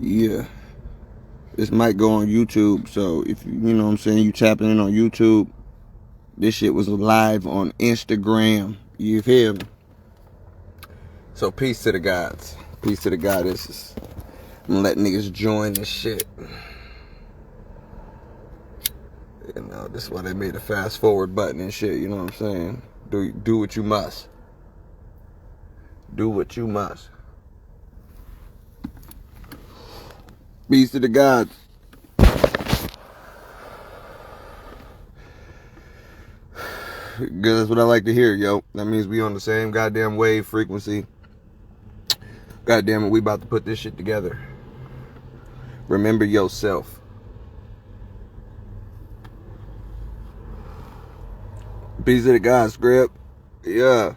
Yeah. This might go on YouTube, so if you know what I'm saying, you tapping in on YouTube, this shit was live on Instagram. You feel me? So peace to the gods. Peace to the goddesses. I'm gonna let niggas join this shit. You know, this is why they made a fast forward button and shit, you know what I'm saying? Do what you must. Do what you must. Peace to the gods. Good, that's what I like to hear, yo. That means we on the same goddamn wave frequency. Goddamn it, we about to put this shit together. Remember yourself. Peace to the God, script. Yeah.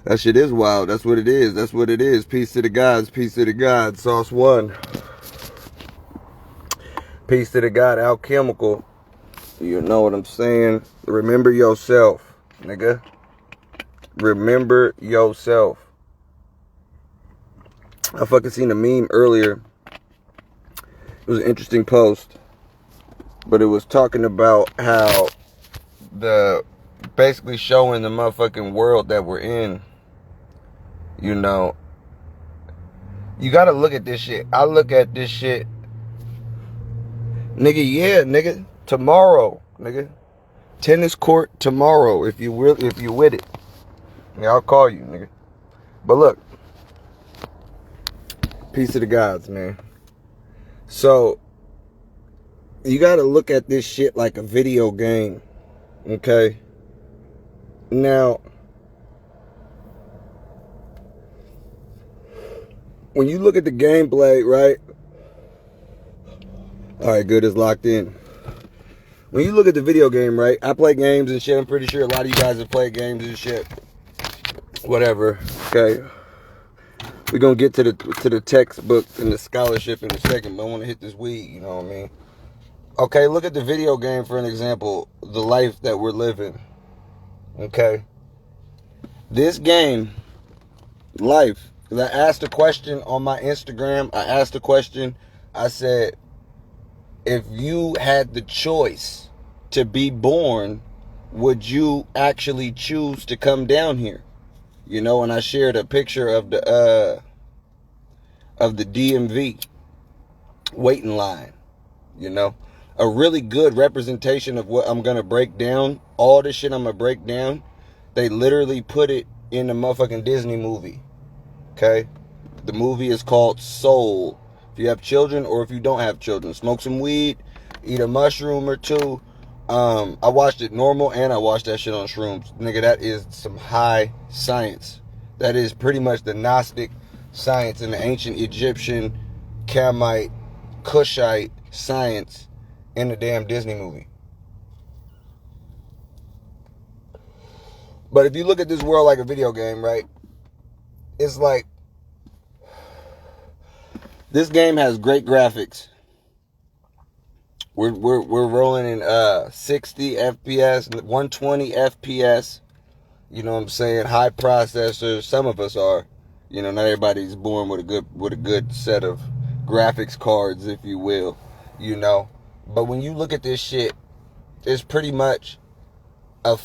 That shit is wild. That's what it is. That's what it is. Peace to the gods. Peace to the gods. Sauce one. Peace to the God. Alchemical. You know what I'm saying? Remember yourself, nigga. Remember yourself. I fucking seen a meme earlier. It was an interesting post. But it was talking about how basically showing the motherfucking world that we're in. You know, you gotta look at this shit. I look at this shit, nigga. Yeah, nigga. Tomorrow, nigga. Tennis court tomorrow. If you with it, yeah, I'll call you, nigga. But look, peace to the gods, man. So you gotta look at this shit like a video game, okay? Now, when you look at the gameplay, right? Alright, good, it's locked in. When you look at the video game, right? I play games and shit. I'm pretty sure a lot of you guys have played games and shit. Whatever. Okay. We're gonna get to the textbook and the scholarship in a second, but I wanna hit this weed, you know what I mean? Okay, look at the video game for an example. The life that we're living. Okay. This game, life. Because I asked a question on my Instagram. I said, if you had the choice to be born, would you actually choose to come down here? You know, and I shared a picture of the DMV waiting line. You know, a really good representation of what I'm gonna break down. All the shit I'm gonna break down, they literally put it in the motherfucking Disney movie. Okay? The movie is called Soul. If you have children or if you don't have children, smoke some weed, eat a mushroom or two. I watched it normal and I watched that shit on shrooms. Nigga, that is some high science. That is pretty much the Gnostic science and the ancient Egyptian, Kamite, Kushite science in the damn Disney movie. But if you look at this world like a video game, right? It's like this game has great graphics. We're rolling in 60 FPS, 120 FPS. You know what I'm saying? High processors. Some of us are. You know, not everybody's born with a good set of graphics cards, if you will. You know, but when you look at this shit, it's pretty much a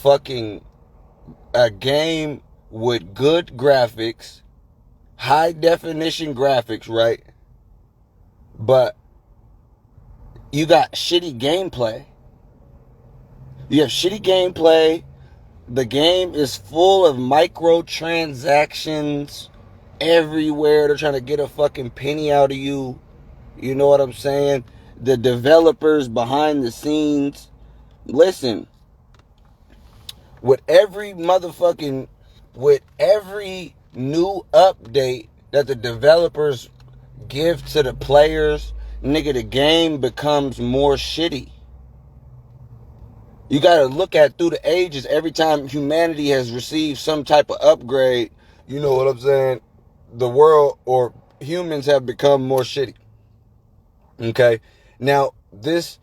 game with good graphics, high definition graphics, right? But you got shitty gameplay. You have shitty gameplay. The game is full of microtransactions everywhere. They're trying to get a fucking penny out of you. You know what I'm saying? The developers behind the scenes. Listen, with every new update that the developers give to the players, nigga, the game becomes more shitty. You gotta look at through the ages, every time humanity has received some type of upgrade, you know what I'm saying? The world or humans have become more shitty. Okay? Now, this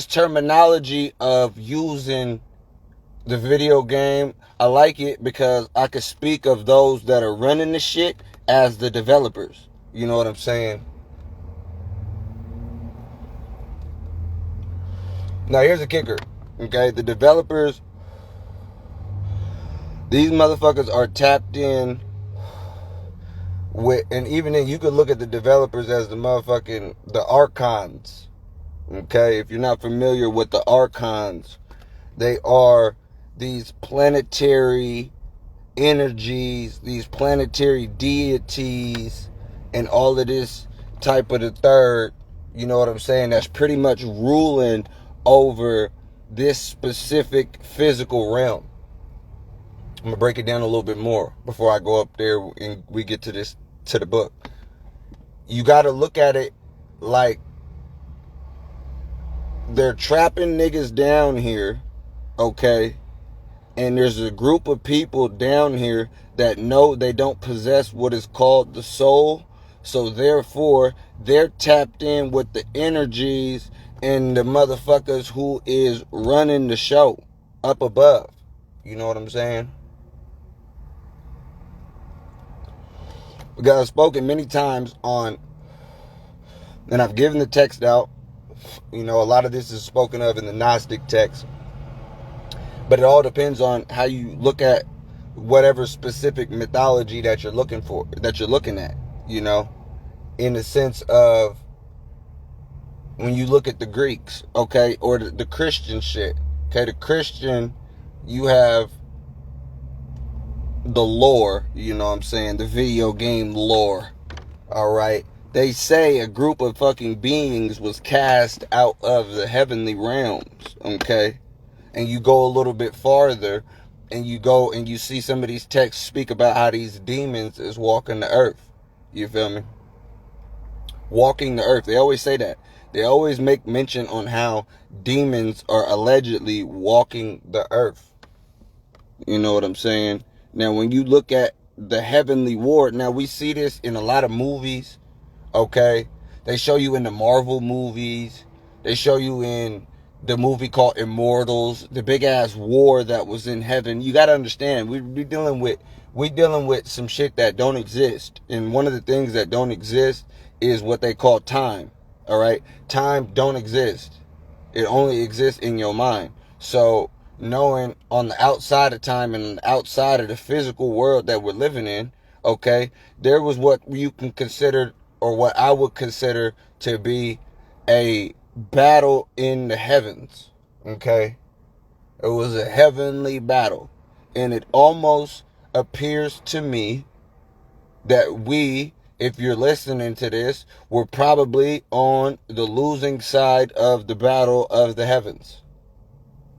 terminology of using the video game, I like it because I could speak of those that are running the shit as the developers. You know what I'm saying? Now here's the kicker. Okay, the developers, these motherfuckers are tapped in with, and even then you could look at the developers as the archons. Okay, if you're not familiar with the archons, they are these planetary energies, these planetary deities, and all of this type of the third, you know what I'm saying, that's pretty much ruling over this specific physical realm. I'm gonna break it down a little bit more before I go up there and we get to the book. You gotta look at it like they're trapping niggas down here, okay? And there's a group of people down here that know they don't possess what is called the soul. So therefore, they're tapped in with the energies and the motherfuckers who is running the show up above. You know what I'm saying? Because I've spoken many times on, and I've given the text out. You know, a lot of this is spoken of in the Gnostic text. But it all depends on how you look at whatever specific mythology that you're looking for, that you're looking at, you know, in the sense of when you look at the Greeks, okay, or the Christian shit, okay, the Christian, you have the lore, you know what I'm saying, the video game lore, all right. They say a group of fucking beings was cast out of the heavenly realms, okay? And you go a little bit farther, and you go and you see some of these texts speak about how these demons is walking the earth. You feel me? Walking the earth. They always say that. They always make mention on how demons are allegedly walking the earth. You know what I'm saying? Now, when you look at the heavenly war, now we see this in a lot of movies. Okay, they show you in the Marvel movies. They show you in the movie called Immortals, the big ass war that was in heaven. You gotta understand, we dealing with some shit that don't exist. And one of the things that don't exist is what they call time. All right, time don't exist. It only exists in your mind. So knowing on the outside of time and outside of the physical world that we're living in, okay, there was what you can consider, or what I would consider to be a battle in the heavens, okay? It was a heavenly battle. And it almost appears to me that we, if you're listening to this, were probably on the losing side of the battle of the heavens.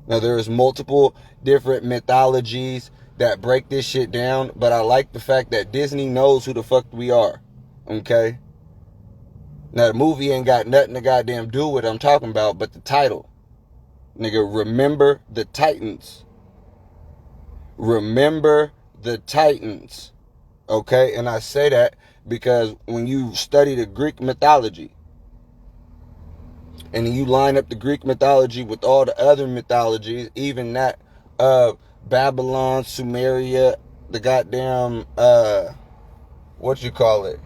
Now, there's multiple different mythologies that break this shit down, but I like the fact that Disney knows who the fuck we are, okay? Now, the movie ain't got nothing to goddamn do with what I'm talking about, but the title. Nigga, remember the Titans. Remember the Titans. Okay? And I say that because when you study the Greek mythology, and you line up the Greek mythology with all the other mythologies, even that of Babylon, Sumeria, the goddamn, what you call it?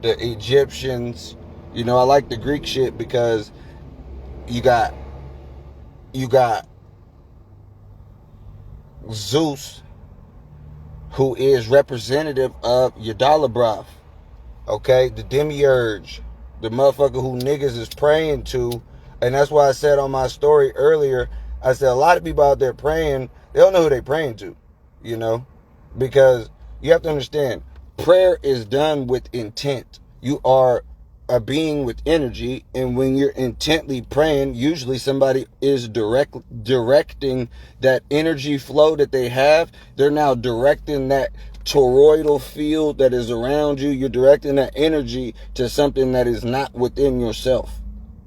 The Egyptians, you know, I like the Greek shit because you got Zeus, who is representative of Yadalabrath, okay, the demiurge, the motherfucker who niggas is praying to. And that's why I said on my story earlier, I said a lot of people out there praying, they don't know who they praying to, you know, because you have to understand, prayer is done with intent. You are a being with energy, and when you're intently praying, usually somebody is directing that energy flow that they have. They're now directing that toroidal field that is around you. You're directing that energy to something that is not within yourself.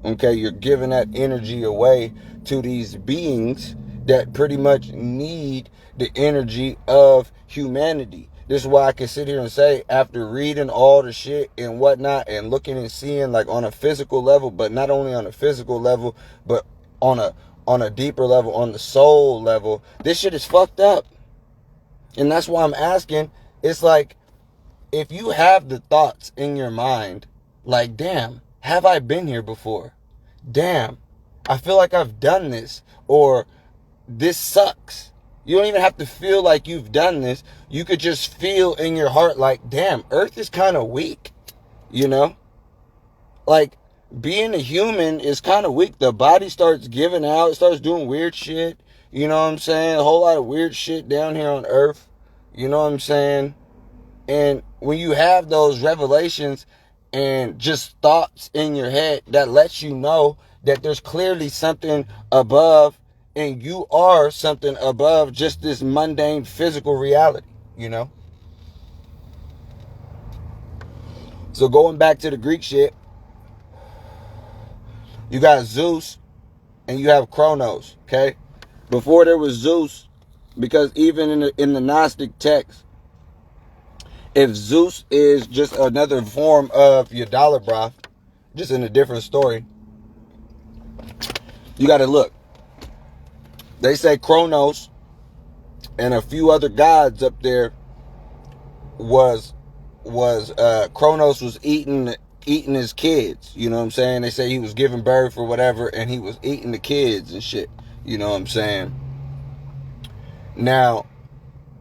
Okay, you're giving that energy away to these beings that pretty much need the energy of humanity. This is why I can sit here and say, after reading all the shit and whatnot and looking and seeing like on a physical level, but not only on a physical level, but on on a deeper level, on the soul level, this shit is fucked up. And that's why I'm asking. It's like, if you have the thoughts in your mind, like, damn, have I been here before? Damn, I feel like I've done this. Or, this sucks. You don't even have to feel like you've done this. You could just feel in your heart like, damn, Earth is kind of weak. You know? Like, being a human is kind of weak. The body starts giving out. It starts doing weird shit. You know what I'm saying? A whole lot of weird shit down here on Earth. You know what I'm saying? And when you have those revelations and just thoughts in your head, that lets you know that there's clearly something above, and you are something above just this mundane physical reality, you know? So going back to the Greek shit, you got Zeus and you have Kronos, okay? Before there was Zeus, because even in the Gnostic text, if Zeus is just another form of your dollar broth, just in a different story, you got to look. They say Kronos and a few other gods up there was Kronos was eating his kids. You know what I'm saying? They say he was giving birth or whatever, and he was eating the kids and shit. You know what I'm saying? Now,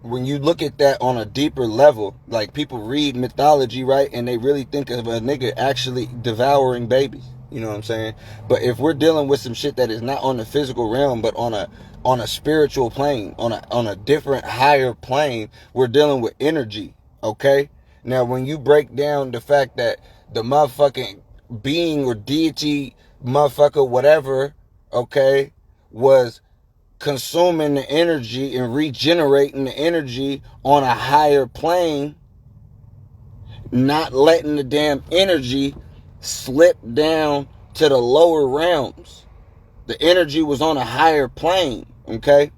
when you look at that on a deeper level, like, people read mythology, right, and they really think of a nigga actually devouring babies. You know what I'm saying? But if we're dealing with some shit that is not on the physical realm, but on a spiritual plane, on a different higher plane, we're dealing with energy. Okay? Now, when you break down the fact that the motherfucking being or deity, motherfucker, whatever, okay, was consuming the energy and regenerating the energy on a higher plane, not letting the damn energy slip down to the lower realms. The energy was on a higher plane, okay?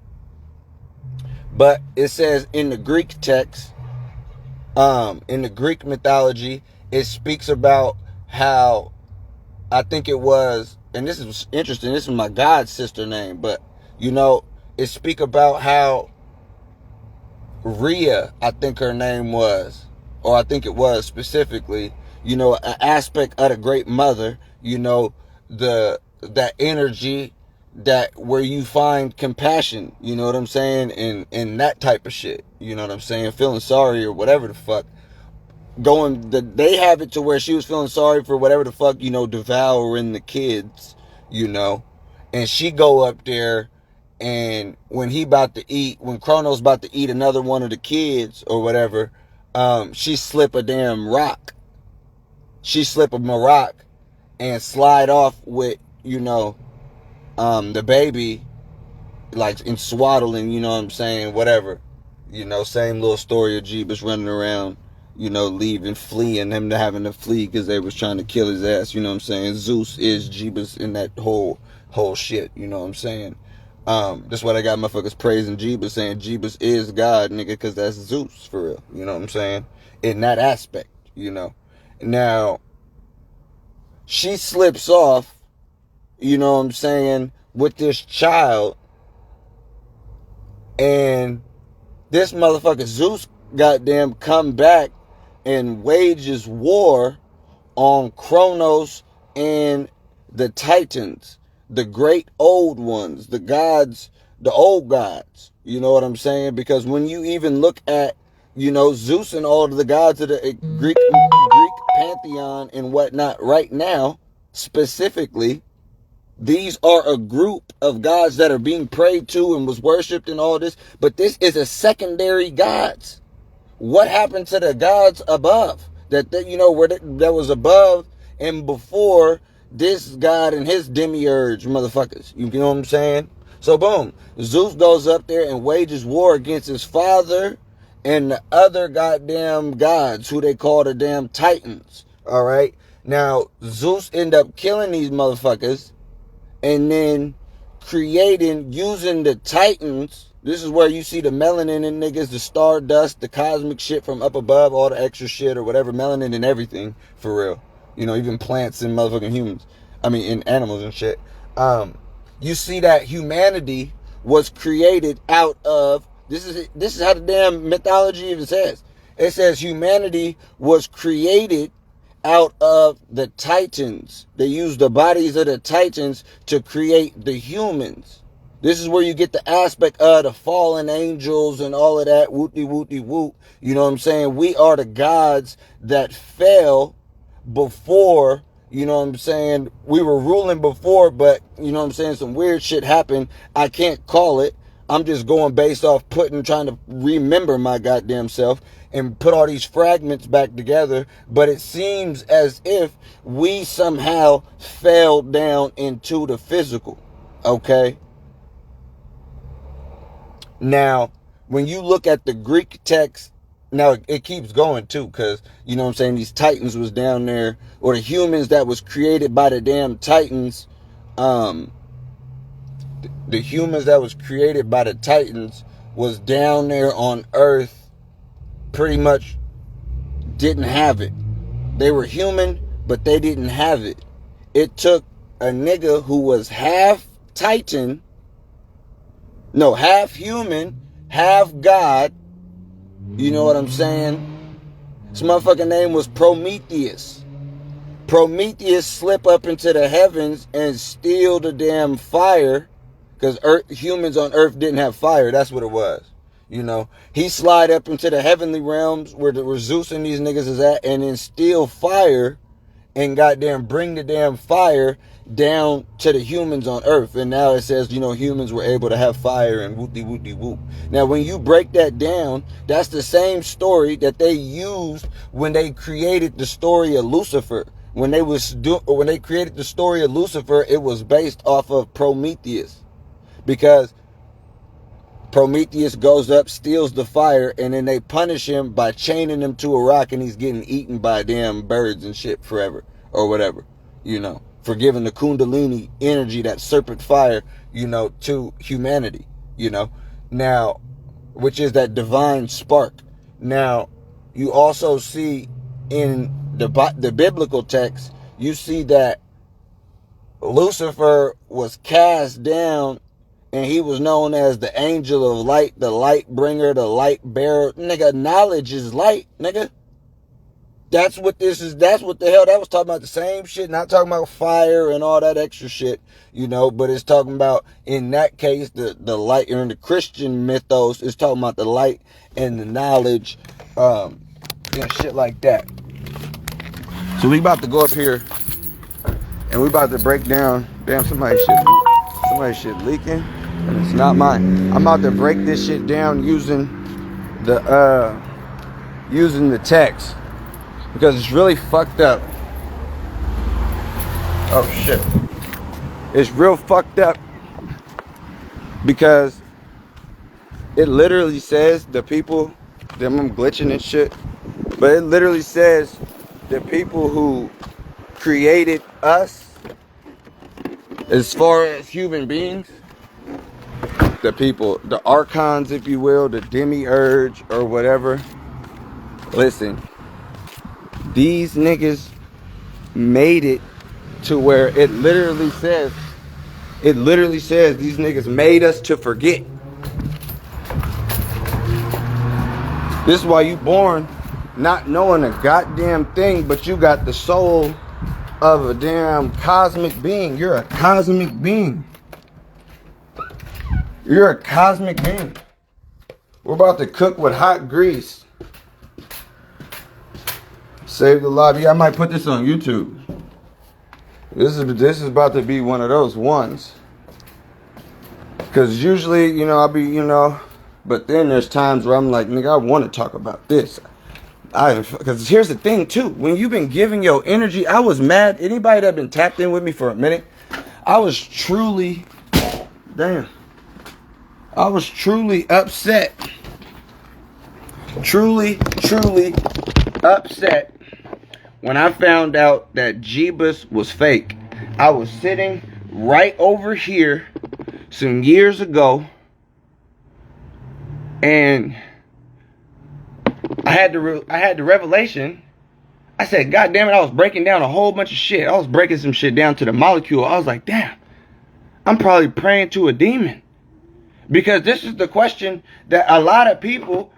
But it says in the Greek text, in the Greek mythology, it speaks about how, I think it was, and this is interesting, this is my god sister name, but, you know, it speak about how Rhea, I think her name was, or I think it was specifically, you know, an aspect of the Great Mother, you know, that energy that where you find compassion, you know what I'm saying, and that type of shit, you know what I'm saying, feeling sorry or whatever the fuck. They have it to where she was feeling sorry for whatever the fuck, you know, devouring the kids, you know, and she go up there, and when Kronos about to eat another one of the kids or whatever, she slip a damn rock. She slip a rock and slide off with, you know, the baby, like, in swaddling, you know what I'm saying, whatever. You know, same little story of Jeebus running around, you know, fleeing, him having to flee because they was trying to kill his ass, you know what I'm saying. Zeus is Jeebus in that whole shit, you know what I'm saying. That's why they got motherfuckers praising Jeebus, saying Jeebus is God, nigga, because that's Zeus, for real, you know what I'm saying, in that aspect, you know. Now, she slips off, you know what I'm saying, with this child, and this motherfucker Zeus goddamn come back and wages war on Kronos and the Titans, the great old ones, the gods, the old gods, you know what I'm saying? Because when you even look at, you know, Zeus and all of the gods of the Greek pantheon and whatnot right now, specifically, these are a group of gods that are being prayed to and was worshipped and all this, but this is a secondary gods. What happened to the gods above? That you know, where that was above and before this god and his demiurge motherfuckers. You know what I'm saying? So boom, Zeus goes up there and wages war against his father and the other goddamn gods who they call the damn Titans. All right. Now Zeus end up killing these motherfuckers, and then using the Titans. This is where you see the melanin in niggas, the stardust, the cosmic shit from up above, all the extra shit or whatever, melanin and everything, for real. You know, even plants and motherfucking humans. I mean, in animals and shit. you see that humanity was created out of, this is how the damn mythology even says. It says humanity was created out of the Titans. They used the bodies of the Titans to create the humans. This is where you get the aspect of the fallen angels and all of that, whoop-de-whoop-de-whoop. You know what I'm saying? We are the gods that fell before, you know what I'm saying? We were ruling before, but, you know what I'm saying? Some weird shit happened. I can't call it. I'm just going based off trying to remember my goddamn self and put all these fragments back together. But it seems as if we somehow fell down into the physical. Okay? Now, when you look at the Greek text, now it keeps going too, because, you know what I'm saying, these Titans was down there, or the humans that was created by the damn Titans, the humans that was created by the Titans was down there on Earth, pretty much didn't have it. They were human, but they didn't have it. It took a nigga who was half Titan, no, half human, half God. You know what I'm saying? This motherfucking name was Prometheus. Prometheus slip up into the heavens and steal the damn fire, because humans on Earth didn't have fire. That's what it was. You know, he slide up into the heavenly realms where Zeus and these niggas is at, and then steal fire and goddamn bring the damn fire down to the humans on Earth. And now it says, you know, humans were able to have fire and whoop-de-whoop-de-whoop. Now, when you break that down, that's the same story that they used when they created the story of Lucifer. When they created the story of Lucifer, it was based off of Prometheus. Because Prometheus goes up, steals the fire, and then they punish him by chaining him to a rock, and he's getting eaten by damn birds and shit forever, or whatever, you know, for giving the Kundalini energy, that serpent fire, you know, to humanity, you know. Now, which is that divine spark. Now, you also see in the biblical text, you see that Lucifer was cast down, and he was known as the angel of light, the light bringer, the light bearer. Nigga, knowledge is light, nigga. That's what this is. That's what the hell that was talking about. The same shit. Not talking about fire and all that extra shit, you know. But it's talking about, in that case, the light. Or in the Christian mythos, it's talking about the light and the knowledge, and shit like that. So we about to go up here, and we about to break down. Damn, somebody's shit leaking, and it's not mine. I'm about to break this shit down using the text, because it's really fucked up. Oh shit. It's real fucked up, because it literally says the people, damn, I'm glitching and shit, but it literally says the people who created us, as far as human beings, the people, the archons, if you will, the demiurge or whatever. Listen, these niggas made it to where it literally says these niggas made us to forget. This is why you born not knowing a goddamn thing, but you got the soul of a damn cosmic being. You're a cosmic being. You're a cosmic being. We're about to cook with hot grease. Save the lobby. I might put this on YouTube. This is about to be one of those ones. Because usually, you know, I'll be, you know, but then there's times where I'm like, nigga, I want to talk about this. Because here's the thing, too. When you've been giving your energy, I was mad. Anybody that been tapped in with me for a minute, I was truly upset. Truly upset when I found out that Jeebus was fake. I was sitting right over here some years ago, and I had the revelation. I said, God damn it, I was breaking down a whole bunch of shit. I was breaking some shit down to the molecule. I was like, damn. I'm probably praying to a demon. Because this is the question that a lot of people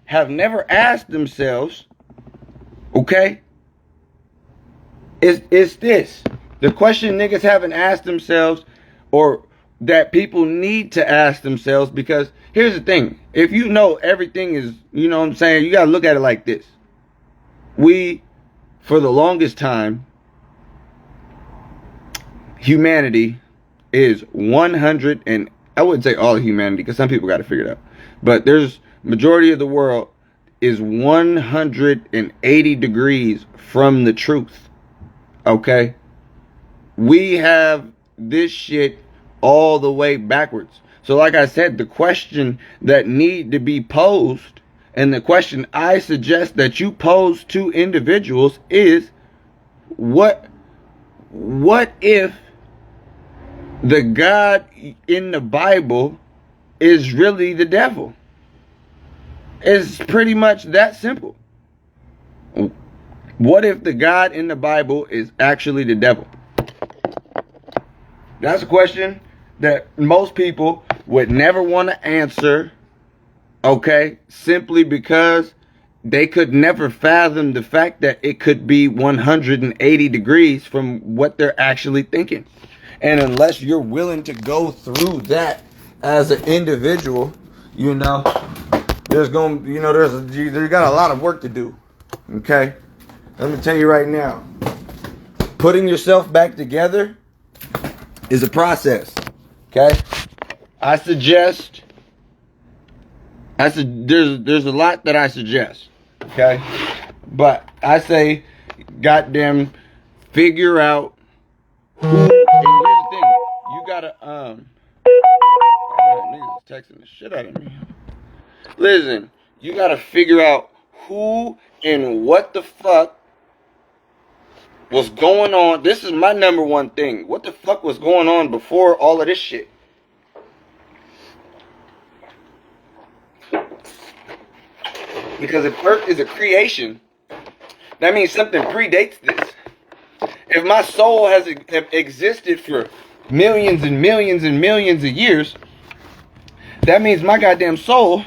have never asked themselves. Okay? It's this. The question niggas haven't asked themselves, or that people need to ask themselves, because here's the thing. If you know everything is, you know what I'm saying, you gotta look at it like this. We, for the longest time, humanity is 100, and I wouldn't say all of humanity, because some people got to figure it out. But there's majority of the world is 180 degrees from the truth. Okay? We have this shit all the way backwards. So like I said, the question that need to be posed, and the question I suggest that you pose to individuals is, what if the God in the Bible is really the devil? It's pretty much that simple. What if the God in the Bible is actually the devil? That's a question that most people would never want to answer, okay? Simply because they could never fathom the fact that it could be 180 degrees from what they're actually thinking. And unless you're willing to go through that as an individual, you know, there's got a lot of work to do. Okay? Let me tell you right now. Putting yourself back together is a process. Okay? There's a lot that I suggest. Okay? But I say, goddamn, figure out who. And here's the thing, you gotta niggas texting the shit out of me. Listen, you gotta figure out who and what the fuck was going on. This is my number one thing. What the fuck was going on before all of this shit? Because if Earth is a creation, that means something predates this. If my soul has existed for millions and millions and millions of years, that means my goddamn soul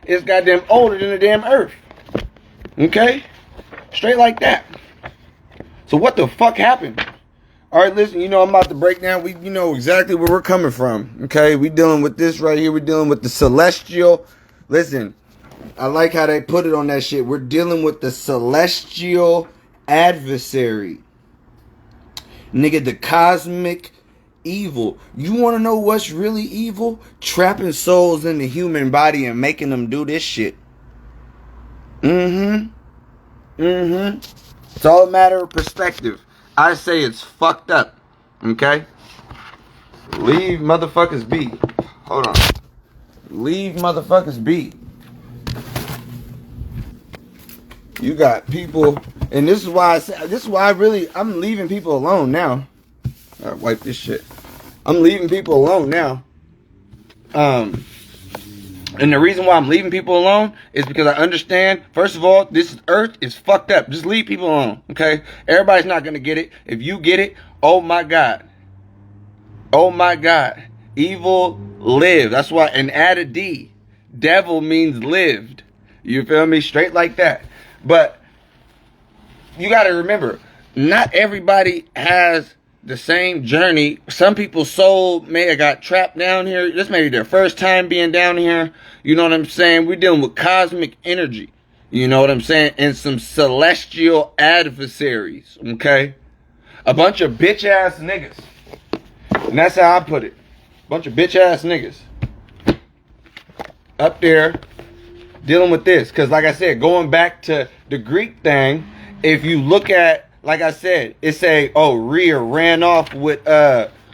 is goddamn older than the damn Earth. Okay? Straight like that. So what the fuck happened? Alright, listen, you know I'm about to break down. You know exactly where we're coming from. Okay? We dealing with this right here. We're dealing with the celestial. Listen, I like how they put it on that shit. We're dealing with the celestial adversary. Nigga, the cosmic evil. You want to know what's really evil? Trapping souls in the human body and making them do this shit. It's all a matter of perspective. I say it's fucked up. Okay? Leave motherfuckers be. Hold on. Leave motherfuckers be. You got people, and this is why I'm leaving people alone now. Alright, wipe this shit. I'm leaving people alone now. And the reason why I'm leaving people alone is because I understand, first of all, this earth is fucked up. Just leave people alone, okay? Everybody's not gonna get it. If you get it, oh my God. Oh my God. Evil live. That's why, and add a D. Devil means lived. You feel me? Straight like that. But you got to remember, not everybody has the same journey. Some people's soul may have got trapped down here. This may be their first time being down here. You know what I'm saying? We're dealing with cosmic energy. You know what I'm saying? And some celestial adversaries. Okay? A bunch of bitch ass niggas. And that's how I put it. Bunch of bitch ass niggas. Up there. Dealing with this, because like I said, going back to the Greek thing, if you look at, like I said, it say, oh, Rhea ran off with goddamn,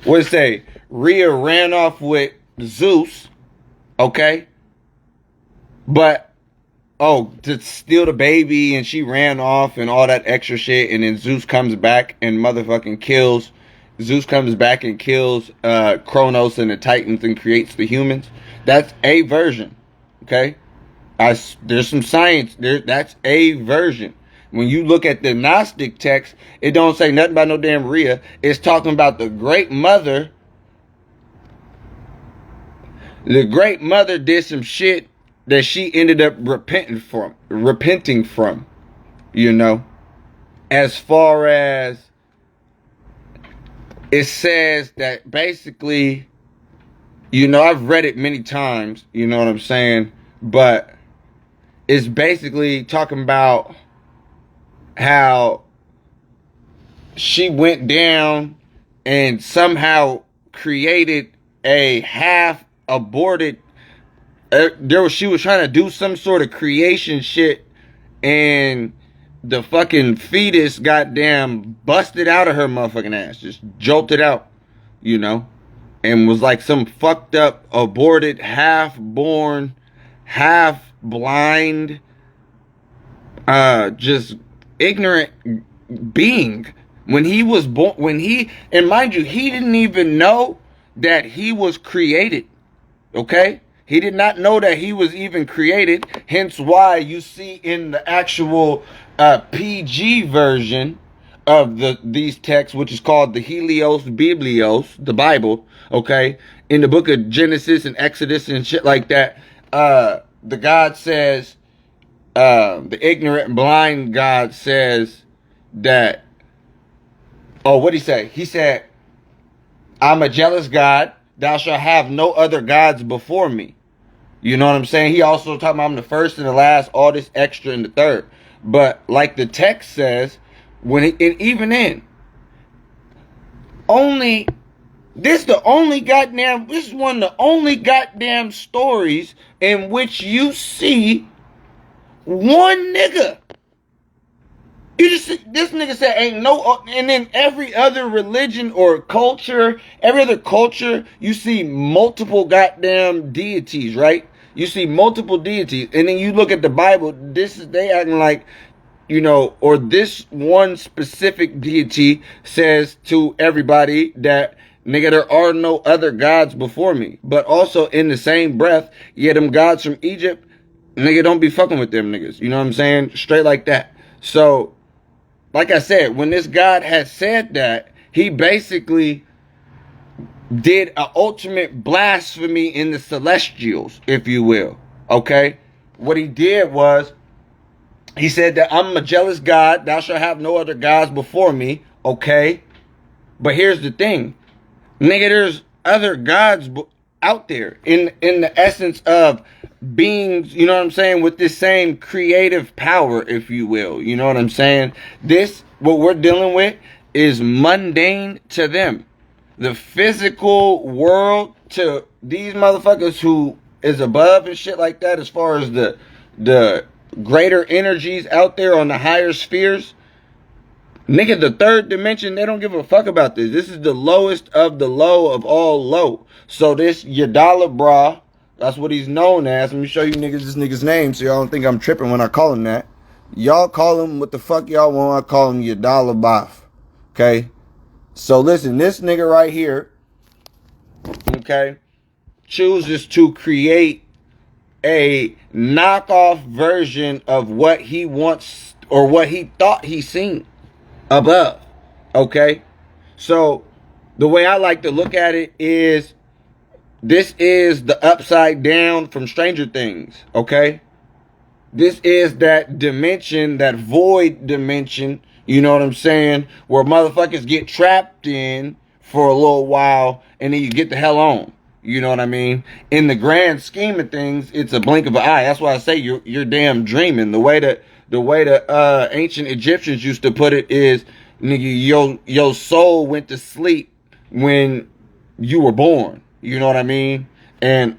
what it say? Rhea ran off with Zeus, okay, but to steal the baby, and she ran off and all that extra shit, and then Zeus comes back and motherfucking kills. Zeus comes back and kills Kronos and the Titans and creates the humans. That's a version, okay? There's some science there. That's a version. When you look at the Gnostic text, it don't say nothing about no damn Rhea. It's talking about the great mother. The great mother did some shit that she ended up repenting from, you know. As far as it says that basically, you know, I've read it many times, you know what I'm saying? But it's basically talking about how she went down and somehow created a half aborted, she was trying to do some sort of creation shit, and the fucking fetus goddamn busted out of her motherfucking ass, just jolted out, you know, and was like some fucked up aborted, half born, half blind, just ignorant being. When he was born, and mind you, he didn't even know that he was created. Okay? He did not know that he was even created. Hence why you see in the actual PG version of these texts, which is called the Helios Biblios, the Bible, okay? In the book of Genesis and Exodus and shit like that, the God says, the ignorant and blind God says that, oh, what'd he say? He said, I'm a jealous God. Thou shalt have no other gods before me. You know what I'm saying? He also talking about I'm the first and the last, all this extra in the third. But like the text says, this is one of the only goddamn stories in which you see one nigga. This nigga said ain't no, and then every other religion or culture, every other culture, you see multiple goddamn deities, right? You see multiple deities, and then you look at the Bible, they acting like, you know, or this one specific deity says to everybody that, nigga, there are no other gods before me. But also in the same breath, yeah, them gods from Egypt, nigga, don't be fucking with them niggas. You know what I'm saying? Straight like that. So, like I said, when this God has said that, he basically did an ultimate blasphemy in the celestials, if you will. Okay? What he did was, he said that I'm a jealous God. Thou shalt have no other gods before me. Okay? But here's the thing. Nigga, there's other gods out there in the essence of beings, you know what I'm saying, with this same creative power, if you will. You know what I'm saying? What we're dealing with is mundane to them. The physical world to these motherfuckers who is above and shit like that, as far as the greater energies out there on the higher spheres. Nigga, the third dimension, they don't give a fuck about this. This is the lowest of the low of all low. So this Yadala Bra, that's what he's known as. Let me show you niggas this nigga's name so y'all don't think I'm tripping when I call him that. Y'all call him what the fuck y'all want. I call him Yadala Baf. Okay? So listen, this nigga right here, okay, chooses to create a knockoff version of what he wants or what he thought he seen above. Okay? So the way I like to look at it is, this is the upside down from Stranger Things. Okay? This is that dimension, that void dimension, you know what I'm saying, where motherfuckers get trapped in for a little while and then you get the hell on. You know what I mean? In the grand scheme of things, it's a blink of an eye. That's why I say you're damn dreaming. The way the ancient Egyptians used to put it is, nigga, your soul went to sleep when you were born. You know what I mean? And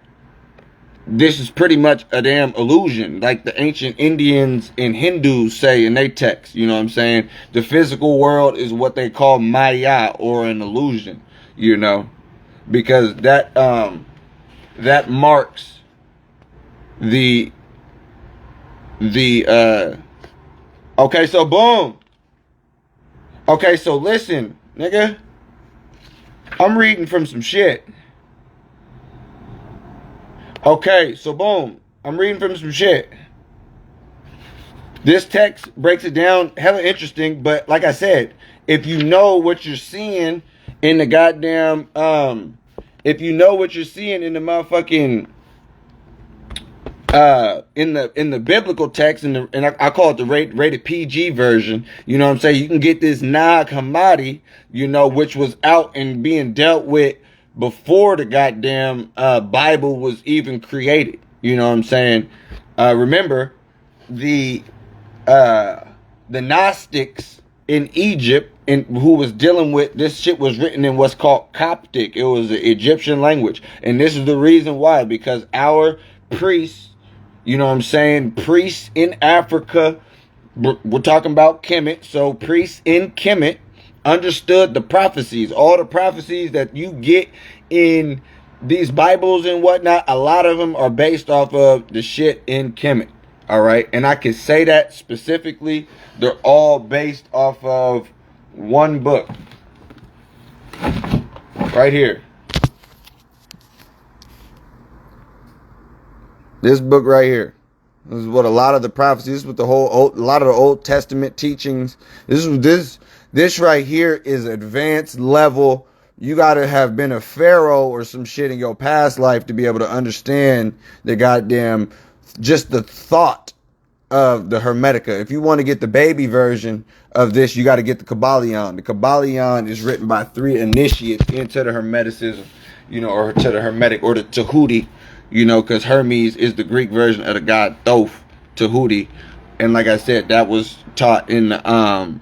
this is pretty much a damn illusion, like the ancient Indians and Hindus say in their text. You know what I'm saying? The physical world is what they call Maya, or an illusion. You know, because that marks the okay, so boom. Okay, so listen, nigga, I'm reading from some shit. Okay, so boom. I'm reading from some shit. This text breaks it down hella interesting, but like I said, if you know what you're seeing in the goddamn, if you know what you're seeing in the motherfucking, in the biblical text, and I call it the rated PG version, you know what I'm saying? You can get this Nag Hammadi, you know, which was out and being dealt with before the goddamn Bible was even created. You know what I'm saying? Remember, the Gnostics in Egypt, and who was dealing with this shit, was written in what's called Coptic. It was the Egyptian language, and this is the reason why, because our priests, you know what I'm saying, priests in Africa, we're talking about Kemet, so priests in Kemet understood the prophecies. All the prophecies that you get in these Bibles and whatnot, a lot of them are based off of the shit in Kemet. All right, and I can say that specifically, they're all based off of one book right here. This book right here. This is what a lot of the prophecies, this is what a lot of the Old Testament teachings. This right here is advanced level. You gotta have been a pharaoh or some shit in your past life to be able to understand the goddamn, just the thought of the Hermetica. If you want to get the baby version of this, you got to get the Kabbalion. The Kabbalion is written by 3 initiates into the Hermeticism, you know, or to the Hermetic, or the Tahuti, you know, because Hermes is the Greek version of the god Thoth, Tahuti. And like I said, that was taught in the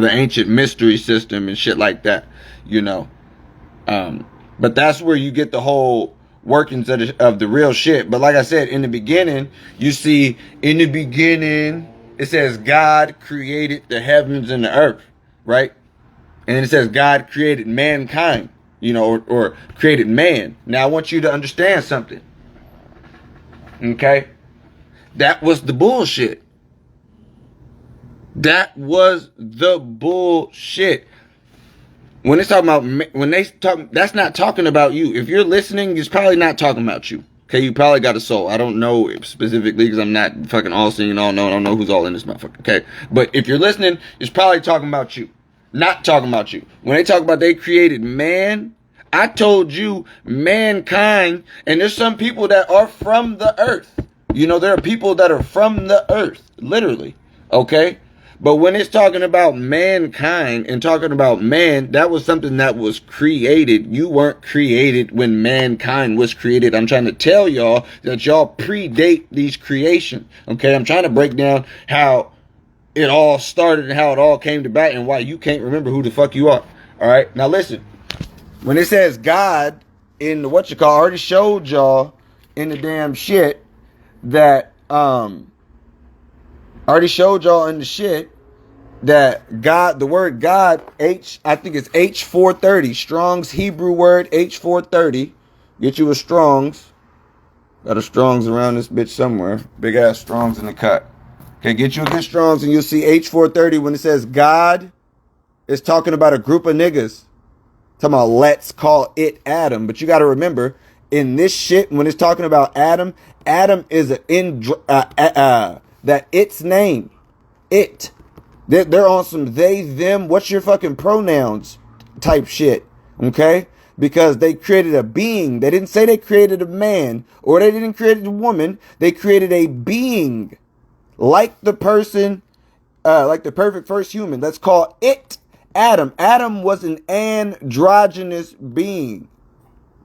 ancient mystery system and shit like that, you know. But that's where you get the whole workings of the real shit. But like I said, in the beginning, you see, in the beginning, it says God created the heavens and the earth, right? And then it says God created mankind, you know, or created man. Now I want you to understand something. Okay? That was the bullshit. That was the bullshit. When it's talking about, when they talk, that's not talking about you. If you're listening, it's probably not talking about you. Okay, you probably got a soul. I don't know specifically because I'm not fucking all seeing, all knowing. I don't know who's all in this motherfucker. Okay, but if you're listening, it's probably talking about you, not talking about you. When they talk about they created man, I told you mankind, and there's some people that are from the earth. You know, there are people that are from the earth, literally. Okay. But when it's talking about mankind and talking about man, that was something that was created. You weren't created when mankind was created. I'm trying to tell y'all that y'all predate these creations. Okay, I'm trying to break down how it all started and how it all came about and why you can't remember who the fuck you are. All right, now listen. When it says God in the I already showed y'all in the damn shit that already showed y'all in the shit that God, the word God, I think it's H430, Strong's Hebrew word, H430. Get you a Strong's. Got a Strong's around this bitch somewhere. Big ass Strong's in the cut. Okay, get you a good Strong's and you'll see H430 when it says God, it's talking about a group of niggas. Talking about let's call it Adam. But you got to remember, in this shit, when it's talking about Adam, Adam is that its name. It. They're on some they, them, what's your fucking pronouns type shit. Okay? Because they created a being. They didn't say they created a man or they didn't create a woman. They created a being. Like the person, like the perfect first human. Let's call it Adam. Adam was an androgynous being.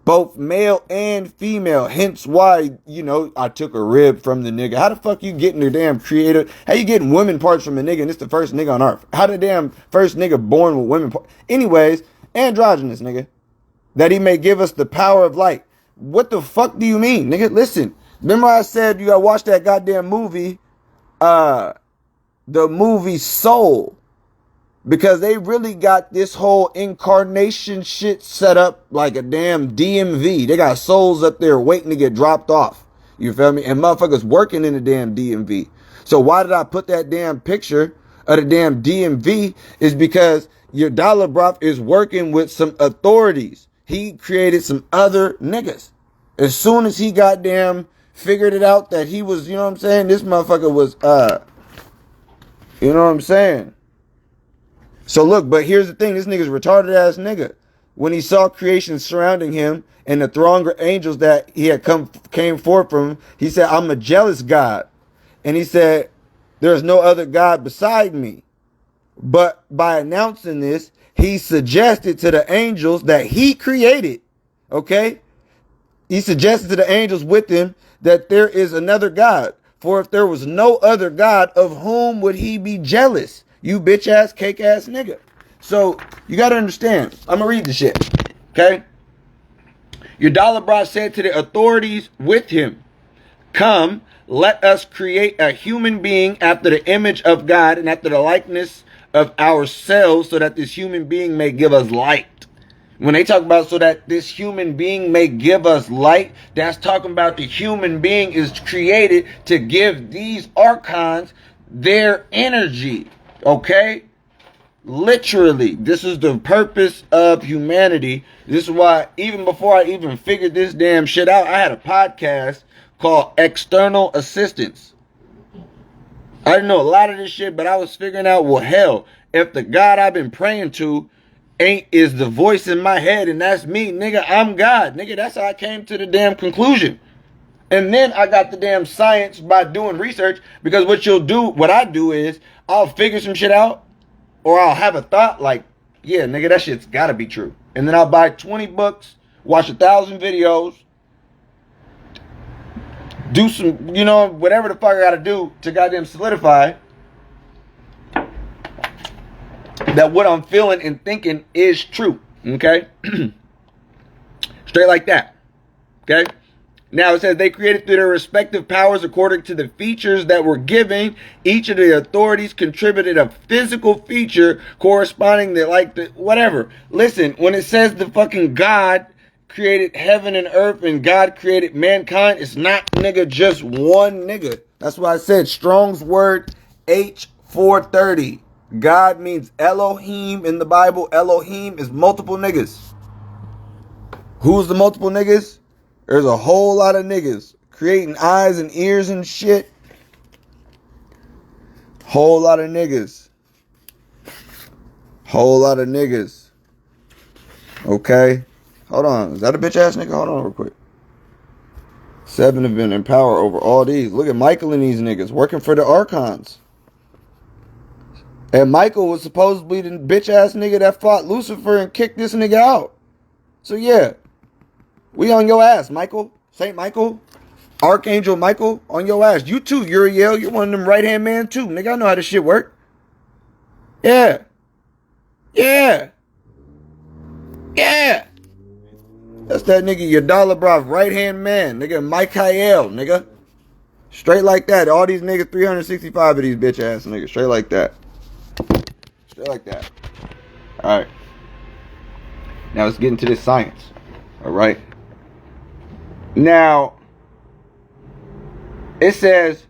Both male and female. Hence why, you know, I took a rib from the nigga. How the fuck you getting the damn creator? How you getting women parts from a nigga and it's the first nigga on earth? How the damn first nigga born with women parts? Anyways, androgynous, nigga. That he may give us the power of light. What the fuck do you mean, nigga? Listen. Remember I said you gotta watch that goddamn movie, the movie Soul. Because they really got this whole incarnation shit set up like a damn DMV. They got souls up there waiting to get dropped off. You feel me? And motherfuckers working in the damn DMV. So why did I put that damn picture of the damn DMV? Is because your dollar broth is working with some authorities. He created some other niggas. As soon as he goddamn figured it out that he was, you know what I'm saying? This motherfucker was, you know what I'm saying? So look, but here's the thing. This nigga's a retarded ass nigga. When he saw creation surrounding him and the throng of angels that he had came forth from, he said, I'm a jealous God. And he said, there's no other God beside me. But by announcing this, he suggested to the angels that he created, okay? He suggested to the angels with him that there is another God. For if there was no other God, of whom would he be jealous? You bitch ass, cake ass nigga. So you got to understand. I'm going to read the shit, okay? Yudalabra said to the authorities with him, come, let us create a human being after the image of God and after the likeness of ourselves, so that this human being may give us light. When they talk about so that this human being may give us light, that's talking about the human being is created to give these archons their energy. Okay? Literally, this is the purpose of humanity. This is why even before I even figured this damn shit out, I had a podcast called External Assistance. I didn't know a lot of this shit, but I was figuring out, well, hell, if the God I've been praying to is the voice in my head and that's me, nigga, I'm God. Nigga, that's how I came to the damn conclusion. And then I got the damn science by doing research, because what I do is I'll figure some shit out, or I'll have a thought like, yeah, nigga, that shit's gotta be true. And then I'll buy 20 books, watch 1,000 videos, do some, you know, whatever the fuck I gotta do to goddamn solidify that what I'm feeling and thinking is true. Okay? Straight like that. Okay? Now it says they created through their respective powers according to the features that were given. Each of the authorities contributed a physical feature corresponding to whatever. Listen, when it says the fucking God created heaven and earth and God created mankind, it's not, nigga, just one nigga. That's why I said Strong's word H430. God means Elohim in the Bible. Elohim is multiple niggas. Who's the multiple niggas? There's a whole lot of niggas creating eyes and ears and shit. Whole lot of niggas. Whole lot of niggas. Okay? Hold on. Is that a bitch ass nigga? Hold on real quick. 7 have been in power over all these. Look at Michael and these niggas working for the Archons. And Michael was supposedly the bitch ass nigga that fought Lucifer and kicked this nigga out. So yeah. We on your ass, Michael. Saint Michael. Archangel Michael on your ass. You too, Uriel. You're one of them right hand man too. Nigga, I know how this shit work. Yeah. Yeah. Yeah. That's that nigga Yudalabra right hand man. Nigga Michael, nigga. Straight like that. All these niggas, 365 of these bitch ass niggas. Straight like that. Straight like that. Alright. Now let's get into this science. Alright. Now, it says,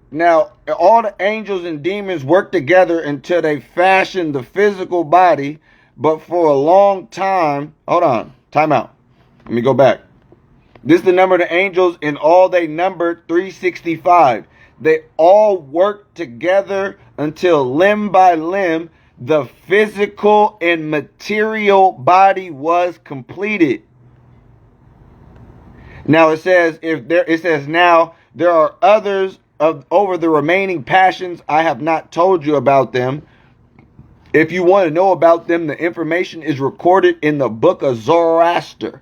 now all the angels and demons work together until they fashion the physical body, but for a long time, hold on, time out. Let me go back. This is the number of the angels, and all they numbered 365. They all worked together until limb by limb, the physical and material body was completed. Now it says now there are others over the remaining passions. I have not told you about them. If you want to know about them, the information is recorded in the book of Zoroaster.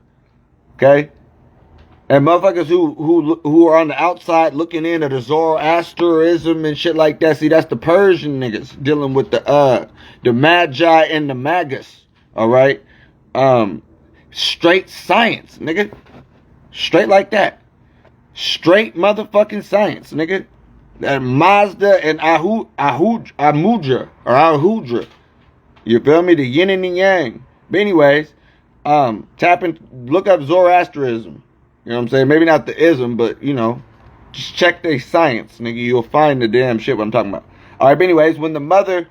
Okay? And motherfuckers who are on the outside looking in at the Zoroasterism and shit like that. See, that's the Persian niggas dealing with the Magi and the Magus. Alright? Straight science, nigga. Straight like that. Straight motherfucking science, nigga. That Mazda and Amudra. You feel me? The yin and the yang. But anyways, look up Zoroasterism. You know what I'm saying? Maybe not the ism, but, you know, just check their science, nigga. You'll find the damn shit what I'm talking about. Alright, but anyways, when the mother...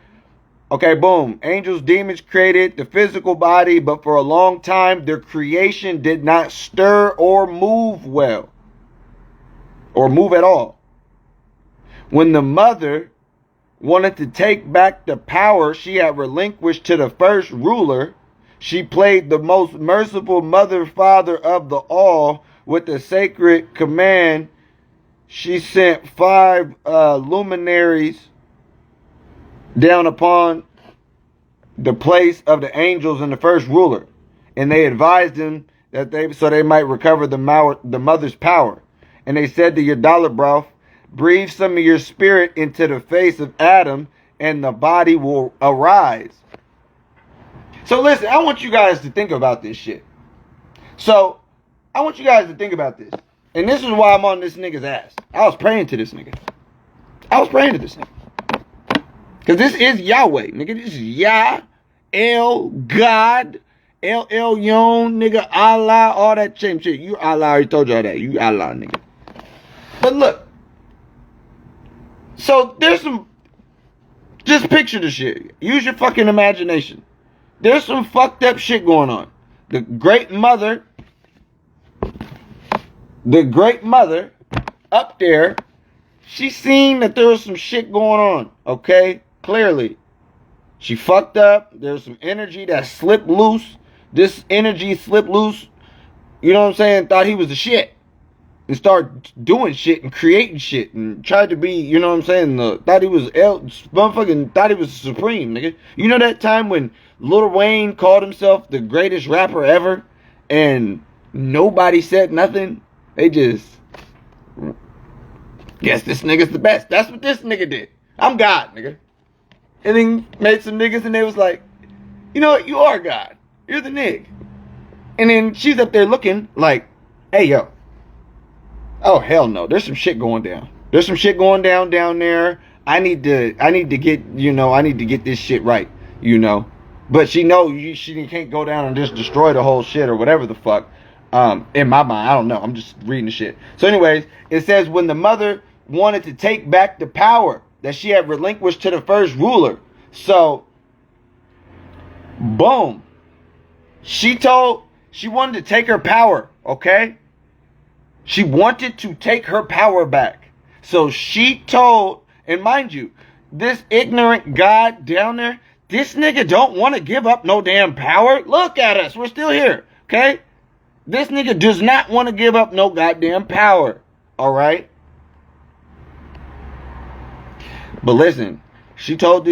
Okay, boom. Angels, demons created the physical body, but for a long time, their creation did not stir or move well. or move at all. When the mother wanted to take back the power she had relinquished to the first ruler, she played the most merciful mother father of the all with the sacred command. She sent 5 luminaries down upon the place of the angels and the first ruler, and they advised them that they might recover the mother's power. And they said to Yadalabroth, breathe some of your spirit into the face of Adam, and the body will arise. So listen, I want you guys to think about this shit. So I want you guys to think about this. And this is why I'm on this nigga's ass. I was praying to this nigga. Because this is Yahweh, nigga. This is Yah, El, God, El Elyon, nigga, Allah, all that same shit. You Allah, I already told y'all that. You Allah, nigga. But look. So there's some, just picture the shit. Use your fucking imagination. There's some fucked up shit going on. The great mother up there, she seen that there was some shit going on, okay? Clearly. She fucked up. There's some energy that slipped loose. This energy slipped loose, you know what I'm saying? Thought he was the shit. And started doing shit and creating shit and tried to be, you know what I'm saying? Thought he was supreme, nigga. You know that time when Lil Wayne called himself the greatest rapper ever and nobody said nothing? They just, guess this nigga's the best. That's what this nigga did. I'm God, nigga. And then made some niggas and they was like, you know what? You are God. You're the nigga. And then she's up there looking like, hey, yo. Oh, hell no. There's some shit going down. There's some shit going down there. I need to get this shit right, you know. But she can't go down and just destroy the whole shit or whatever the fuck. In my mind, I don't know. I'm just reading the shit. So anyways, it says when the mother wanted to take back the power that she had relinquished to the first ruler. So, boom. She wanted to take her power, okay? She wanted to take her power back. So she told, and mind you, this ignorant God down there, this nigga don't want to give up no damn power. Look at us. We're still here, okay? This nigga does not want to give up no goddamn power, all right? But listen, she told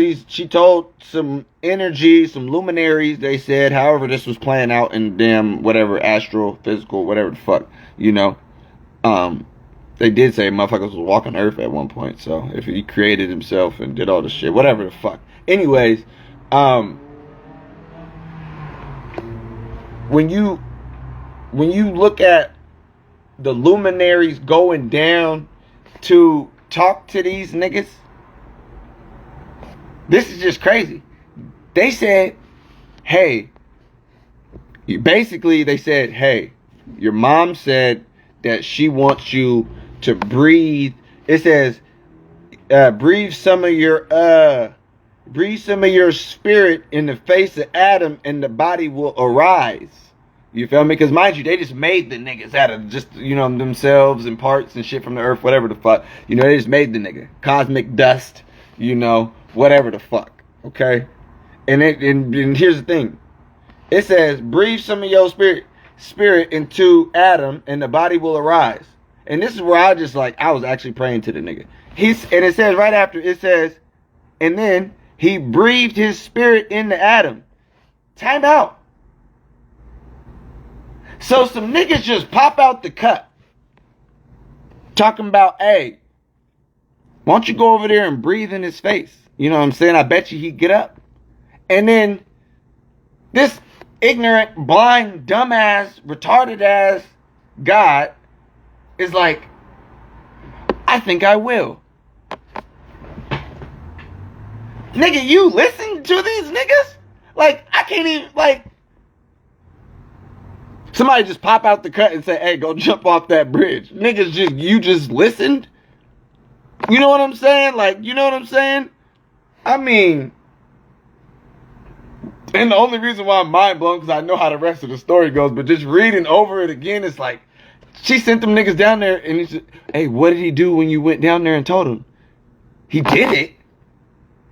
some energy, some luminaries, they said, however this was playing out in damn whatever, astral, physical, whatever the fuck, you know. They did say motherfuckers was walking Earth at one point, so if he created himself and did all this shit, whatever the fuck. Anyways, when you look at the luminaries going down to talk to these niggas, this is just crazy. They said, hey, basically they said, hey, your mom said that she wants you to breathe. It says, breathe some of your spirit in the face of Adam and the body will arise. You feel me? Because mind you, they just made the niggas out of just, you know, themselves and parts and shit from the earth, whatever the fuck. You know, they just made the nigga. Cosmic dust, you know, whatever the fuck. Okay? And here's the thing. It says, breathe some of your spirit into Adam and the body will arise. And this is where I was actually praying to the nigga. And it says right after, it says, and then he breathed his spirit into Adam. Time out. So some niggas just pop out the cut. Talking about, hey, why don't you go over there and breathe in his face? You know what I'm saying? I bet you he'd get up. And then this ignorant, blind, dumbass, retarded ass God is like, I think I will. Nigga, you listen to these niggas? Like, I can't even, like, somebody just pop out the cut and say, hey, go jump off that bridge. Niggas you just listened? You know what I'm saying? Like, you know what I'm saying? I mean, and the only reason why I'm mind blown because I know how the rest of the story goes, but just reading over it again, it's like, She sent them niggas down there and he said, hey, what did he do when you went down there and told him? He did it.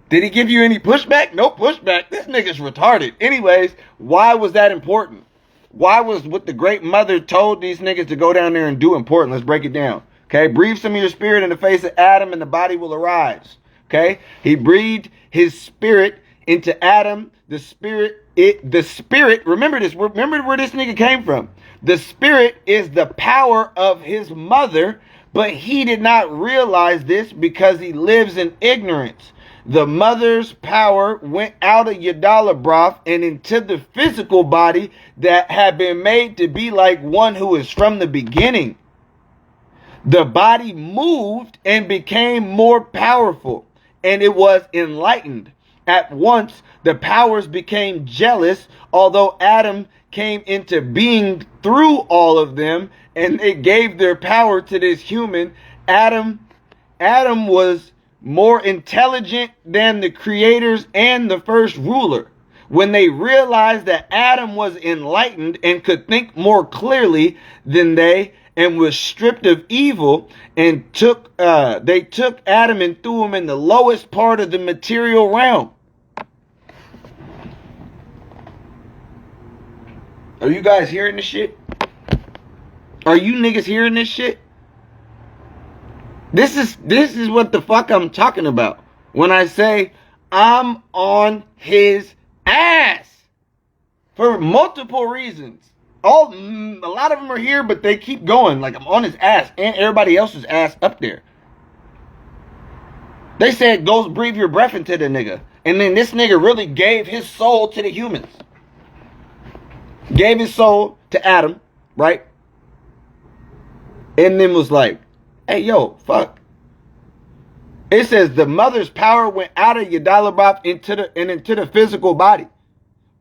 Did he give you any pushback? No pushback. This nigga's retarded. Anyways, why was that important? Why was what the great mother told these niggas to go down there and do important? Let's break it down. Okay, breathe some of your spirit in the face of Adam and the body will arise. Okay, he breathed his spirit into Adam. The spirit, remember this, remember where this nigga came from. The spirit is the power of his mother, but he did not realize this because he lives in ignorance. The mother's power went out of Yadala broth and into the physical body that had been made to be like one who is from the beginning. The body moved and became more powerful, and it was enlightened. At once, the powers became jealous, although Adam came into being through all of them, and they gave their power to this human. Adam was more intelligent than the creators and the first ruler. When they realized that Adam was enlightened and could think more clearly than they, and was stripped of evil, and they took Adam and threw him in the lowest part of the material realm. Are you guys hearing this shit? Are you niggas hearing this shit? This is what the fuck I'm talking about when I say I'm on his ass for multiple reasons. A lot of them are here, but they keep going. Like, I'm on his ass and everybody else's ass up there. They said, go breathe your breath into the nigga. And then this nigga really gave his soul to the humans. Gave his soul to Adam, right? And then was like, hey, yo, fuck. It says the mother's power went out of Yadalabath into the physical body.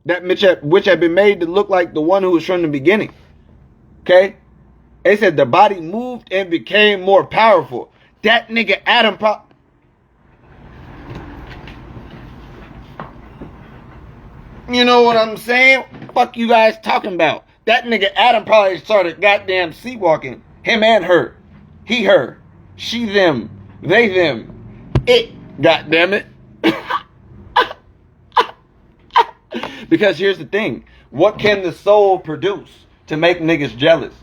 That which had been made to look like the one who was from the beginning. Okay? It said the body moved and became more powerful. That nigga Adam you know what I'm saying? Fuck you guys talking about. That nigga Adam probably started goddamn sleepwalking. Him and her. He, her. She, them. They, them. It. Goddammit. Because here's the thing. What can the soul produce to make niggas jealous?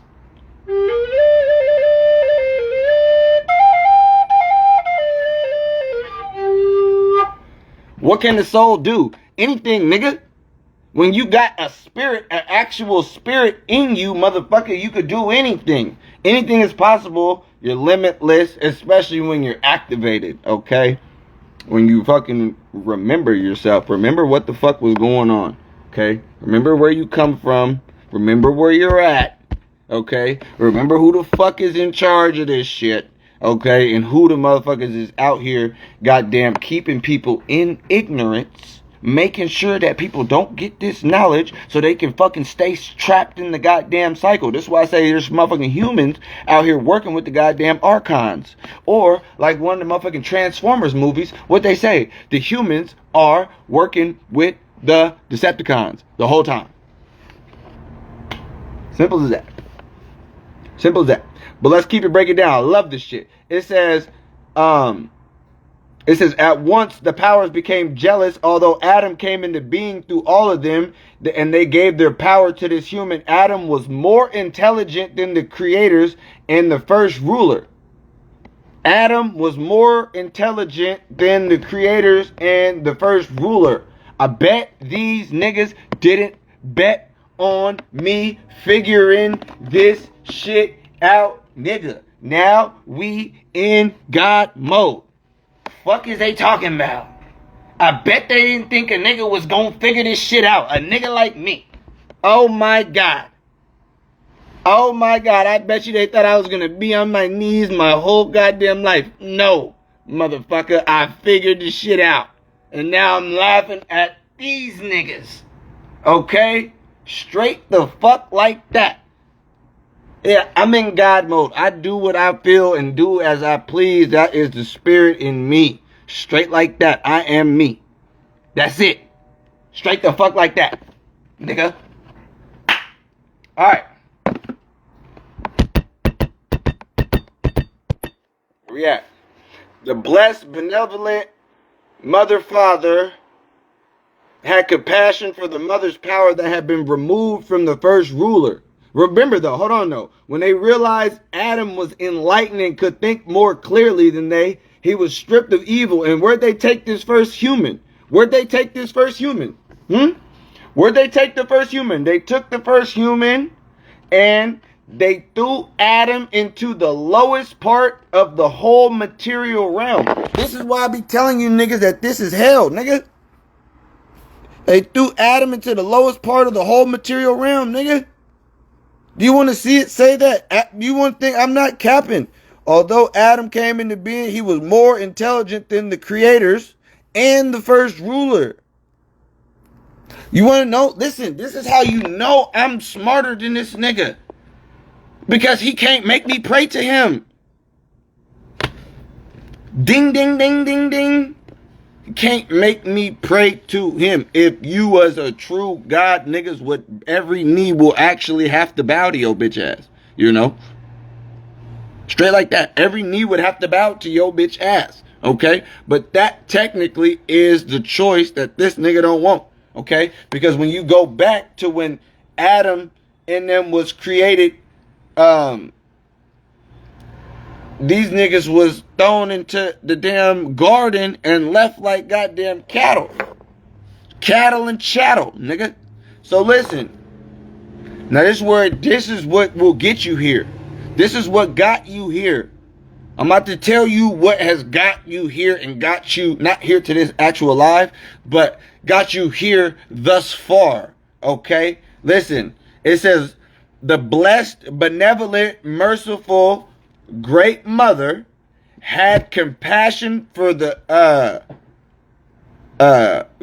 What can the soul do? Anything, nigga. When you got a spirit, an actual spirit in you, motherfucker, you could do anything. Anything is possible. You're limitless, especially when you're activated, okay? When you fucking remember yourself. Remember what the fuck was going on, okay? Remember where you come from. Remember where you're at, okay? Remember who the fuck is in charge of this shit, okay? And who the motherfuckers is out here, goddamn, keeping people in ignorance. Making sure that people don't get this knowledge so they can fucking stay trapped in the goddamn cycle. This is why I say there's motherfucking humans out here working with the goddamn archons. Or, like one of the motherfucking Transformers movies, what they say, the humans are working with the Decepticons the whole time. Simple as that. Simple as that. But let's keep it breaking down. I love this shit. It says, at once the powers became jealous, although Adam came into being through all of them, and they gave their power to this human. Adam was more intelligent than the creators and the first ruler. Adam was more intelligent than the creators and the first ruler. I bet these niggas didn't bet on me figuring this shit out, nigga. Now we in God mode. Fuck is they talking about? I bet they didn't think a nigga was gonna figure this shit out. A nigga like me. Oh my God. Oh my God. I bet you they thought I was gonna be on my knees my whole goddamn life. No, motherfucker. I figured this shit out. And now I'm laughing at these niggas. Okay? Straight the fuck like that. Yeah, I'm in God mode. I do what I feel and do as I please. That is the spirit in me. Straight like that. I am me. That's it. Straight the fuck like that. Nigga. Alright. React. The blessed, benevolent mother, father had compassion for the mother's power that had been removed from the first ruler. Remember though, hold on though. When they realized Adam was enlightened and could think more clearly than they, he was stripped of evil. And where'd they take this first human? Where'd they take this first human? Where'd they take the first human? They took the first human and they threw Adam into the lowest part of the whole material realm. This is why I be telling you niggas that this is hell, nigga. They threw Adam into the lowest part of the whole material realm, nigga. Do you want to see it say that? You want to think I'm not capping? Although Adam came into being, he was more intelligent than the creators and the first ruler. You want to know? Listen, this is how you know I'm smarter than this nigga. Because he can't make me pray to him. Ding, ding, ding, ding, ding. He can't make me pray to him. If you was a true God, niggas would, every knee will actually have to bow to your bitch ass. You know? Straight like that. Every knee would have to bow to your bitch ass. Okay? But that technically is the choice that this nigga don't want. Okay? Because when you go back to when Adam and them was created, these niggas was thrown into the damn garden and left like goddamn cattle. Cattle and chattel, nigga. So listen. Now this is what will get you here. This is what got you here. I'm about to tell you what has got you here and got you, not here to this actual life, but got you here thus far. Okay? Listen. It says, the blessed, benevolent, merciful, great mother had compassion for the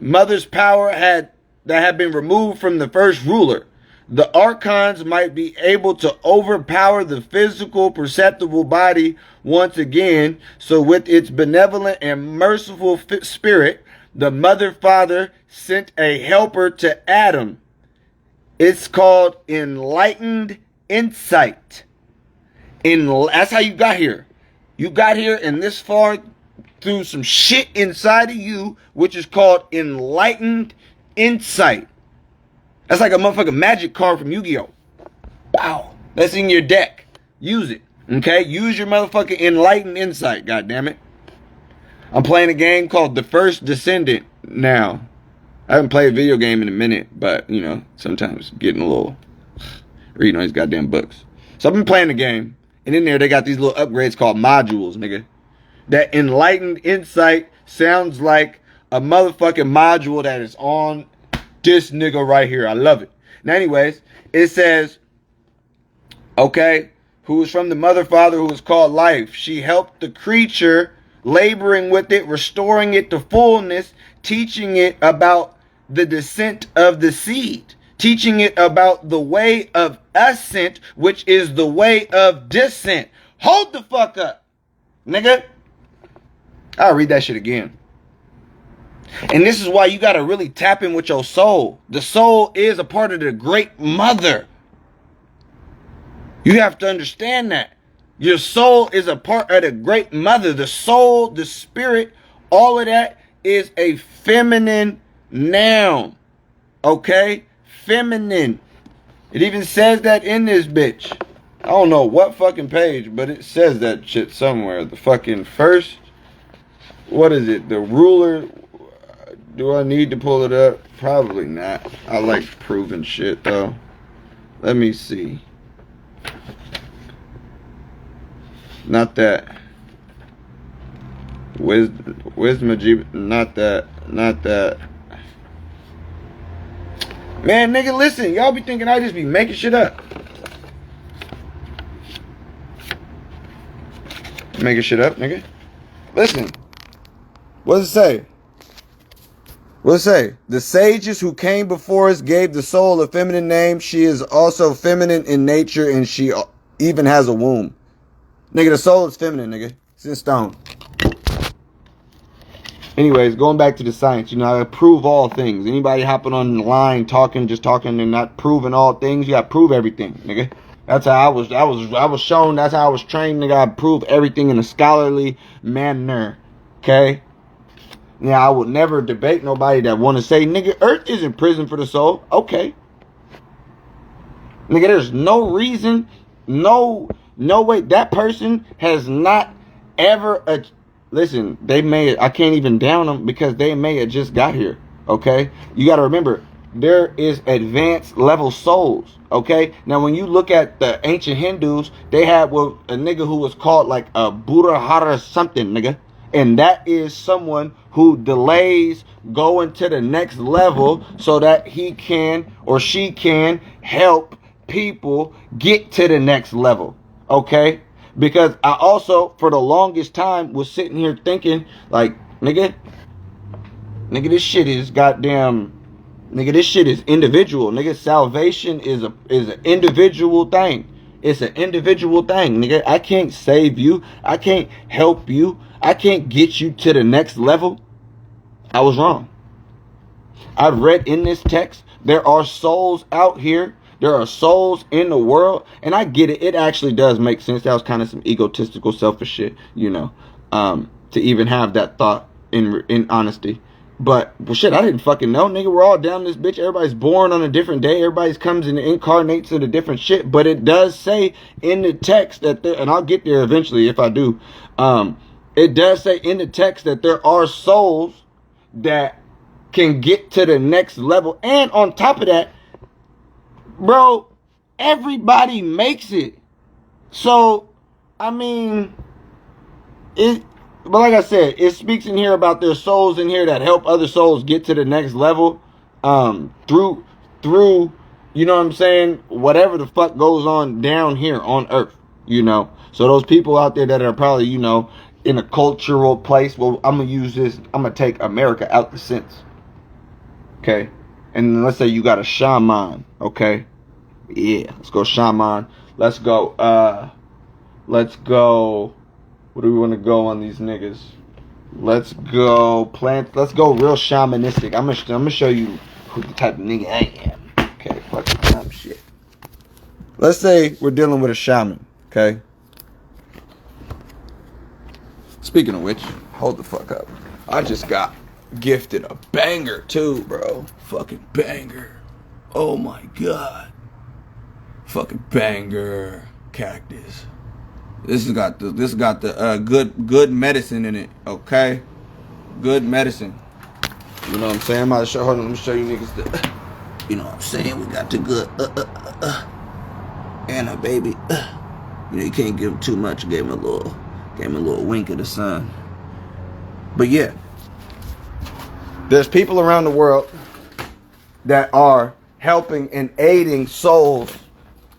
mother's power that had been removed from the first ruler. The archons might be able to overpower the physical, perceptible body once again. So with its benevolent and merciful spirit, the mother-father sent a helper to Adam. It's called enlightened insight. That's how you got here. You got here and this far through some shit inside of you, which is called enlightened insight. That's like a motherfucking magic card from Yu-Gi-Oh! Wow. That's in your deck. Use it. Okay? Use your motherfucking enlightened insight, goddammit. I'm playing a game called The First Descendant now. I haven't played a video game in a minute, but, you know, sometimes getting a little reading all these goddamn books. So I've been playing the game, and in there they got these little upgrades called modules, nigga. That enlightened insight sounds like a motherfucking module that is on this nigga right here. I love it. Now, anyways, it says, okay, who was from the mother father who was called life. She helped the creature, laboring with it, restoring it to fullness, teaching it about the descent of the seed, teaching it about the way of ascent, which is the way of descent. Hold the fuck up, nigga. I'll read that shit again. And this is why you got to really tap in with your soul. The soul is a part of the great mother. You have to understand that. Your soul is a part of the great mother. The soul, the spirit, all of that is a feminine noun. Okay? Feminine. It even says that in this bitch. I don't know what fucking page, but it says that shit somewhere. The fucking first, what is it? The ruler. Do I need to pull it up? Probably not. I like proving shit though. Let me see. Not that. Wisdom, not that. Not that. Man, nigga, listen. Y'all be thinking I just be making shit up. Making shit up, nigga. Listen. What does it say? What does it say? The sages who came before us gave the soul a feminine name. She is also feminine in nature, and she even has a womb. Nigga, the soul is feminine, nigga. It's in stone. Anyways, going back to the science, you know, I prove all things. Anybody hopping on the line, just talking and not proving all things, you gotta prove everything, nigga. That's how I was shown. That's how I was trained. Nigga, I prove everything in a scholarly manner. Okay. Now I would never debate nobody that want to say, nigga, Earth isn't prison for the soul. Okay. Nigga, there's no reason, no way. That person has not ever. Listen, I can't even down them because they may have just got here. Okay, you got to remember, there is advanced level souls. Okay, now when you look at the ancient Hindus, they had a nigga who was called like a Buddha something, nigga. And that is someone who delays going to the next level so that he can or she can help people get to the next level. Okay? Because I also, for the longest time, was sitting here thinking, like, nigga, this shit is goddamn, nigga, this shit is individual. Nigga, salvation is an individual thing. It's an individual thing, nigga. I can't save you. I can't help you. I can't get you to the next level. I was wrong. I've read in this text, there are souls out here. There are souls in the world. And I get it. It actually does make sense. That was kind of some egotistical, selfish shit, you know, to even have that thought in honesty. But, well, shit, I didn't fucking know, nigga. We're all down this bitch. Everybody's born on a different day. Everybody's comes and incarnates in a different shit. But it does say in the text that there, and I'll get there eventually if I do. It does say in the text that there are souls that can get to the next level. And on top of that, bro, everybody makes it. So, I mean, but like I said, it speaks in here about there's souls in here that help other souls get to the next level through you know what I'm saying, whatever the fuck goes on down here on Earth, you know. So those people out there that are probably, you know, in a cultural place, well, I'm going to take America out the sense. Okay? And let's say you got a shaman, okay? Yeah, let's go shaman. Let's go, where do we want to go on these niggas? Let's go real shamanistic. I'm gonna show you who the type of nigga I am. Okay, fucking dumb shit. Let's say we're dealing with a shaman, okay? Speaking of which, hold the fuck up. I just got gifted a banger too, bro. Fucking banger. Oh my god. Fucking banger cactus. This has got the good medicine in it, okay? Good medicine. You know what I'm saying? I'm about to show. Hold on, let me show you niggas the. You know what I'm saying? We got the good and a baby. You know you can't give him too much. Gave him a little wink of the sun. But yeah, there's people around the world that are helping and aiding souls.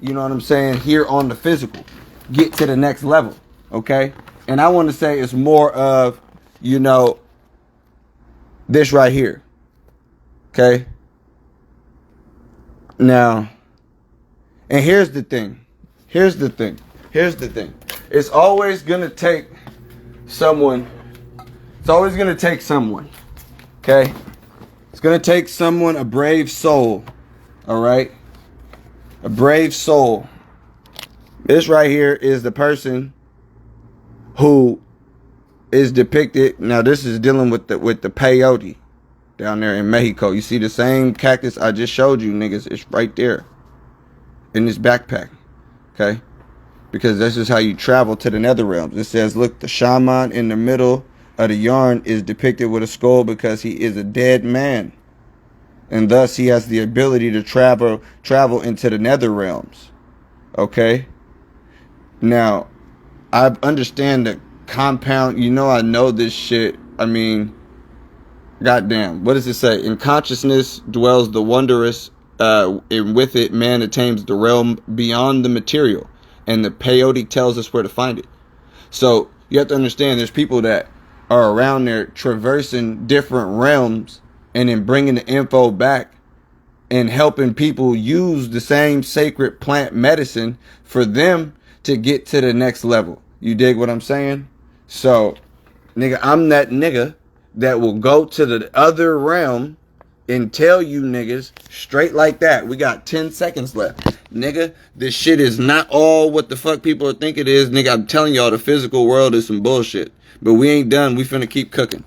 You know what I'm saying? Here on the physical. Get to the next level, okay? And I want to say it's more of, you know, this right here, okay? Now, and here's the thing. It's always going to take someone. Okay? It's going to take someone, a brave soul, all right? A brave soul. This right here is the person who is depicted. Now this is dealing with the peyote down there in Mexico. You see the same cactus I just showed you, niggas. It's right there in this backpack. Okay? Because this is how you travel to the nether realms. It says, look, the shaman in the middle of the yarn is depicted with a skull because he is a dead man. And thus he has the ability to travel into the nether realms. Okay? Now, I understand the compound. You know, I know this shit. I mean, goddamn. What does it say? In consciousness dwells the wondrous, and with it, man attains the realm beyond the material. And the peyote tells us where to find it. So, you have to understand there's people that are around there traversing different realms and then bringing the info back and helping people use the same sacred plant medicine for them to get to the next level. You dig what I'm saying? So, nigga, I'm that nigga that will go to the other realm and tell you niggas straight like that. We got 10 seconds left. Nigga, this shit is not all what the fuck people are think it is. Nigga, I'm telling y'all, the physical world is some bullshit. But we ain't done. We finna keep cooking.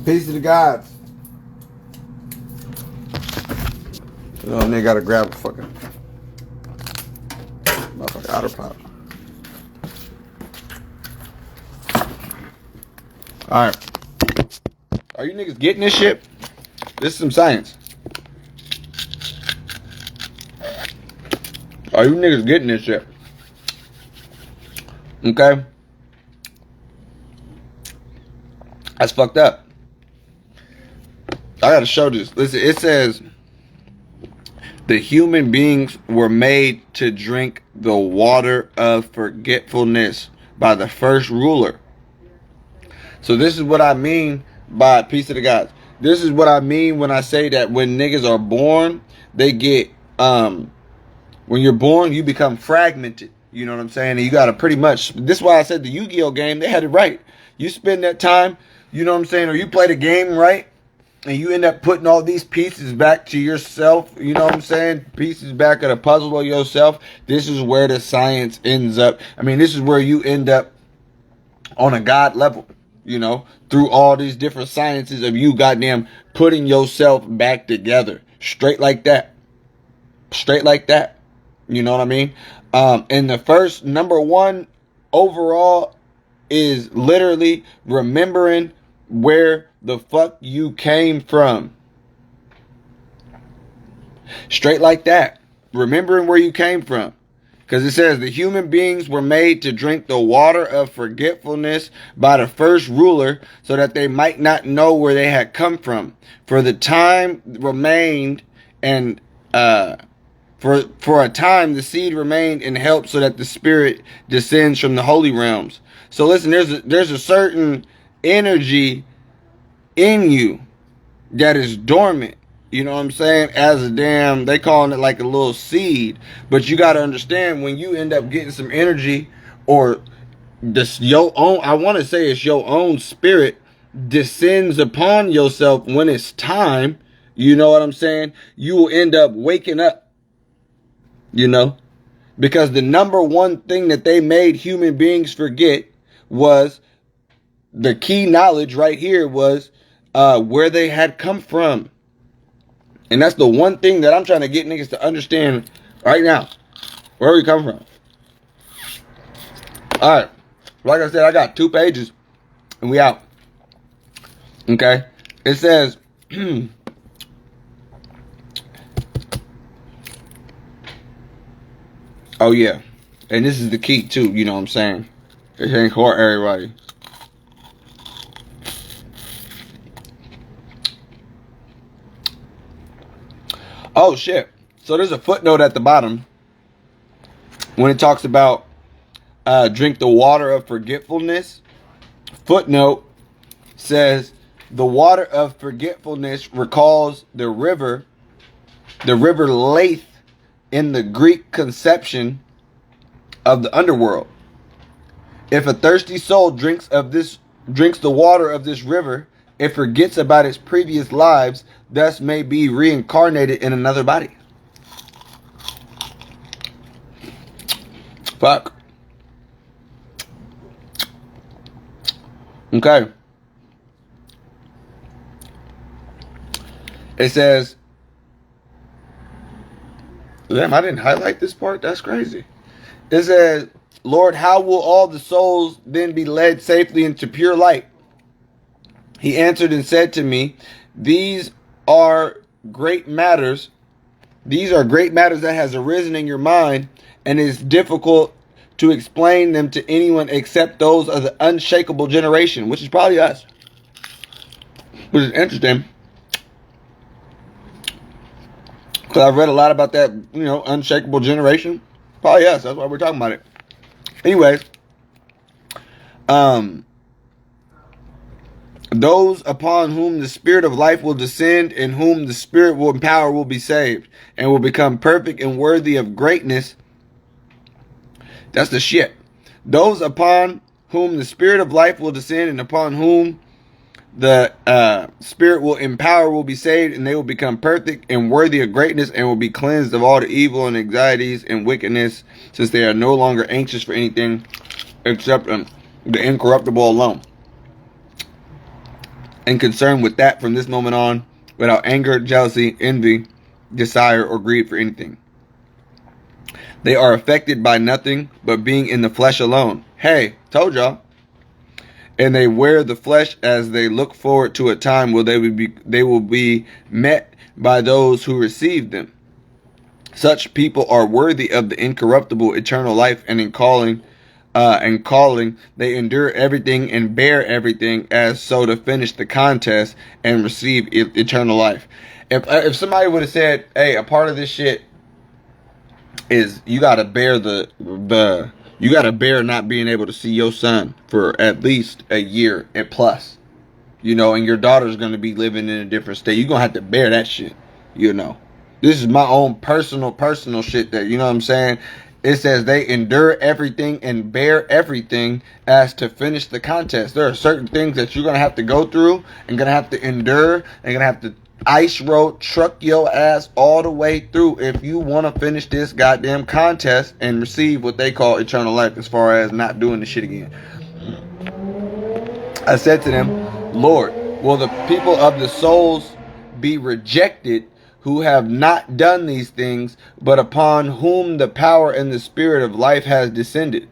Peace to the gods. Oh, nigga gotta grab a fucking motherfucking otter pop. Alright. Are you niggas getting this shit? This is some science. Are you niggas getting this shit? Okay? That's fucked up. I gotta show this. Listen, it says the human beings were made to drink the water of forgetfulness by the first ruler. So this is what I mean by peace of the gods. This is what I mean when I say that when niggas are born, they get when you're born, you become fragmented. You know what I'm saying? And you gotta pretty much, this is why I said the Yu-Gi-Oh game, they had it right. You spend that time, you know what I'm saying, or you play the game right, and you end up putting all these pieces back to yourself, you know what I'm saying? Pieces back of the puzzle of yourself. This is where the science ends up. I mean, this is where you end up on a God level, you know, through all these different sciences of you goddamn putting yourself back together. Straight like that. Straight like that. You know what I mean? And the first, number one overall is literally remembering where the fuck you came from. Straight like that. Remembering where you came from. Because it says the human beings were made to drink the water of forgetfulness by the first ruler so that they might not know where they had come from. For the time remained and for a time the seed remained and helped so that the spirit descends from the holy realms. So listen, there's a certain energy in you that is dormant. You know what I'm saying? As a damn, they calling it like a little seed. But you got to understand when you end up getting some energy or this your own, I want to say it's your own spirit descends upon yourself when it's time. You know what I'm saying? You will end up waking up, you know, because the number one thing that they made human beings forget was the key knowledge right here was where they had come from. And that's the one thing that I'm trying to get niggas to understand right now. Where we come from. Alright. Like I said, I got 2 pages. And we out. Okay. It says, oh yeah. And this is the key too, you know what I'm saying? It ain't for everybody. Oh shit. So there's a footnote at the bottom when it talks about drink the water of forgetfulness. Footnote says the water of forgetfulness recalls the river Lethe in the Greek conception of the underworld. If a thirsty soul drinks the water of this river, it forgets about its previous lives, thus may be reincarnated in another body. Fuck. Okay. It says, damn, I didn't highlight this part. That's crazy. It says, Lord, how will all the souls then be led safely into pure light? He answered and said to me, these are great matters. These are great matters that has arisen in your mind, and it is difficult to explain them to anyone except those of the unshakable generation, which is probably us. Which is interesting. Because I've read a lot about that, you know, unshakable generation. Probably us. That's why we're talking about it. Anyways. Those upon whom the Spirit of life will descend, and whom the Spirit will empower, will be saved and will become perfect and worthy of greatness. That's the shit. Those upon whom the Spirit of life will descend, and upon whom the Spirit will empower, will be saved, and they will become perfect and worthy of greatness, and will be cleansed of all the evil and anxieties and wickedness, since they are no longer anxious for anything except the incorruptible alone, and concerned with that from this moment on, without anger, jealousy, envy, desire, or greed for anything. They are affected by nothing but being in the flesh alone. Hey, told y'all. And they wear the flesh as they look forward to a time where they will be met by those who receive them. Such people are worthy of the incorruptible eternal life, and in calling they endure everything and bear everything, as so to finish the contest and receive eternal life. If somebody would have said, hey, a part of this shit is you gotta bear you gotta bear not being able to see your son for at least a year and plus, and your daughter's gonna be living in a different state. You're gonna have to bear that shit, This is my own personal shit that, you know what I'm saying? It says they endure everything and bear everything as to finish the contest. There are certain things that you're gonna have to go through and gonna have to endure and gonna have to ice road truck your ass all the way through if you want to finish this goddamn contest and receive what they call eternal life, as far as not doing the shit again. I said to them, Lord, will the people of the souls be rejected who have not done these things, but upon whom the power and the Spirit of life has descended?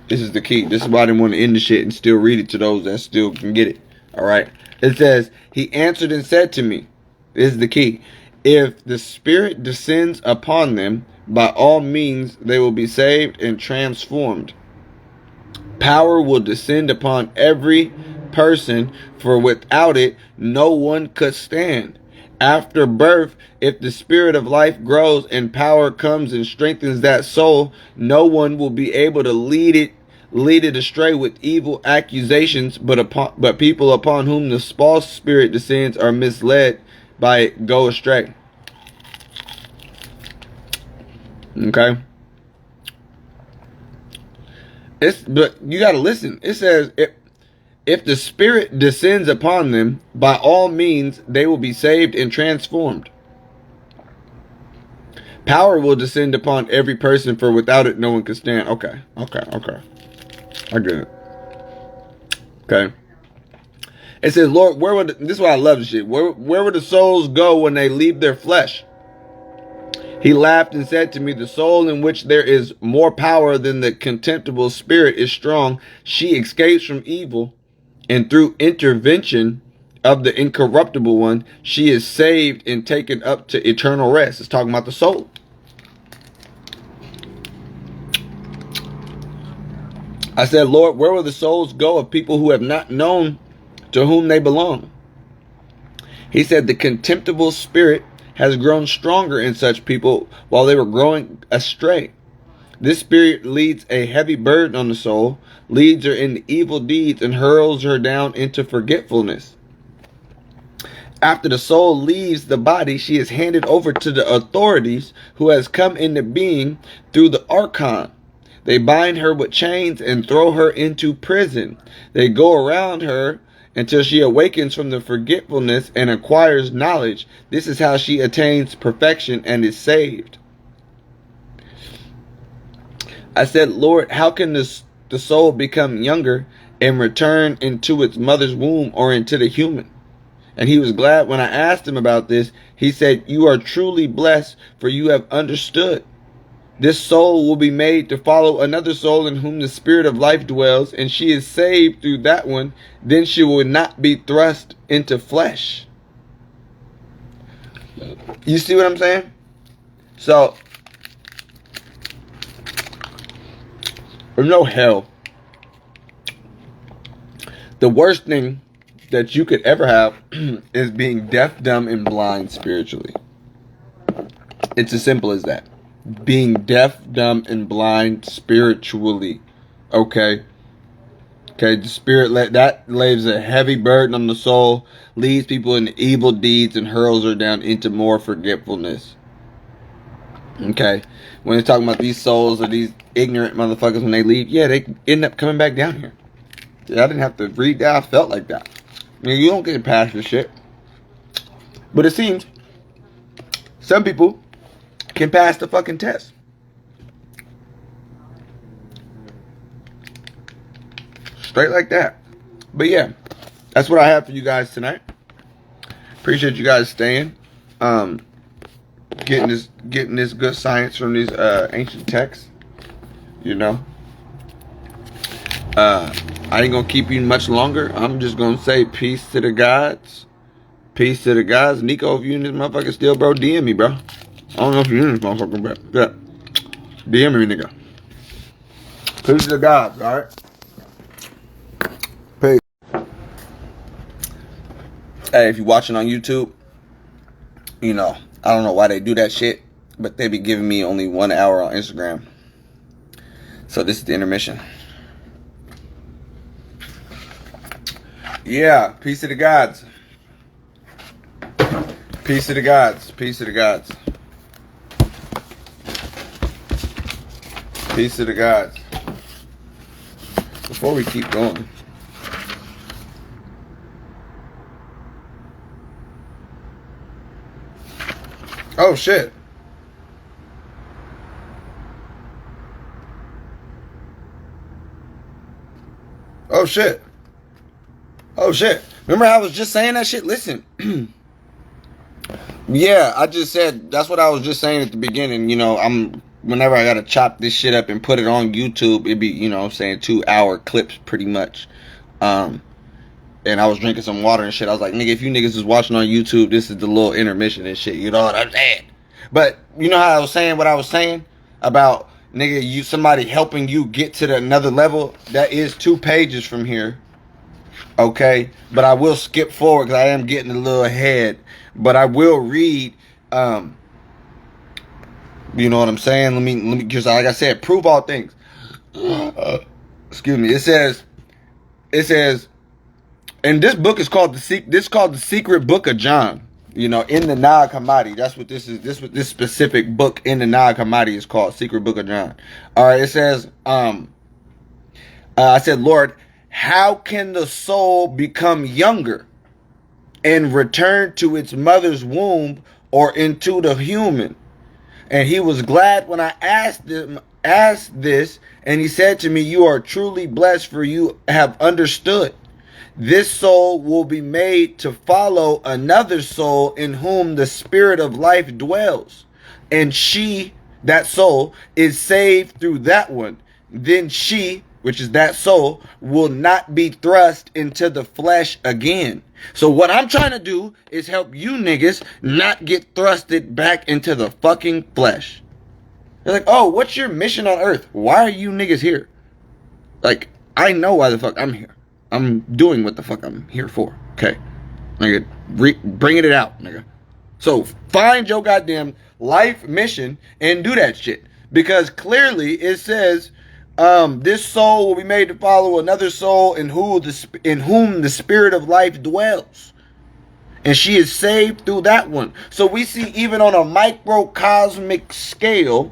This is the key. This is why I didn't want to end the shit and still read it to those that still can get it. All right. It says, he answered and said to me, this is the key, if the Spirit descends upon them, by all means they will be saved and transformed. Power will descend upon every person, for without it, no one could stand. After birth, if the Spirit of life grows and power comes and strengthens that soul, no one will be able to lead it astray with evil accusations, but people upon whom the false spirit descends are misled by it, go astray. Okay. But you got to listen. It says, if the Spirit descends upon them, by all means they will be saved and transformed. Power will descend upon every person, for without it no one can stand. Okay. I get it. Okay. It says, Lord, this is why I love this shit. Where would the souls go when they leave their flesh? He laughed and said to me, the soul in which there is more power than the contemptible spirit is strong. She escapes from evil, and through intervention of the incorruptible one, she is saved and taken up to eternal rest. It's talking about the soul. I said, Lord, where will the souls go of people who have not known to whom they belong? He said, the contemptible spirit has grown stronger in such people while they were growing astray. This spirit leads a heavy burden on the soul, leads her into evil deeds, and hurls her down into forgetfulness. After the soul leaves the body, she is handed over to the authorities who has come into being through the archon. They bind her with chains and throw her into prison. They go around her until she awakens from the forgetfulness and acquires knowledge. This is how she attains perfection and is saved. I said, Lord, how can the soul become younger and return into its mother's womb or into the human? And he was glad when I asked him about this. He said, you are truly blessed, for you have understood. This soul will be made to follow another soul in whom the Spirit of life dwells, and she is saved through that one. Then she will not be thrust into flesh. You see what I'm saying? So, there's no hell. The worst thing that you could ever have is being deaf, dumb, and blind spiritually. It's as simple as that. Being deaf, dumb, and blind spiritually. Okay? Okay, the spirit that lays a heavy burden on the soul, leads people into evil deeds, and hurls her down into more forgetfulness. Okay, when they're talking about these souls or these ignorant motherfuckers when they leave, yeah, they end up coming back down here. I didn't have to read that. I felt like that. I mean, you don't get past this shit. But it seems some people can pass the fucking test. Straight like that. But yeah, that's what I have for you guys tonight. Appreciate you guys staying. Getting this good science from these ancient texts. You know. I ain't gonna keep you much longer. I'm just gonna say peace to the gods. Peace to the guys. Nico, if you in this motherfucker still, bro, DM me, bro. I don't know if you in this motherfucker, bro. Yeah. DM me, nigga. Peace to the gods, alright? Peace. Hey, if you're watching on YouTube, you know, I don't know why they do that shit, but they be giving me only 1 hour on Instagram. So this is the intermission. Yeah, peace to the gods. Peace to the gods. Peace to the gods. Peace to the gods. Before we keep going. Oh shit. Oh shit. Oh shit. Remember how I was just saying that shit? Listen. Yeah, I just said, that's what I was just saying at the beginning. You know, whenever I gotta chop this shit up and put it on YouTube, it'd be, you know what I'm saying, 2-hour clips pretty much. And I was drinking some water and shit. I was like, nigga, if you niggas is watching on YouTube, this is the little intermission and shit. You know what I'm saying? But you know how I was saying what I was saying about, nigga, somebody helping you get to another level? That is 2 pages from here. Okay, but I will skip forward because I am getting a little ahead. But I will read, you know what I'm saying? Let me, because like I said, prove all things. Excuse me. It says, and this book is called the Secret Book of John. You know, in the Nag Hammadi. That's what this is. This what this specific book in the Nag Hammadi is called, Secret Book of John. All right. It says, I said, Lord, how can the soul become younger and return to its mother's womb or into the human? And he was glad when I asked this, and he said to me, you are truly blessed, for you have understood. This soul will be made to follow another soul in whom the spirit of life dwells. And she, that soul, is saved through that one. Then she, which is that soul, will not be thrust into the flesh again. So what I'm trying to do is help you niggas not get thrusted back into the fucking flesh. They're like, oh, what's your mission on earth? Why are you niggas here? Like, I know why the fuck I'm here. I'm doing what the fuck I'm here for. Okay? Nigga, bringing it out, nigga. So find your goddamn life mission and do that shit. Because clearly it says, this soul will be made to follow another soul in whom the spirit of life dwells. And she is saved through that one. So we see even on a microcosmic scale,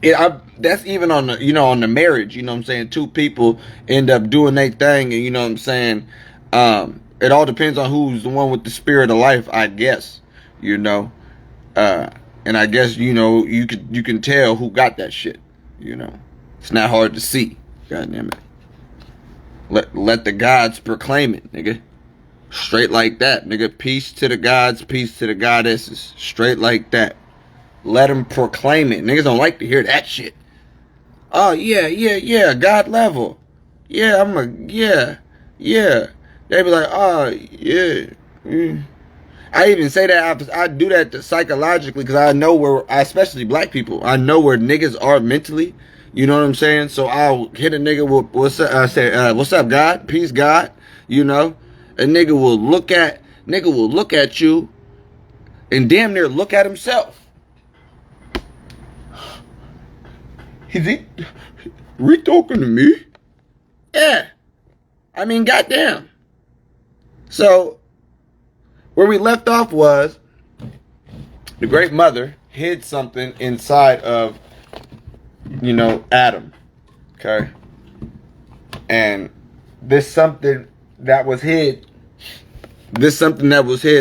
that's even on the, on the marriage, you know what I'm saying? 2 people end up doing their thing, and you know what I'm saying? It all depends on who's the one with the spirit of life, I guess, and I guess, you can tell who got that shit, It's not hard to see. God damn it. Let the gods proclaim it, nigga. Straight like that, nigga. Peace to the gods, peace to the goddesses. Straight like that. Let them proclaim it. Niggas don't like to hear that shit. Oh, yeah. God level. Yeah, yeah. They be like, oh, yeah. I even say that, I do that psychologically because I know especially black people, I know where niggas are mentally. You know what I'm saying? So I'll hit a nigga with, what's up? I say, what's up, God? Peace, God. A nigga will look at you and damn near look at himself. Is he talking to me? Yeah. I mean, goddamn. So, where we left off was the great mother hid something inside of, Adam. Okay? And this something that was hid,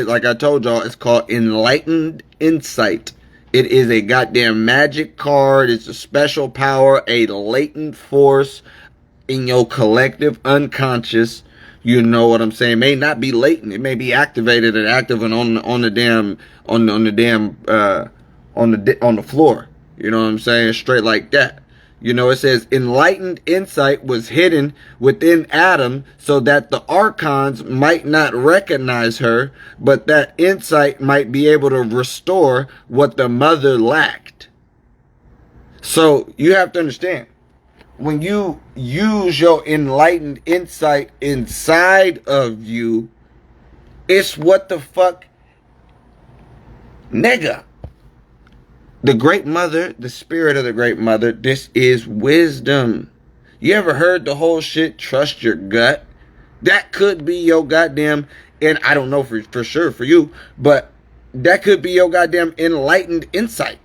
like I told y'all, it's called enlightened insight. It is a goddamn magic card. It's a special power, a latent force in your collective unconscious. You know what I'm saying? It may not be latent. It may be activated and active and on the floor. You know what I'm saying? Straight like that. It says enlightened insight was hidden within Adam so that the archons might not recognize her, but that insight might be able to restore what the mother lacked. So you have to understand, when you use your enlightened insight inside of you, it's what the fuck, nigga. The great mother, the spirit of the great mother, this is wisdom. You ever heard the whole shit, trust your gut? That could be your goddamn, and I don't know for sure for you, but that could be your goddamn enlightened insight.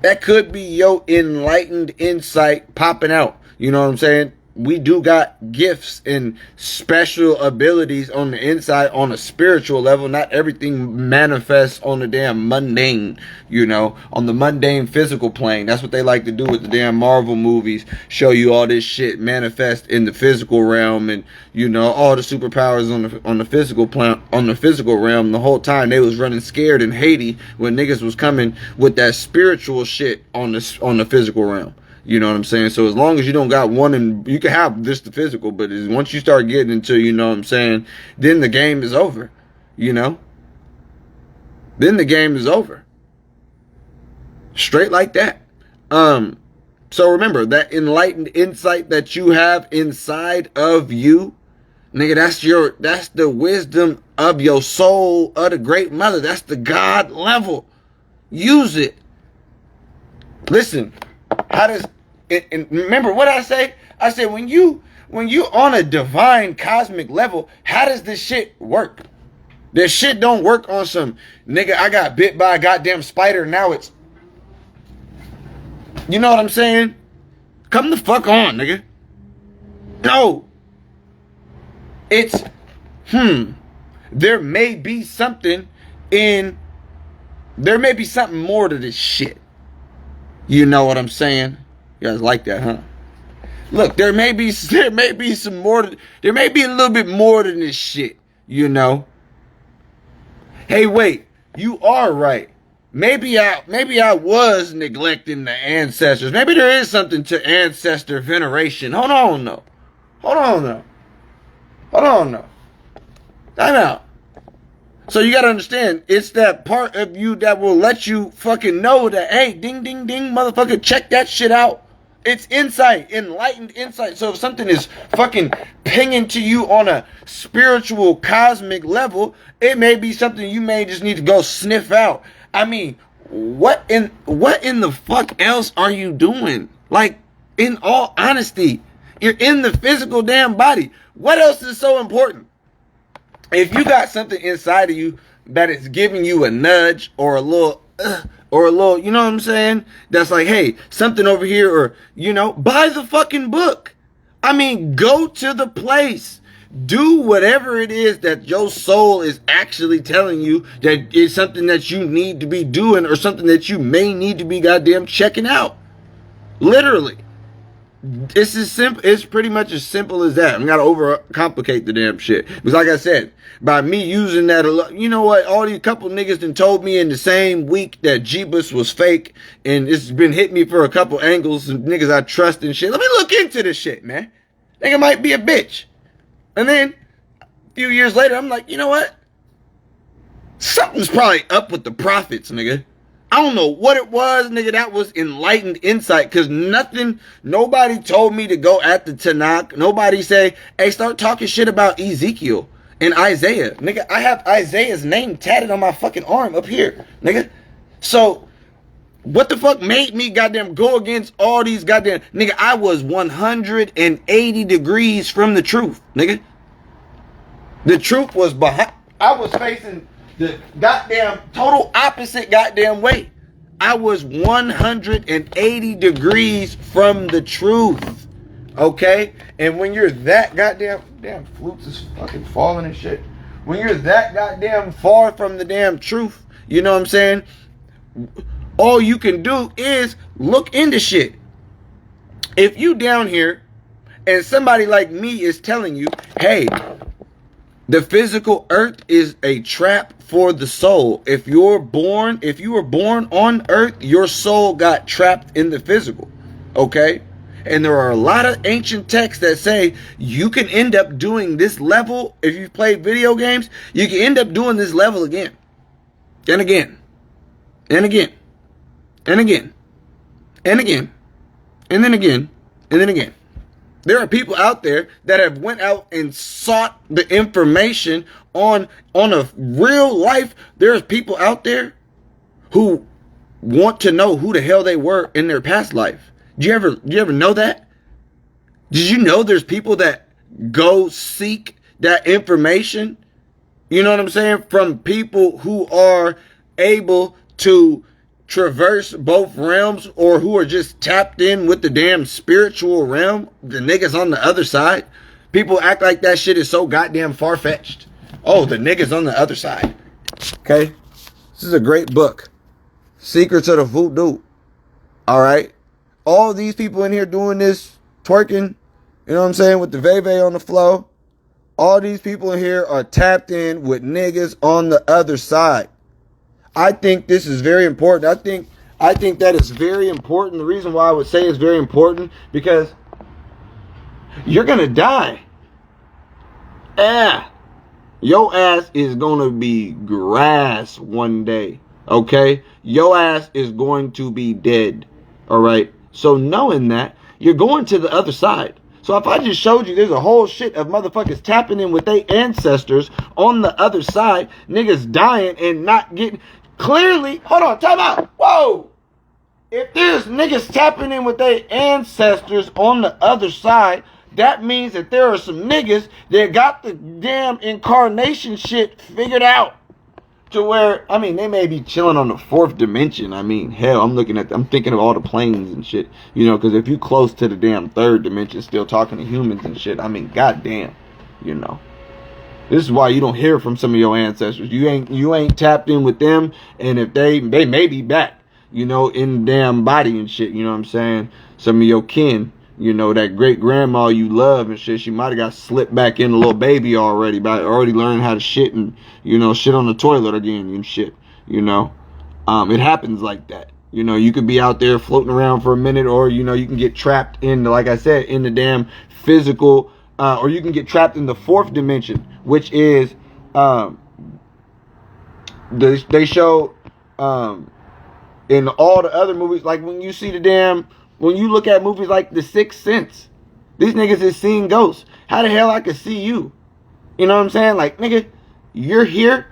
That could be your enlightened insight popping out. You know what I'm saying? We do got gifts and special abilities on the inside on a spiritual level. Not everything manifests on the damn mundane, on the mundane physical plane. That's what they like to do with the damn Marvel movies. Show you all this shit manifest in the physical realm, and all the superpowers on the physical plan, on the physical realm. The whole time they was running scared in Haiti when niggas was coming with that spiritual shit on the physical realm. You know what I'm saying? So as long as you don't got one, and you can have just the physical, but once you start getting into, then the game is over, Then the game is over. Straight like that. So remember, that enlightened insight that you have inside of you, nigga, that's the wisdom of your soul, of the great mother. That's the God level. Use it. Listen, and remember what I say? I said, when you on a divine cosmic level, how does this shit work? This shit don't work on some, nigga, I got bit by a goddamn spider, now it's, you know what I'm saying? Come the fuck on, nigga. No. It's, there may be something more to this shit. You know what I'm saying? You guys like that, huh? Look, there may be some more. There may be a little bit more than this shit, Hey, wait, you are right. Maybe I was neglecting the ancestors. Maybe there is something to ancestor veneration. Hold on, though. Time out. So you gotta understand, it's that part of you that will let you fucking know that, hey, ding, ding, ding, motherfucker, check that shit out. It's insight, enlightened insight. So if something is fucking pinging to you on a spiritual, cosmic level, it may be something you may just need to go sniff out. I mean, what in the fuck else are you doing? Like, in all honesty, you're in the physical damn body. What else is so important? If you got something inside of you that is giving you a nudge or a little, you know what I'm saying? That's like, hey, something over here, or, buy the fucking book. I mean, go to the place. Do whatever it is that your soul is actually telling you that is something that you need to be doing, or something that you may need to be goddamn checking out. Literally. It's as simple. It's pretty much as simple as that. I'm not overcomplicate the damn shit. Because like I said, by me using that, you know what? All these couple niggas done told me in the same week that Jeebus was fake, and it's been hit me for a couple angles, and niggas I trust and shit. Let me look into this shit, man. Nigga might be a bitch. And then a few years later, I'm like, you know what? Something's probably up with the prophets, nigga. I don't know what it was, nigga. That was enlightened insight. Because nobody told me to go at the Tanakh. Nobody say, hey, start talking shit about Ezekiel and Isaiah. Nigga, I have Isaiah's name tatted on my fucking arm up here, nigga. So, What the fuck made me goddamn go against all these goddamn... Nigga, I was 180 degrees from the truth, nigga. The truth was behind... I was facing the goddamn total opposite goddamn way. I was 180 degrees from the truth. Okay? And when you're that goddamn... Damn, flutes is fucking falling and shit. When you're that goddamn far from the damn truth, you know what I'm saying? All you can do is look into shit. If you down here and somebody like me is telling you, hey, the physical earth is a trap for the soul. If you were born on earth, your soul got trapped in the physical. Okay? And there are a lot of ancient texts that say you can end up doing this level. If you play video games, you can end up doing this level again. And again. And again. And again. And again. And then again. And then again. There are people out there that have went out and sought the information on a real life. There's people out there who want to know who the hell they were in their past life. Do you ever know that? Did you know there's people that go seek that information? You know what I'm saying? From people who are able to traverse both realms, or who are just tapped in with the damn spiritual realm, the niggas on the other side. People act like that shit is so goddamn far-fetched. Oh, the niggas on the other side. Okay? This is a great book. Secrets of the Voodoo. Alright? All these people in here doing this, twerking, you know what I'm saying, with the veve on the floor. All these people in here are tapped in with niggas on the other side. I think this is very important. I think that is very important. The reason why I would say it's very important, because you're gonna die. Your ass is gonna be grass one day. Okay? Your ass is going to be dead. Alright? So knowing that, you're going to the other side. So if I just showed you there's a whole shit of motherfuckers tapping in with their ancestors on the other side, niggas dying and not getting... Clearly, hold on, time out. Whoa! If there's niggas tapping in with their ancestors on the other side, that means that there are some niggas that got the damn incarnation shit figured out. To where, I mean, they may be chilling on the fourth dimension. I mean, hell, I'm thinking of all the planes and shit. You know, because if you close to the damn third dimension, still talking to humans and shit, I mean, goddamn, you know. This is why you don't hear from some of your ancestors. You ain't tapped in with them, and if they may be back, you know, in the damn body and shit, you know what I'm saying? Some of your kin, you know, that great grandma you love and shit, she might have got slipped back in a little baby already, by already learning how to shit and, you know, shit on the toilet again and shit, you know. It happens like that. You know, you could be out there floating around for a minute, or, you know, you can get trapped in, like I said, in the damn physical, or you can get trapped in the fourth dimension, which is, they show, in all the other movies, like when you see when you look at movies like The Sixth Sense, these niggas is seeing ghosts. How the hell I could see you? You know what I'm saying? Like, nigga, you're here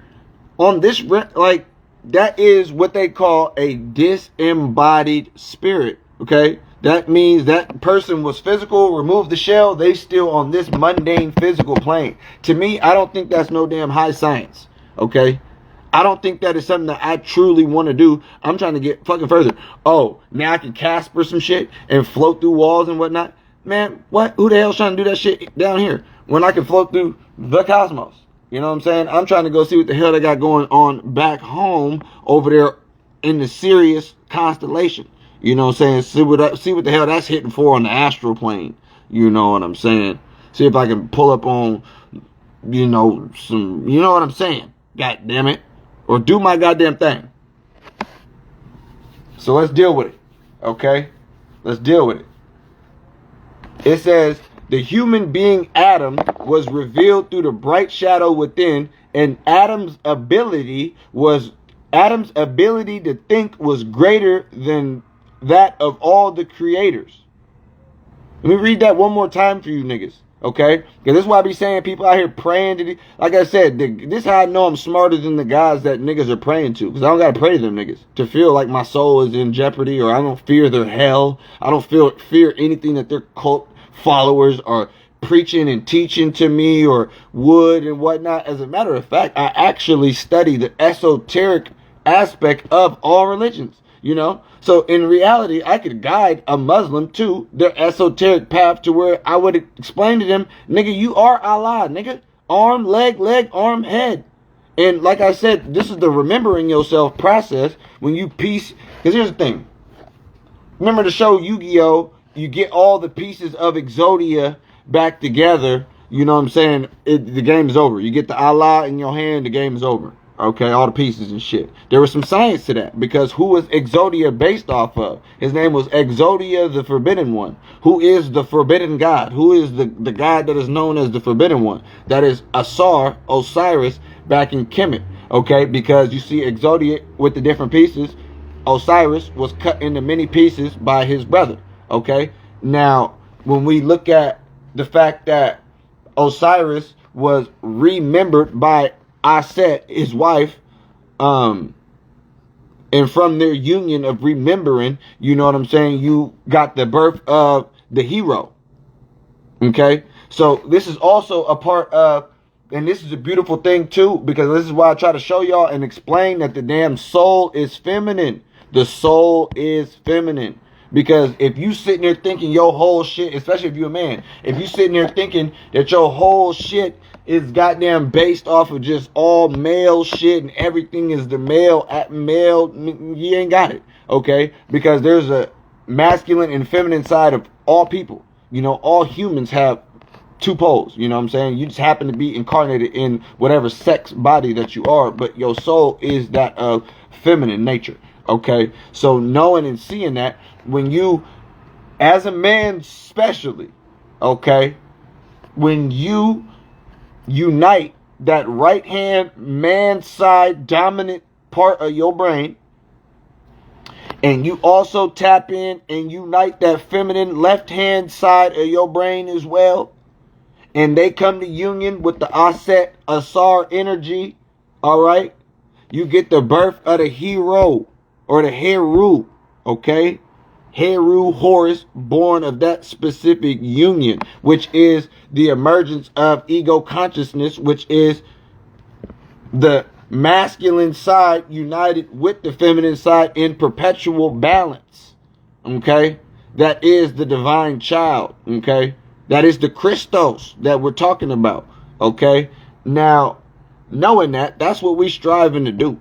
on this, like, that is what they call a disembodied spirit, okay? That means that person was physical, removed the shell, they still on this mundane physical plane. To me, I don't think that's no damn high science, okay? I don't think that is something that I truly want to do. I'm trying to get fucking further. Oh, now I can Casper some shit and float through walls and whatnot. Man, what? Who the hell's trying to do that shit down here when I can float through the cosmos? You know what I'm saying? I'm trying to go see what the hell they got going on back home over there in the Sirius constellation. You know what I'm saying? See what the hell that's hitting for on the astral plane. You know what I'm saying? See if I can pull up on, you know, some, you know what I'm saying? God damn it. Or do my goddamn thing. So let's deal with it. Okay? Let's deal with it. It says, the human being Adam was revealed through the bright shadow within, and Adam's ability to think was greater than that of all the creators. Let me read that one more time for you niggas. Okay? Because this is why I be saying people out here praying to like I said, this is how I know I'm smarter than the guys that niggas are praying to. Because I don't got to pray to them niggas to feel like my soul is in jeopardy, or I don't fear their hell. I don't fear anything that their cult followers are preaching and teaching to me or would and whatnot. As a matter of fact, I actually study the esoteric aspect of all religions, you know? So in reality, I could guide a Muslim to their esoteric path to where I would explain to them, nigga, you are Allah, nigga. Arm, leg, arm, head. And like I said, this is the remembering yourself process when you piece. Because here's the thing. Remember the show Yu-Gi-Oh! You get all the pieces of Exodia back together. You know what I'm saying? The game is over. You get the Allah in your hand, the game is over. Okay, all the pieces and shit. There was some science to that, because who was Exodia based off of? His name was Exodia the Forbidden One. Who is the Forbidden God? Who is the God that is known as the Forbidden One? That is Asar, Osiris, back in Kemet. Okay, because you see Exodia with the different pieces, Osiris was cut into many pieces by his brother. Okay, now when we look at the fact that Osiris was remembered by Aset, his wife, and from their union of remembering, you know what I'm saying, you got the birth of the hero. Okay, so this is also a part of, and this is a beautiful thing too, because this is why I try to show y'all and explain that the damn soul is feminine. The soul is feminine. Because if you sitting there thinking your whole shit, especially if you're a man, if you sitting there thinking that your whole shit is goddamn based off of just all male shit and everything is the male at male, you ain't got it. Okay? Because there's a masculine and feminine side of all people. You know, all humans have two poles. You know what I'm saying? You just happen to be incarnated in whatever sex body that you are, but your soul is that of feminine nature. Okay? So knowing and seeing that, when you, as a man especially, okay, when you unite that right hand man side dominant part of your brain, and you also tap in and unite that feminine left hand side of your brain as well, and they come to union with the Aset Asar energy, all right, you get the birth of the hero or the Heru, okay? Heru Horus, born of that specific union, which is the emergence of ego consciousness, which is the masculine side united with the feminine side in perpetual balance. Okay? That is the divine child. Okay? That is the Christos that we're talking about. Okay? Now, knowing that, that's what we're striving to do.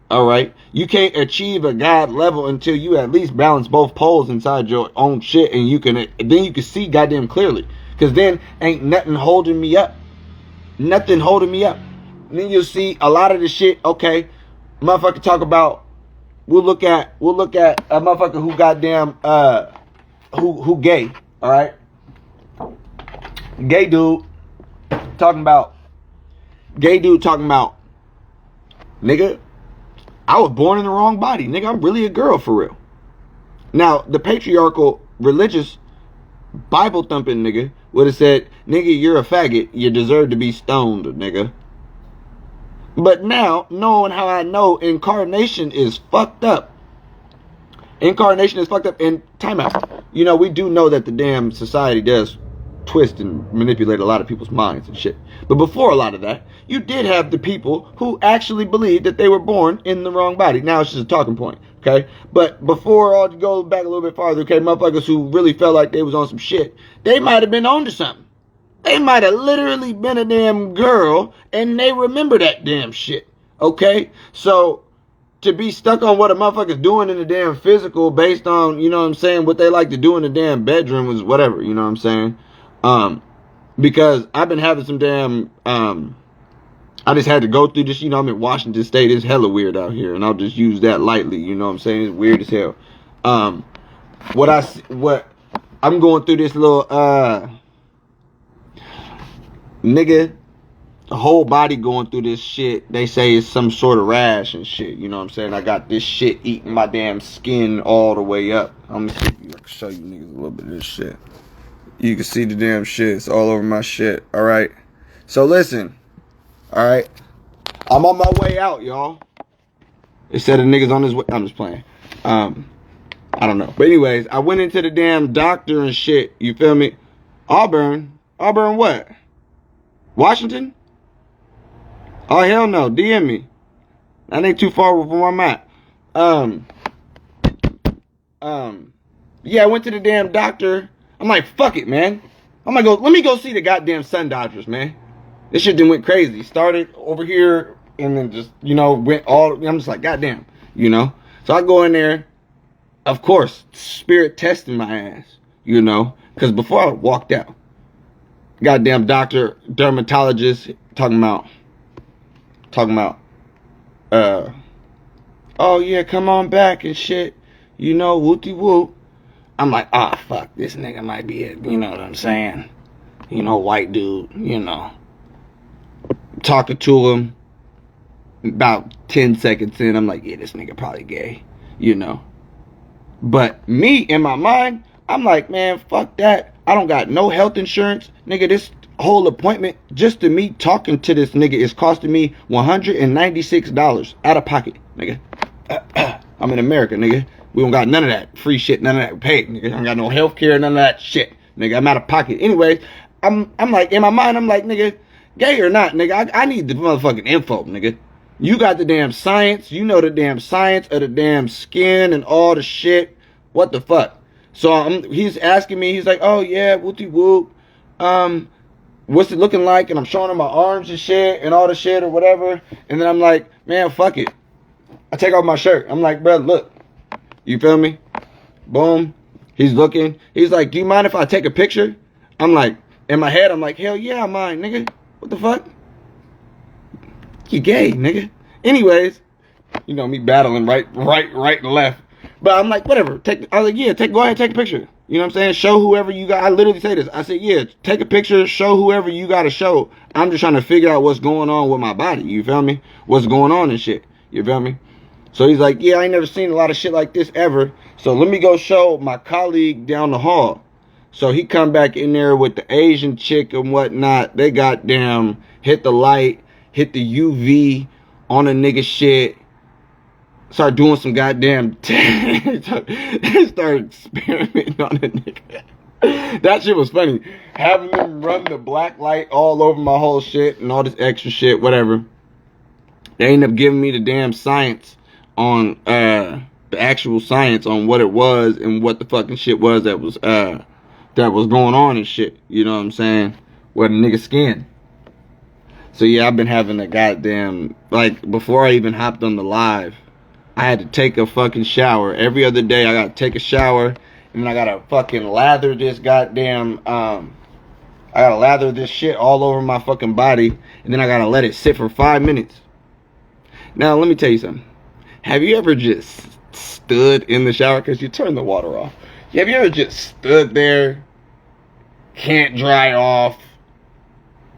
All right, you can't achieve a God level until you at least balance both poles inside your own shit, and then you can see goddamn clearly. Cause then ain't nothing holding me up, nothing holding me up. And then you'll see a lot of the shit. Okay, motherfucker talk about. We'll look at a motherfucker who goddamn who gay. All right, gay dude talking about nigga, I was born in the wrong body. Nigga, I'm really a girl for real. Now, the patriarchal, religious, Bible-thumping nigga would have said, nigga, you're a faggot. You deserve to be stoned, nigga. But now, knowing how I know incarnation is fucked up. Incarnation is fucked up. And time out. You know, we do know that the damn society does twist and manipulate a lot of people's minds and shit. But before a lot of that, you did have the people who actually believed that they were born in the wrong body. Now it's just a talking point, okay? But before all to go back a little bit farther, okay, motherfuckers who really felt like they was on some shit, they might have been on to something. They might have literally been a damn girl and they remember that damn shit, okay? So to be stuck on what a motherfucker's doing in the damn physical based on, you know what I'm saying, what they like to do in the damn bedroom is whatever, you know what I'm saying? Because I've been having some damn, I just had to go through this, you know, I'm in Washington State, it's hella weird out here, and I'll just use that lightly, you know what I'm saying, it's weird as hell. What I'm going through this little, nigga, the whole body going through this shit, they say it's some sort of rash and shit, you know what I'm saying, I got this shit eating my damn skin all the way up. I'm gonna see if I can show you niggas a little bit of this shit. You can see the damn shit. It's all over my shit. All right. So listen. All right. I'm on my way out, y'all. They said the niggas on his way. I'm just playing. I don't know. But anyways, I went into the damn doctor and shit. You feel me? Auburn. Auburn what? Washington? Oh, hell no. DM me. That ain't too far from where I'm at. Yeah, I went to the damn doctor. I'm like, fuck it, man. I'm like, let me go see the goddamn Sun Dodgers, man. This shit done went crazy. Started over here and then just, you know, went all, I'm just like, goddamn, you know. So I go in there, of course, spirit testing my ass, you know, because before I walked out, goddamn doctor, dermatologist, talking about, oh yeah, come on back and shit, you know, whoopty whoop. I'm like, ah, fuck, this nigga might be it, you know what I'm saying? You know, white dude, you know. Talking to him, about 10 seconds in, I'm like, yeah, this nigga probably gay, you know. But me, in my mind, I'm like, man, fuck that. I don't got no health insurance. Nigga, this whole appointment, just to me talking to this nigga, is costing me $196 out of pocket, nigga. I'm in America, nigga. We don't got none of that free shit, none of that paid, nigga. I don't got no health care, none of that shit, nigga. I'm out of pocket. Anyways, I'm like, in my mind, I'm like, nigga, gay or not, nigga, I need the motherfucking info, nigga. You got the damn science. You know the damn science of the damn skin and all the shit. What the fuck? So he's asking me, he's like, oh yeah, whoopty whoop. What's it looking like? And I'm showing him my arms and shit and all the shit or whatever. And then I'm like, man, fuck it. I take off my shirt. I'm like, bro, look. You feel me? Boom. He's looking. He's like, do you mind if I take a picture? I'm like, in my head, I'm like, hell yeah, I mind, nigga. What the fuck? You gay, nigga. Anyways, you know me battling right and left. But I'm like, whatever. I was like, yeah, go ahead, take a picture. You know what I'm saying? Show whoever you got. I literally say this. I said, yeah, take a picture, show whoever you got to show. I'm just trying to figure out what's going on with my body. You feel me? What's going on and shit. You feel me? So he's like, yeah, I ain't never seen a lot of shit like this ever. So let me go show my colleague down the hall. So he come back in there with the Asian chick and whatnot. They goddamn hit the light, hit the UV on a nigga shit. Start doing some goddamn they started experimenting on a nigga. That shit was funny. Having them run the black light all over my whole shit and all this extra shit, whatever. They ended up giving me the damn science on the actual science on what it was and what the fucking shit was that was going on and shit. You know what I'm saying? Where the nigga skin. So yeah, I've been having a goddamn, like, before I even hopped on the live, I had to take a fucking shower. Every other day I gotta take a shower, and then I gotta fucking lather this goddamn, I gotta lather this shit all over my fucking body, and then I gotta let it sit for 5 minutes. Now, let me tell you something. Have you ever just stood in the shower? Because you turn the water off. Have you ever just stood there, can't dry off,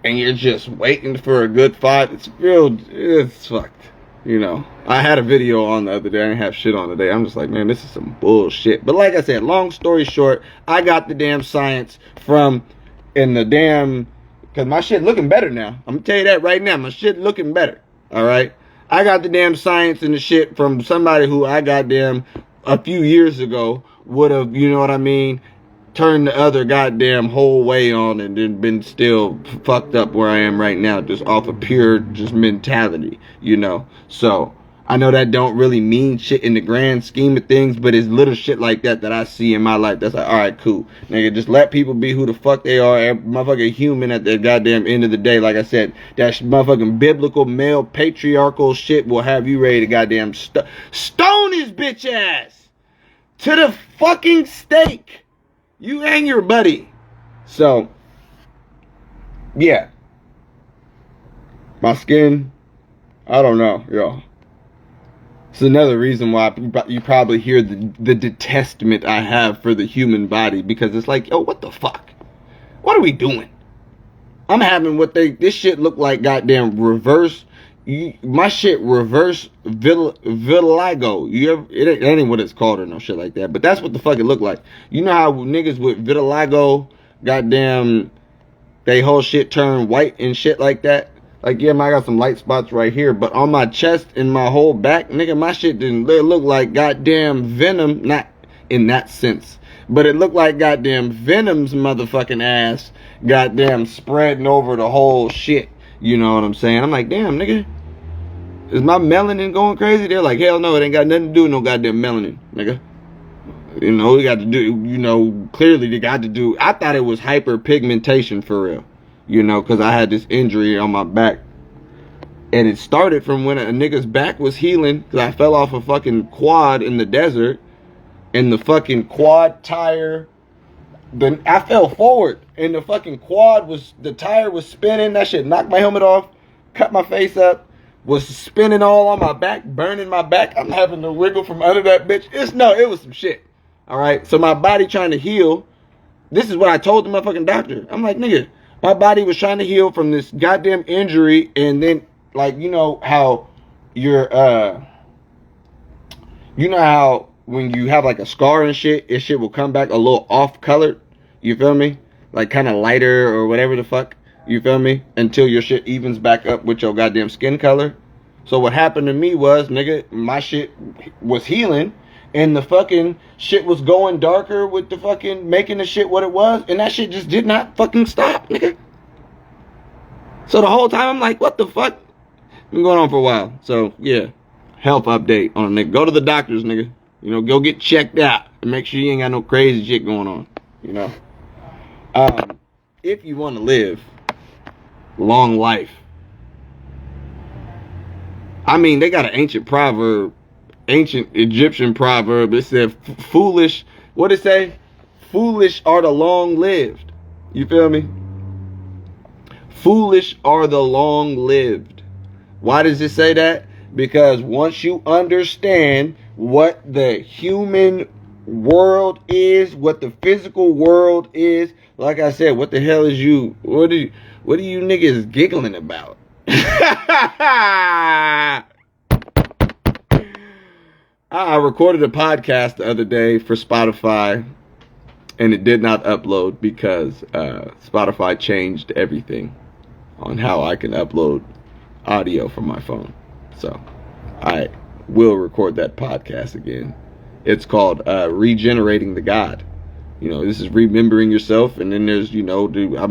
and you're just waiting for a good 5? It's fucked. You know, I had a video on the other day. I didn't have shit on today. I'm just like, man, this is some bullshit. But like I said, long story short, I got the damn science from in the damn, because my shit looking better now. I'm going to tell you that right now. My shit looking better. All right. I got the damn science and the shit from somebody who I goddamn a few years ago would have, you know what I mean, turned the other goddamn whole way on and then been still fucked up where I am right now, just off of pure just mentality, you know. So I know that don't really mean shit in the grand scheme of things, but it's little shit like that that I see in my life that's like, all right, cool, nigga, just let people be who the fuck they are. Every motherfucking human at the goddamn end of the day. Like I said, that motherfucking biblical male patriarchal shit will have you ready to goddamn stone his bitch ass to the fucking stake. You and your buddy. So, yeah. My skin, I don't know, yo. It's another reason why you probably hear the detestment I have for the human body. Because it's like, yo, what the fuck? What are we doing? I'm having this shit look like goddamn reverse. My shit reverse vitiligo. It ain't what it's called or no shit like that. But that's what the fuck it looked like. You know how niggas with vitiligo goddamn, they whole shit turn white and shit like that. Like, yeah, I got some light spots right here, but on my chest and my whole back, nigga, my shit didn't look like goddamn Venom, not in that sense, but it looked like goddamn Venom's motherfucking ass goddamn spreading over the whole shit. You know what I'm saying? I'm like, damn, nigga, is my melanin going crazy? They're like, hell no, it ain't got nothing to do with no goddamn melanin, nigga. You know, we got to do, you know, clearly they got to do, I thought it was hyperpigmentation for real. You know, because I had this injury on my back. And it started from when a nigga's back was healing. Because I fell off a fucking quad in the desert. And the fucking quad tire. I fell forward. And the fucking the tire was spinning. That shit knocked my helmet off. Cut my face up. Was spinning all on my back. Burning my back. I'm having to wiggle from under that bitch. It was some shit. Alright. So my body trying to heal. This is what I told the motherfucking doctor. I'm like, nigga. My body was trying to heal from this goddamn injury, and then, like, you know how when you have, like, a scar and shit will come back a little off-colored, you feel me? Like, kind of lighter or whatever the fuck, you feel me? Until your shit evens back up with your goddamn skin color. So what happened to me was, nigga, my shit was healing, and the fucking shit was going darker with the fucking making the shit what it was. And that shit just did not fucking stop, nigga. So the whole time I'm like, what the fuck? Been going on for a while. So, yeah. Health update on a nigga. Go to the doctors, nigga. You know, go get checked out. And make sure you ain't got no crazy shit going on. You know. If you want to live long life. I mean, they got an ancient Egyptian proverb. It said, foolish, what it say? Foolish are the long-lived. You feel me? Foolish are the long-lived. Why does it say that? Because once you understand what the human world is, what the physical world is, like I said, what the hell is you, what are you niggas giggling about? I recorded a podcast the other day for Spotify, and it did not upload because Spotify changed everything on how I can upload audio from my phone. So I will record that podcast again. It's called Regenerating the God. You know, this is Remembering Yourself, and then there's, you know, dude, I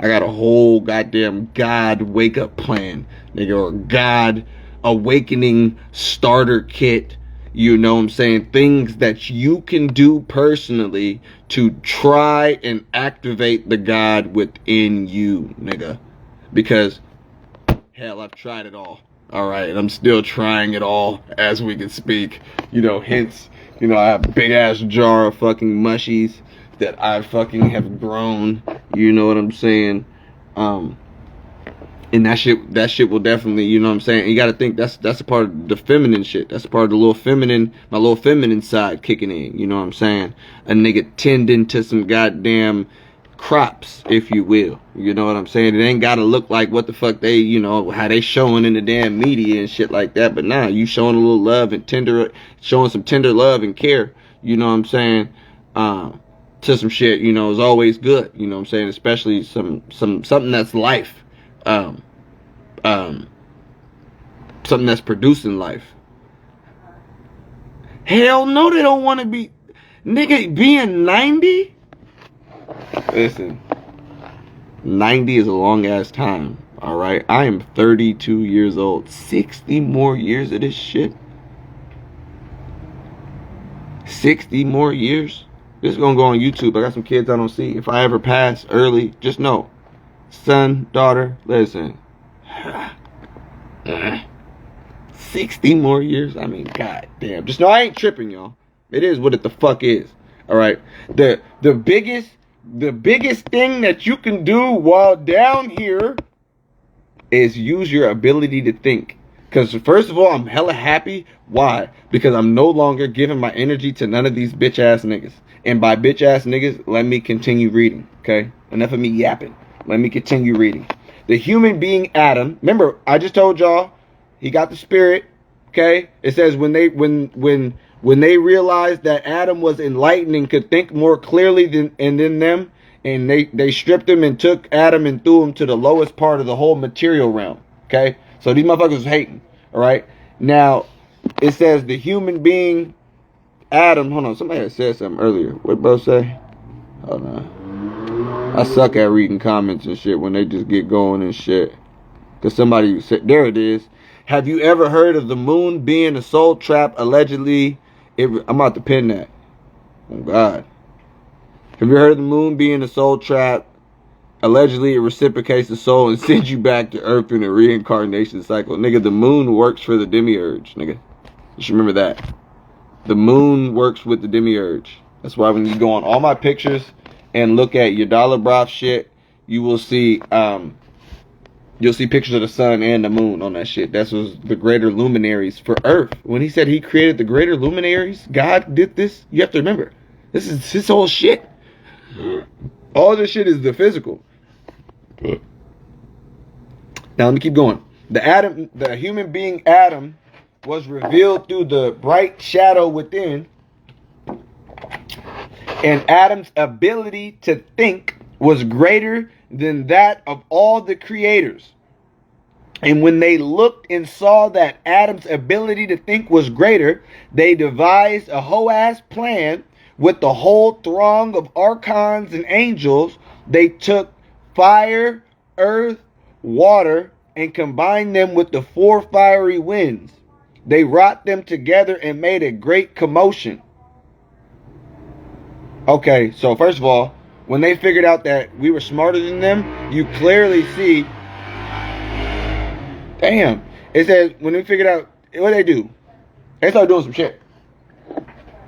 got a whole goddamn God wake-up plan, nigga, or God awakening starter kit. You know what I'm saying? Things that you can do personally to try and activate the God within you, nigga. Because, hell, I've tried it all. Alright, and I'm still trying it all as we can speak. You know, hence, you know, I have a big-ass jar of fucking mushies that I fucking have grown. You know what I'm saying? And that shit will definitely, you know what I'm saying? You gotta think that's a part of the feminine shit. That's a part of my little feminine side kicking in, you know what I'm saying? A nigga tending to some goddamn crops, if you will. You know what I'm saying? It ain't gotta look like what the fuck they, you know, how they showing in the damn media and shit like that. But nah, you showing a little love and showing some tender love and care, you know what I'm saying? To some shit, you know, is always good, you know what I'm saying? Especially something that's life. Something that's producing life. Hell no, they don't want to be, nigga, being 90. Listen, 90 is a long ass time. All right, I am 32 years old. 60 more years of this shit. 60 more years. This is gonna go on YouTube. I got some kids I don't see. If I ever pass early, just know, son, daughter, listen. 60 more years? I mean, goddamn. Just know I ain't tripping, y'all. It is what it the fuck is. Alright? The biggest thing that you can do while down here is use your ability to think. Because first of all, I'm hella happy. Why? Because I'm no longer giving my energy to none of these bitch ass niggas. And by bitch ass niggas, let me continue reading. Okay? Enough of me yapping. Let me continue reading. The human being Adam, remember, I just told y'all, he got the spirit, okay? It says when they realized that Adam was enlightened and could think more clearly than them, and they stripped him and took Adam and threw him to the lowest part of the whole material realm. Okay, so these motherfuckers was hating. All right, now it says the human being Adam. Hold on, somebody had said something earlier. What bro say? Hold on, I suck at reading comments and shit when they just get going and shit. Cause somebody said, there it is. Have you ever heard of the moon being a soul trap? Allegedly, I'm about to pin that. Oh God. Have you heard of the moon being a soul trap? Allegedly, it reciprocates the soul and sends you back to Earth in a reincarnation cycle. Nigga, the moon works for the demiurge, nigga. You should remember that. The moon works with the demiurge. That's why when you go on all my pictures and look at your dollar broth shit, you will see you'll see pictures of the sun and the moon on that shit. That's was the greater luminaries for Earth. When he said he created the greater luminaries, God did this. You have to remember, this is his whole shit. All this shit is the physical. Now let me keep going. The human being Adam was revealed through the bright shadow within, and Adam's ability to think was greater than that of all the creators. And when they looked and saw that Adam's ability to think was greater, they devised a whole ass plan with the whole throng of archons and angels. They took fire, earth, water, and combined them with the 4 fiery winds. They wrought them together and made a great commotion. Okay, so first of all, when they figured out that we were smarter than them, you clearly see. Damn. It says when they figured out, what they do? They started doing some shit.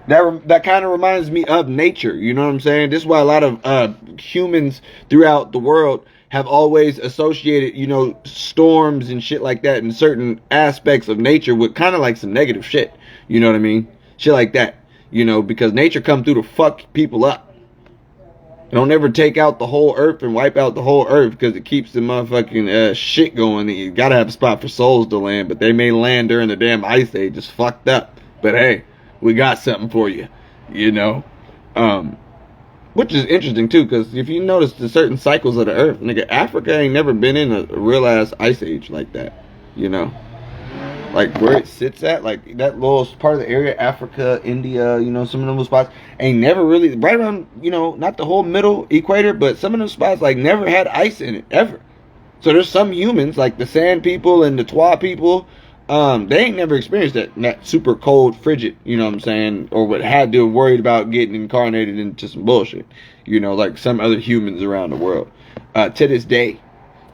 That kind of reminds me of nature. You know what I'm saying? This is why a lot of humans throughout the world have always associated, you know, storms and shit like that and certain aspects of nature with kind of like some negative shit. You know what I mean? Shit like that. You know, because nature come through to fuck people up. Don't ever take out the whole earth and wipe out the whole earth, because it keeps the motherfucking shit going. You gotta have a spot for souls to land, but they may land during the damn ice age. It's fucked up. But hey, we got something for you, you know. Which is interesting too, because if you notice the certain cycles of the earth, nigga, Africa ain't never been in a real ass ice age like that, you know. Like where it sits at, like that little part of the area, Africa, India, you know, some of those spots ain't never really, right around, you know, not the whole middle equator, but some of those spots like never had ice in it, ever. So there's some humans, like the Sand people and the Twa people, they ain't never experienced that super cold, frigid, you know what I'm saying, or what had to worried about getting incarnated into some bullshit, you know, like some other humans around the world, to this day.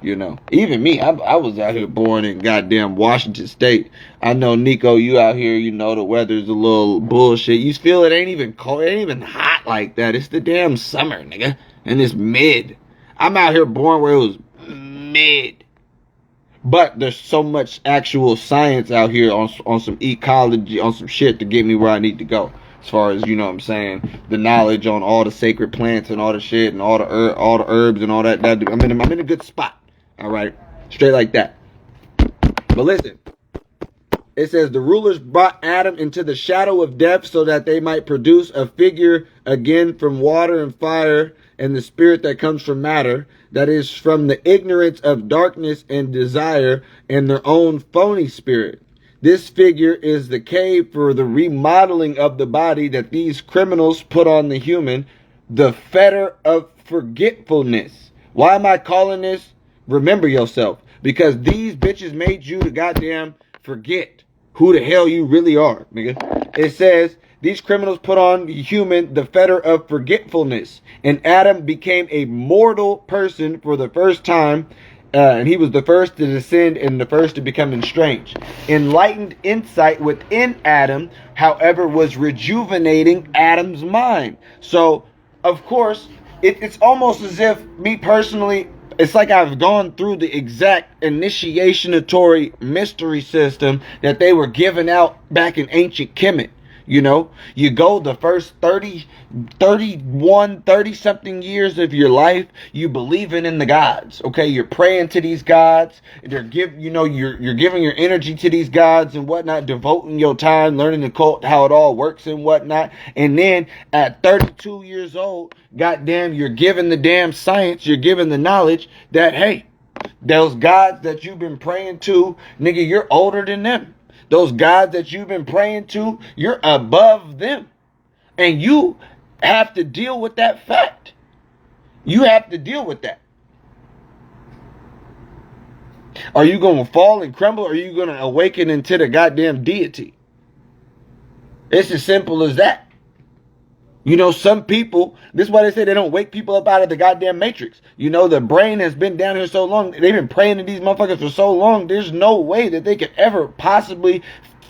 You know, even me, I was out here born in goddamn Washington State. I know, Nico, you out here, you know, the weather's a little bullshit. You feel it ain't even cold, it ain't even hot like that. It's the damn summer, nigga. And it's mid. I'm out here born where it was mid. But there's so much actual science out here on some ecology, on some shit to get me where I need to go. As far as, you know what I'm saying, the knowledge on all the sacred plants and all the shit and all the herbs and all that. I'm in a good spot. All right, straight like that. But listen, it says the rulers brought Adam into the shadow of death so that they might produce a figure again from water and fire and the spirit that comes from matter, that is from the ignorance of darkness and desire and their own phony spirit. This figure is the cave for the remodeling of the body that these criminals put on the human, the fetter of forgetfulness. Why am I calling this Remember Yourself? Because these bitches made you to goddamn forget who the hell you really are, nigga. It says these criminals put on the human the fetter of forgetfulness, and Adam became a mortal person for the first time, and he was the first to descend and the first to become estranged. Enlightened insight within Adam, however, was rejuvenating Adam's mind. So, of course, it's almost as if me personally, it's like I've gone through the exact initiationatory mystery system that they were giving out back in ancient Kemet. You know, you go the first 30, 31, 30 something years of your life, you believing in the gods. Okay, you're praying to these gods. You're giving your energy to these gods and whatnot, devoting your time, learning the cult, how it all works and whatnot. And then at 32 years old, goddamn, you're giving the damn science, you're giving the knowledge that, hey, those gods that you've been praying to, nigga, you're older than them. Those gods that you've been praying to, you're above them. And you have to deal with that fact. You have to deal with that. Are you going to fall and crumble, or are you going to awaken into the goddamn deity? It's as simple as that. You know, some people, this is why they say they don't wake people up out of the goddamn matrix. You know, the brain has been down here so long. They've been praying to these motherfuckers for so long. There's no way that they could ever possibly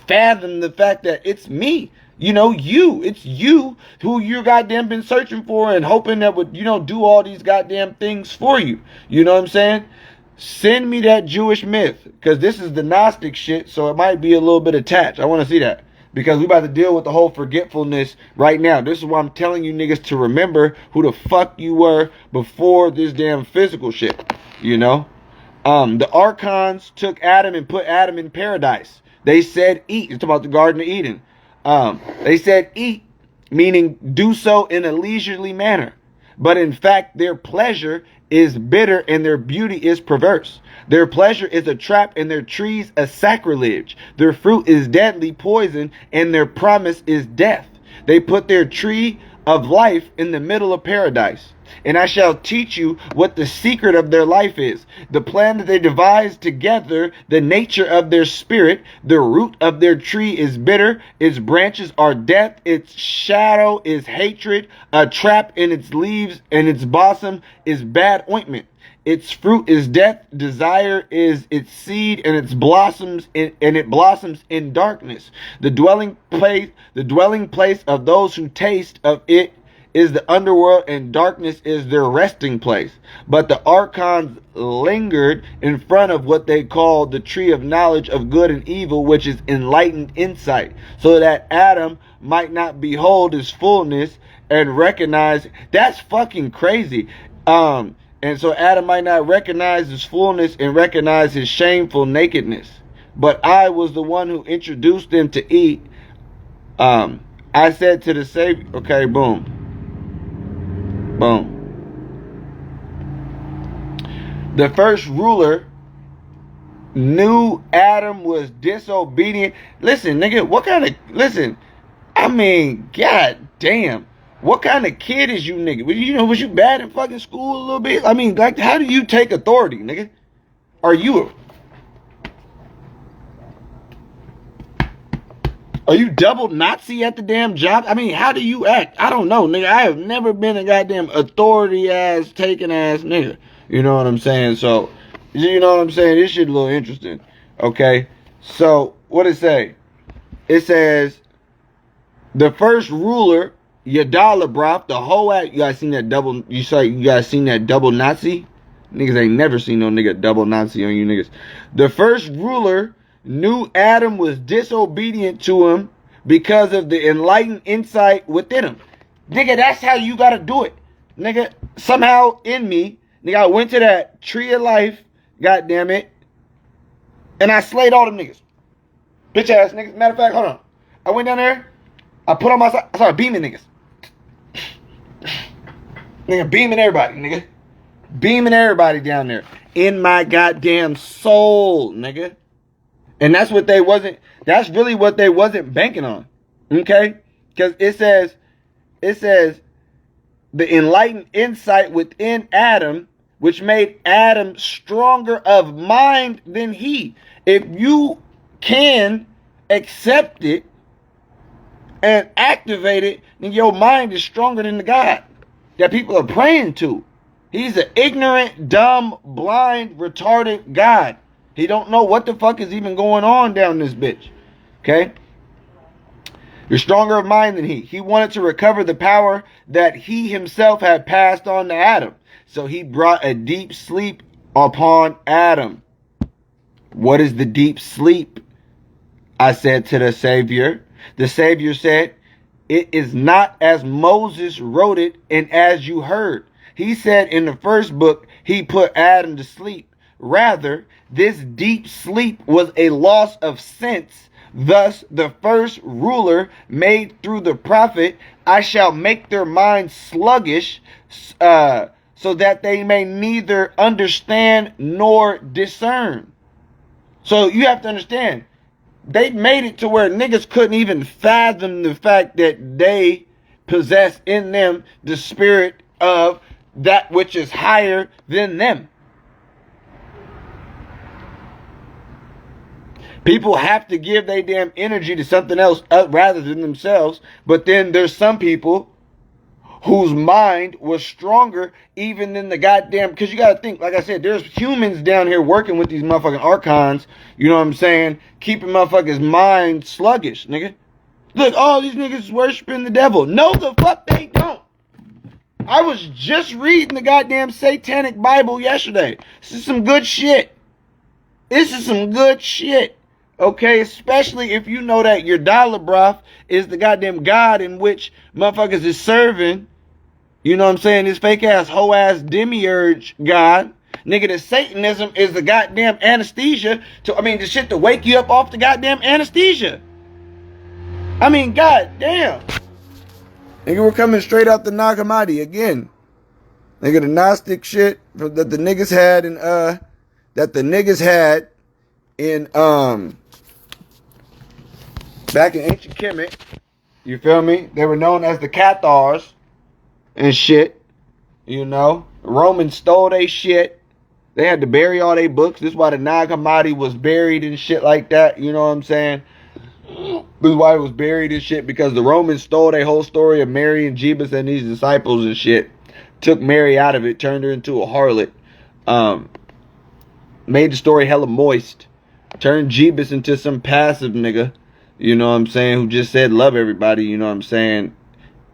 fathom the fact that it's me. You know, it's you who you goddamn been searching for and hoping that would, you know, do all these goddamn things for you. You know what I'm saying? Send me that Jewish myth, because this is the Gnostic shit, so it might be a little bit attached. I want to see that. Because we about to deal with the whole forgetfulness right now. This is why I'm telling you niggas to remember who the fuck you were before this damn physical shit. You know? The Archons took Adam and put Adam in paradise. They said eat. It's about the Garden of Eden. They said eat, meaning do so in a leisurely manner. But in fact, their pleasure is bitter and their beauty is perverse. Their pleasure is a trap and their trees a sacrilege. Their fruit is deadly poison and their promise is death. They put their tree of life in the middle of paradise. And I shall teach you what the secret of their life is. The plan that they devised together, the nature of their spirit. The root of their tree is bitter. Its branches are death. Its shadow is hatred. A trap in its leaves and its blossom is bad ointment. Its fruit is death. Desire is its seed, and it blossoms in darkness. The dwelling place of those who taste of it is the underworld, and darkness is their resting place. But the Archons lingered in front of what they called the tree of knowledge of good and evil, which is enlightened insight, so that Adam might not behold his fullness and recognize. That's fucking crazy. And so Adam might not recognize his fullness and recognize his shameful nakedness. But I was the one who introduced them to eat. I said to the Savior, okay, boom. Boom. The first ruler knew Adam was disobedient. Listen, nigga, listen, I mean, god damn. What kind of kid is you, nigga? Was you bad in fucking school a little bit? I mean, like, how do you take authority, nigga? Are you double Nazi at the damn job? I mean, how do you act? I don't know, nigga. I have never been a goddamn authority ass, taking ass nigga. You know what I'm saying? So, you know what I'm saying? This shit a little interesting. Okay? So, what it say? It says, the first ruler, Yadala, bro, the whole act. You guys seen that double? You guys seen that double Nazi? Niggas ain't never seen no nigga double Nazi on you niggas. The first ruler knew Adam was disobedient to him because of the enlightened insight within him. Nigga, that's how you gotta do it. Nigga, somehow in me, nigga, I went to that tree of life, goddamn it, and I slayed all them niggas. Bitch ass niggas. Matter of fact, hold on. I went down there, I put on my side, I started beaming niggas. Nigga, beaming everybody, nigga. Beaming everybody down there. In my goddamn soul, nigga. And that's really what they wasn't banking on. Okay? Because it says, the enlightened insight within Adam, which made Adam stronger of mind than he. If you can accept it and activate it, then your mind is stronger than the God that people are praying to. He's an ignorant, dumb, blind, retarded God. He don't know what the fuck is even going on down this bitch. Okay? You're stronger of mind than he. He wanted to recover the power that he himself had passed on to Adam. So he brought a deep sleep upon Adam. What is the deep sleep? I said to the Savior. The Savior said, it is not as Moses wrote it and as you heard. He said in the first book, he put Adam to sleep. Rather, this deep sleep was a loss of sense. Thus, the first ruler made through the prophet, I shall make their minds sluggish, so that they may neither understand nor discern. So you have to understand, they made it to where niggas couldn't even fathom the fact that they possess in them the spirit of that which is higher than them. People have to give their damn energy to something else rather than themselves. But then there's some people whose mind was stronger even than the goddamn, because you got to think, like I said, there's humans down here working with these motherfucking archons, you know what I'm saying, keeping motherfuckers' mind sluggish, nigga. Look, all these niggas worshiping the devil. No, the fuck they don't. I was just reading the goddamn satanic Bible yesterday. This is some good shit. This is some good shit. Okay, especially if you know that your dollar broth is the goddamn God in which motherfuckers is serving. You know what I'm saying? This fake ass, hoe ass demiurge God. Nigga, the Satanism is the goddamn anesthesia the shit to wake you up off the goddamn anesthesia. I mean, goddamn. Nigga, we're coming straight out the Nag Hammadi again. Nigga, the Gnostic shit that the niggas had in back in ancient Kemet. You feel me? They were known as the Cathars and shit. You know, the Romans stole their shit. They had to bury all their books. This is why the Nag Hammadi was buried and shit like that. You know what I'm saying? This is why it was buried and shit, because the Romans stole their whole story of Mary and Jebus and these disciples and shit. Took Mary out of it, turned her into a harlot. Made the story hella moist. Turned Jebus into some passive nigga. You know what I'm saying? Who just said love everybody, you know what I'm saying?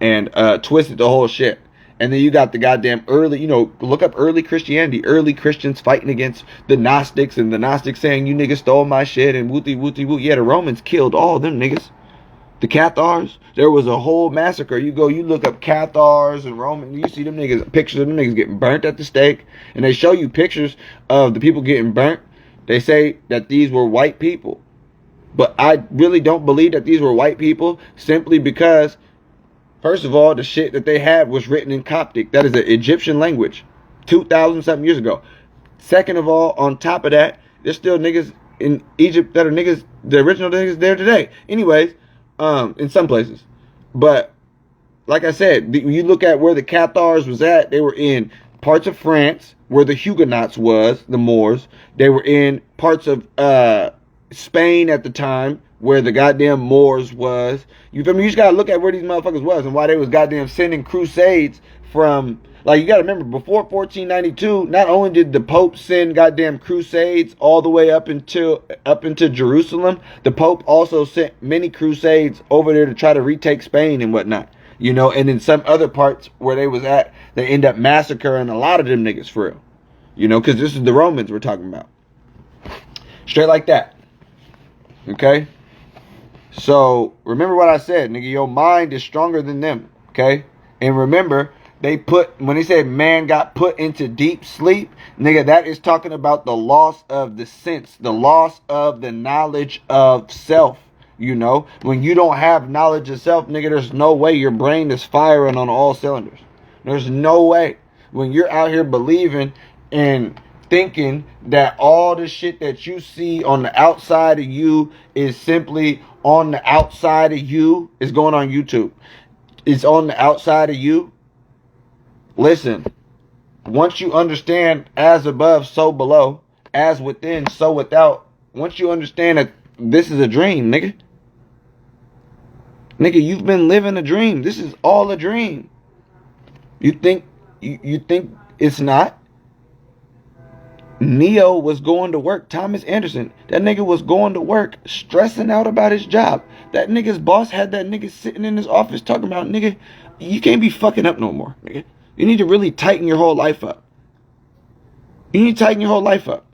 And twisted the whole shit. And then you got the goddamn early, look up early Christianity. Early Christians fighting against the Gnostics, and the Gnostics saying, you niggas stole my shit, and wooty wooty woo. Yeah, the Romans killed all them niggas. The Cathars, there was a whole massacre. You look up Cathars and Roman, you see them niggas, pictures of them niggas getting burnt at the stake. And they show you pictures of the people getting burnt. They say that these were white people. But I really don't believe that these were white people, simply because, first of all, the shit that they had was written in Coptic. That is an Egyptian language, 2,000 something years ago. Second of all, on top of that, there's still niggas in Egypt that are niggas, the original niggas there today. Anyways, in some places. But like I said, when you look at where the Cathars was at, they were in parts of France where the Huguenots was, the Moors. They were in parts of Spain at the time where the goddamn Moors was. You feel me? You just gotta look at where these motherfuckers was and why they was goddamn sending crusades from, like, you gotta remember, before 1492, not only did the Pope send goddamn crusades all the way up into Jerusalem, the Pope also sent many crusades over there to try to retake Spain and whatnot. You know, and in some other parts where they was at, they end up massacring a lot of them niggas for real. You know, because this is the Romans we're talking about. Straight like that. Okay? So, remember what I said, nigga. Your mind is stronger than them. Okay? And remember, when they said man got put into deep sleep, nigga, that is talking about the loss of the sense, the loss of the knowledge of self. You know, when you don't have knowledge of self, nigga, there's no way your brain is firing on all cylinders. There's no way. When you're out here believing and thinking that all the shit that you see on the outside of you is simply on the outside of you, is going on YouTube. It's on the outside of you. Listen, once you understand as above, so below, as within, so without, once you understand that this is a dream, nigga. Nigga, you've been living a dream. This is all a dream. You think it's not? Neo was going to work. Thomas Anderson, that nigga was going to work, stressing out about his job. That nigga's boss had that nigga sitting in his office talking about, nigga, you can't be fucking up no more, nigga. You need to really tighten your whole life up. You need to tighten your whole life up.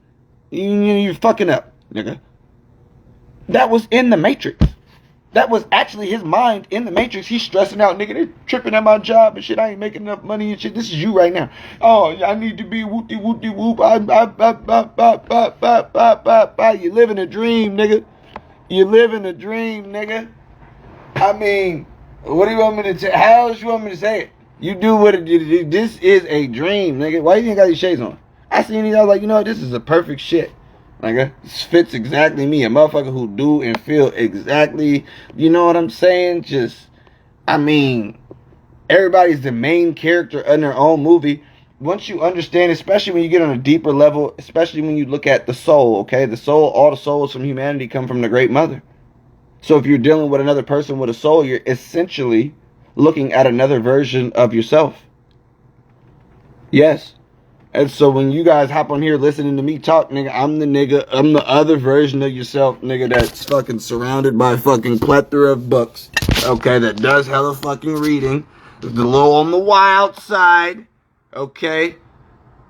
You're fucking up, nigga. That was in the Matrix. That was actually his mind in the Matrix. He's stressing out, nigga, they tripping at my job and shit. I ain't making enough money and shit. This is you right now. Oh, I need to be whoopty whoopty whoop. You living a dream, nigga. You living a dream, nigga. I mean, what do you want me to say? How else you want me to say it? You do what it is. This is a dream, nigga. Why you ain't got these shades on? I seen these, I was like, you know what? This is a perfect shit. Nigga, this fits exactly me. A motherfucker who do and feel exactly, you know what I'm saying? Just, I mean, everybody's the main character in their own movie. Once you understand, especially when you get on a deeper level, especially when you look at the soul, okay? The soul, all the souls from humanity come from the Great Mother. So if you're dealing with another person with a soul, you're essentially looking at another version of yourself. Yes. And so when you guys hop on here listening to me talk, nigga, I'm the other version of yourself, nigga, that's fucking surrounded by fucking plethora of books, okay, that does hella fucking reading, the little on the wild side, okay,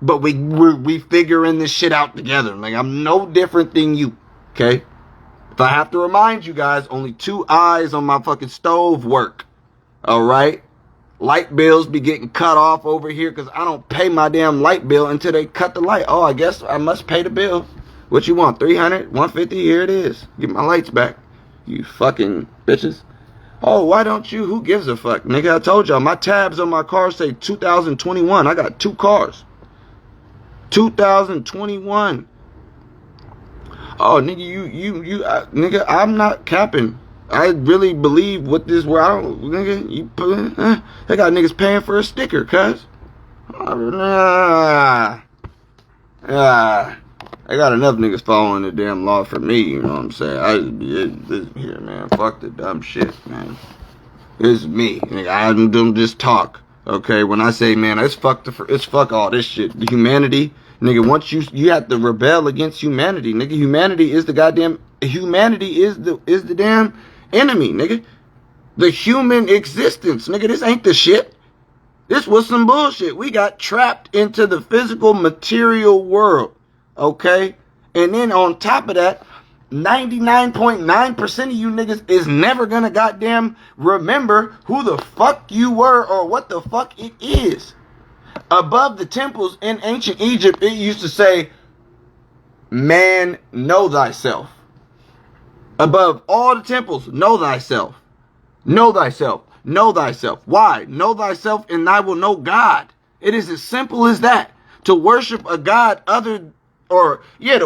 but we figuring this shit out together. Like, I'm no different than you, okay? If I have to remind you guys, only 2 eyes on my fucking stove work, alright? Light bills be getting cut off over here because I don't pay my damn light bill until they cut the light. Oh, I guess I must pay the bill. What you want, 300, 150? Here it is. Get my lights back, you fucking bitches. Oh, why don't you? Who gives a fuck? Nigga, I told y'all, my tabs on my car say 2021. I got 2 cars. 2021. Oh, nigga, nigga, I'm not capping. I really believe what this world, nigga, they got niggas paying for a sticker, cuz. I got enough niggas following the damn law for me, you know what I'm saying? This here, man, fuck the dumb shit, man. This is me, nigga, I don't just talk, okay? When I say, man, it's fuck all this shit. The humanity, nigga, once you have to rebel against humanity, nigga, humanity is the damn enemy, nigga. The human existence, nigga. This ain't the shit. This was some bullshit. We got trapped into the physical material world, okay? And then on top of that, 99.9% of you niggas is never gonna goddamn remember who the fuck you were or what the fuck it is. Above the temples in ancient Egypt, it used to say, man, know thyself. Above all the temples, know thyself. Know thyself. Know thyself. Why? Know thyself and I will know God. It is as simple as that. To worship a God to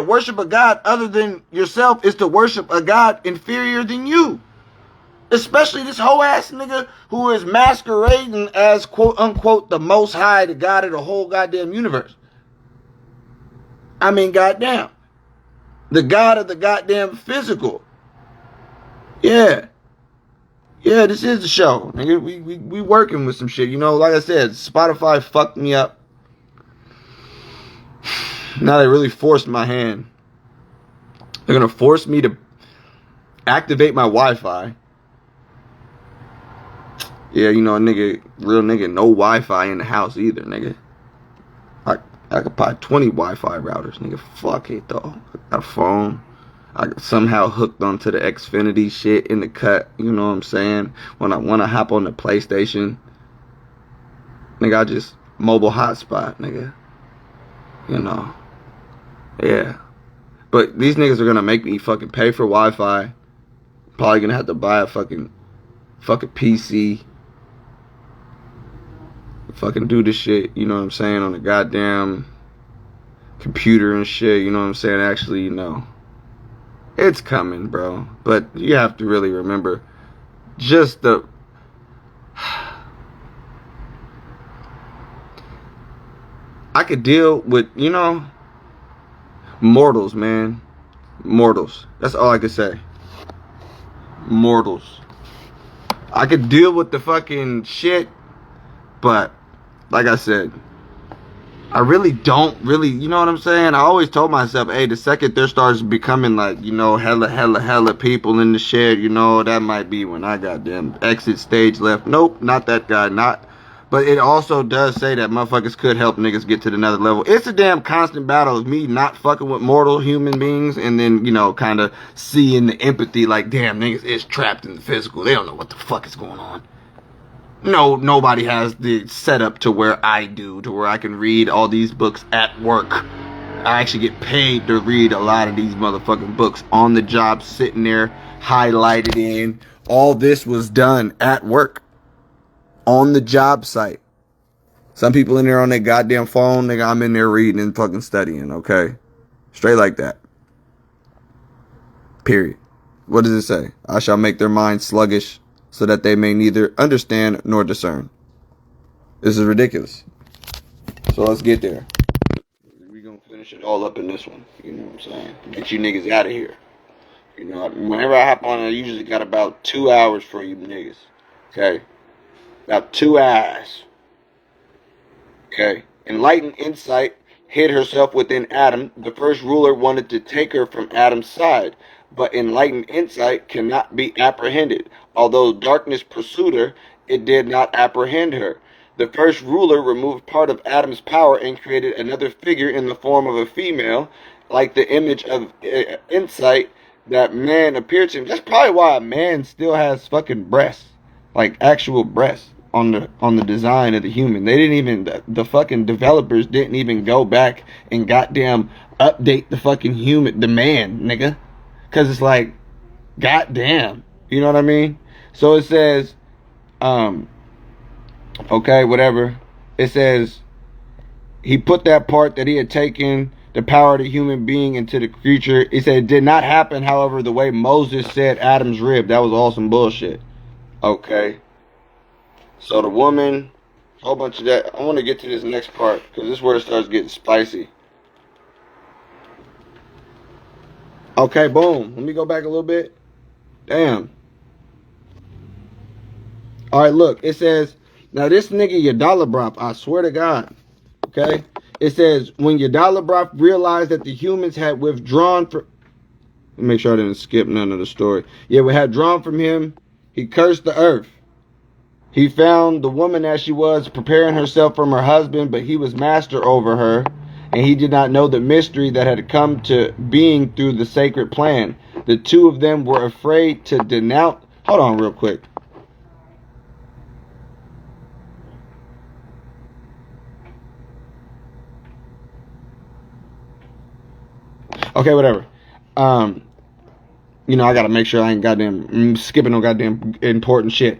worship a God other than yourself is to worship a God inferior than you. Especially this whole ass nigga who is masquerading as quote unquote the most high, the God of the whole goddamn universe. I mean, goddamn. The God of the goddamn physical. Yeah, this is the show, nigga. We working with some shit, you know. Like I said, Spotify fucked me up. Now they really forced my hand. They're gonna force me to activate my Wi-Fi. Yeah, you know, real nigga, no Wi-Fi in the house either, nigga. I could buy 20 Wi-Fi routers, nigga. Fuck it though. I got a phone. I somehow hooked onto the Xfinity shit in the cut, you know what I'm saying? When I want to hop on the PlayStation, nigga, I just mobile hotspot, nigga. You know, yeah. But these niggas are gonna make me fucking pay for Wi-Fi. Probably gonna have to buy a fucking PC. Fucking do this shit, you know what I'm saying, on the goddamn computer and shit, you know what I'm saying? Actually, you know. It's coming, bro. But you have to really remember just I could deal with, you know, mortals, man. Mortals. That's all I could say. Mortals. I could deal with the fucking shit, but like I said, I really don't you know what I'm saying? I always told myself, hey, the second there starts becoming like, you know, hella people in the shed, you know, that might be when I goddamn exit stage left. Nope, not that guy. Not But it also does say that motherfuckers could help niggas get to the another level. It's a damn constant battle of me not fucking with mortal human beings and then, you know, kind of seeing the empathy like, damn, niggas is trapped in the physical. They don't know what the fuck is going on. No, nobody has the setup to where I do, to where I can read all these books at work. I actually get paid to read a lot of these motherfucking books on the job, sitting there, highlighted in. All this was done at work. On the job site. Some people in there on their goddamn phone, nigga, I'm in there reading and fucking studying, okay? Straight like that. Period. What does it say? I shall make their minds sluggish so that they may neither understand nor discern. This is ridiculous. So let's get there. We're gonna finish it all up in this one. You know what I'm saying? Get you niggas out of here. You know, whenever I hop on, I usually got about 2 hours for you niggas. Okay? About 2 hours. Okay. Enlightened insight hid herself within Adam. The first ruler wanted to take her from Adam's side, but enlightened insight cannot be apprehended. Although darkness pursued her, it did not apprehend her. The first ruler removed part of Adam's power and created another figure in the form of a female, like the image of insight that man appeared to him. That's probably why a man still has fucking breasts, like actual breasts. On the design of the human. They didn't even, the fucking developers didn't even go back and goddamn update the fucking human, the man, nigga. Cause it's like, goddamn. You know what I mean? So it says, okay, whatever. It says, he put that part that he had taken, the power of the human being into the creature. It said it did not happen, however, the way Moses said Adam's rib. That was all some bullshit. Okay. So the woman, a whole bunch of that. I want to get to this next part because this is where it starts getting spicy. Okay, boom. Let me go back a little bit. Damn. All right, look. It says, now this nigga Yadalabrop, I swear to God. Okay? It says, when Yadalabrop realized that the humans had withdrawn from... Let me make sure I didn't skip none of the story. Yeah, we had drawn from him. He cursed the earth. He found the woman as she was, preparing herself from her husband, but he was master over her, and he did not know the mystery that had come to being through the sacred plan. The two of them were afraid to denounce... Hold on real quick. Okay, whatever. You know, I gotta make sure I ain't goddamn skipping no goddamn important shit.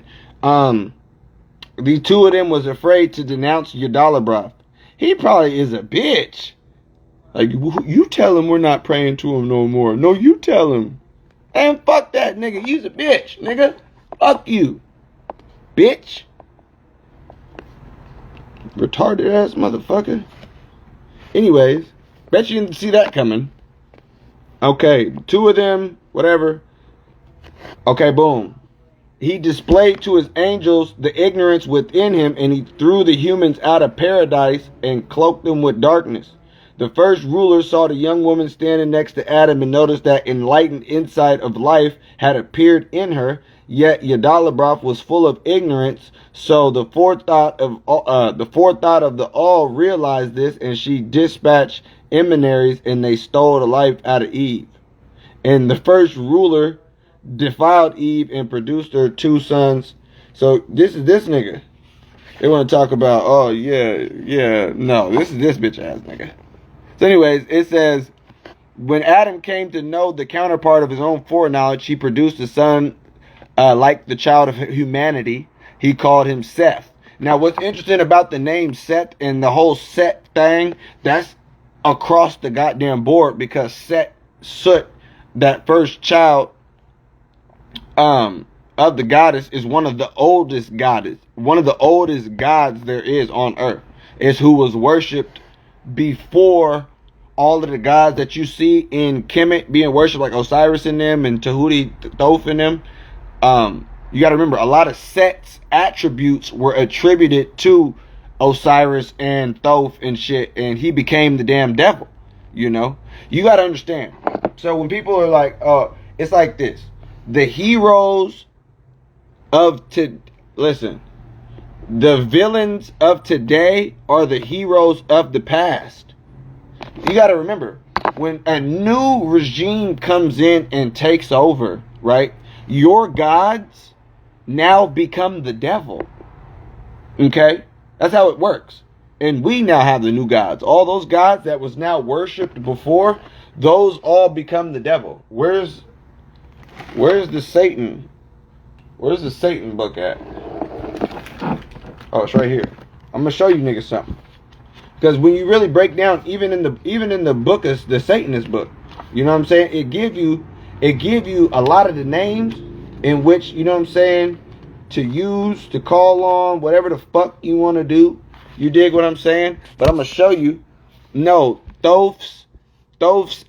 The two of them was afraid to denounce Yadalabrov. He probably is a bitch. Like, you tell him we're not praying to him no more. No, you tell him. And fuck that nigga. He's a bitch, nigga. Fuck you, bitch. Retarded ass motherfucker. Anyways, bet you didn't see that coming. Okay, two of them, whatever. Okay, boom. He displayed to his angels the ignorance within him, and he threw the humans out of paradise and cloaked them with darkness. The first ruler saw the young woman standing next to Adam and noticed that enlightened insight of life had appeared in her, yet Yadalabrov was full of ignorance, so the forethought of the all realized this, and she dispatched emissaries, and they stole the life out of Eve. And the first ruler defiled Eve and produced her two sons. So this is this nigga. They want to talk about, oh yeah, no, this is this bitch ass nigga. So anyways, it says, when Adam came to know the counterpart of his own foreknowledge, he produced a son like the child of humanity. He called him Seth. Now what's interesting about the name Seth and the whole Seth thing, that's across the goddamn board, because Soot, that first child of the goddess, is one of the oldest gods there is on earth. It's who was worshipped before all of the gods that you see in Kemet being worshipped, like Osiris in them and Tahuti Thoth in them. You got to remember, a lot of Set's attributes were attributed to Osiris and Thoth and shit, and he became the damn devil. You know, you got to understand. So when people are like, it's like this. The heroes of listen, The villains of today are the heroes of the past. You got to remember, when a new regime comes in and takes over, right? Your gods now become the devil. Okay? That's how it works. And we now have the new gods. All those gods that was now worshipped before, those all become the devil. Where's the Satan? Where's the Satan book at? Oh, it's right here. I'm gonna show you niggas something. Because when you really break down, even in the book of the Satanist book, you know what I'm saying? It give you a lot of the names in which, you know what I'm saying, to use, to call on, whatever the fuck you want to do. You dig what I'm saying? But I'm gonna show you. No, Thoth's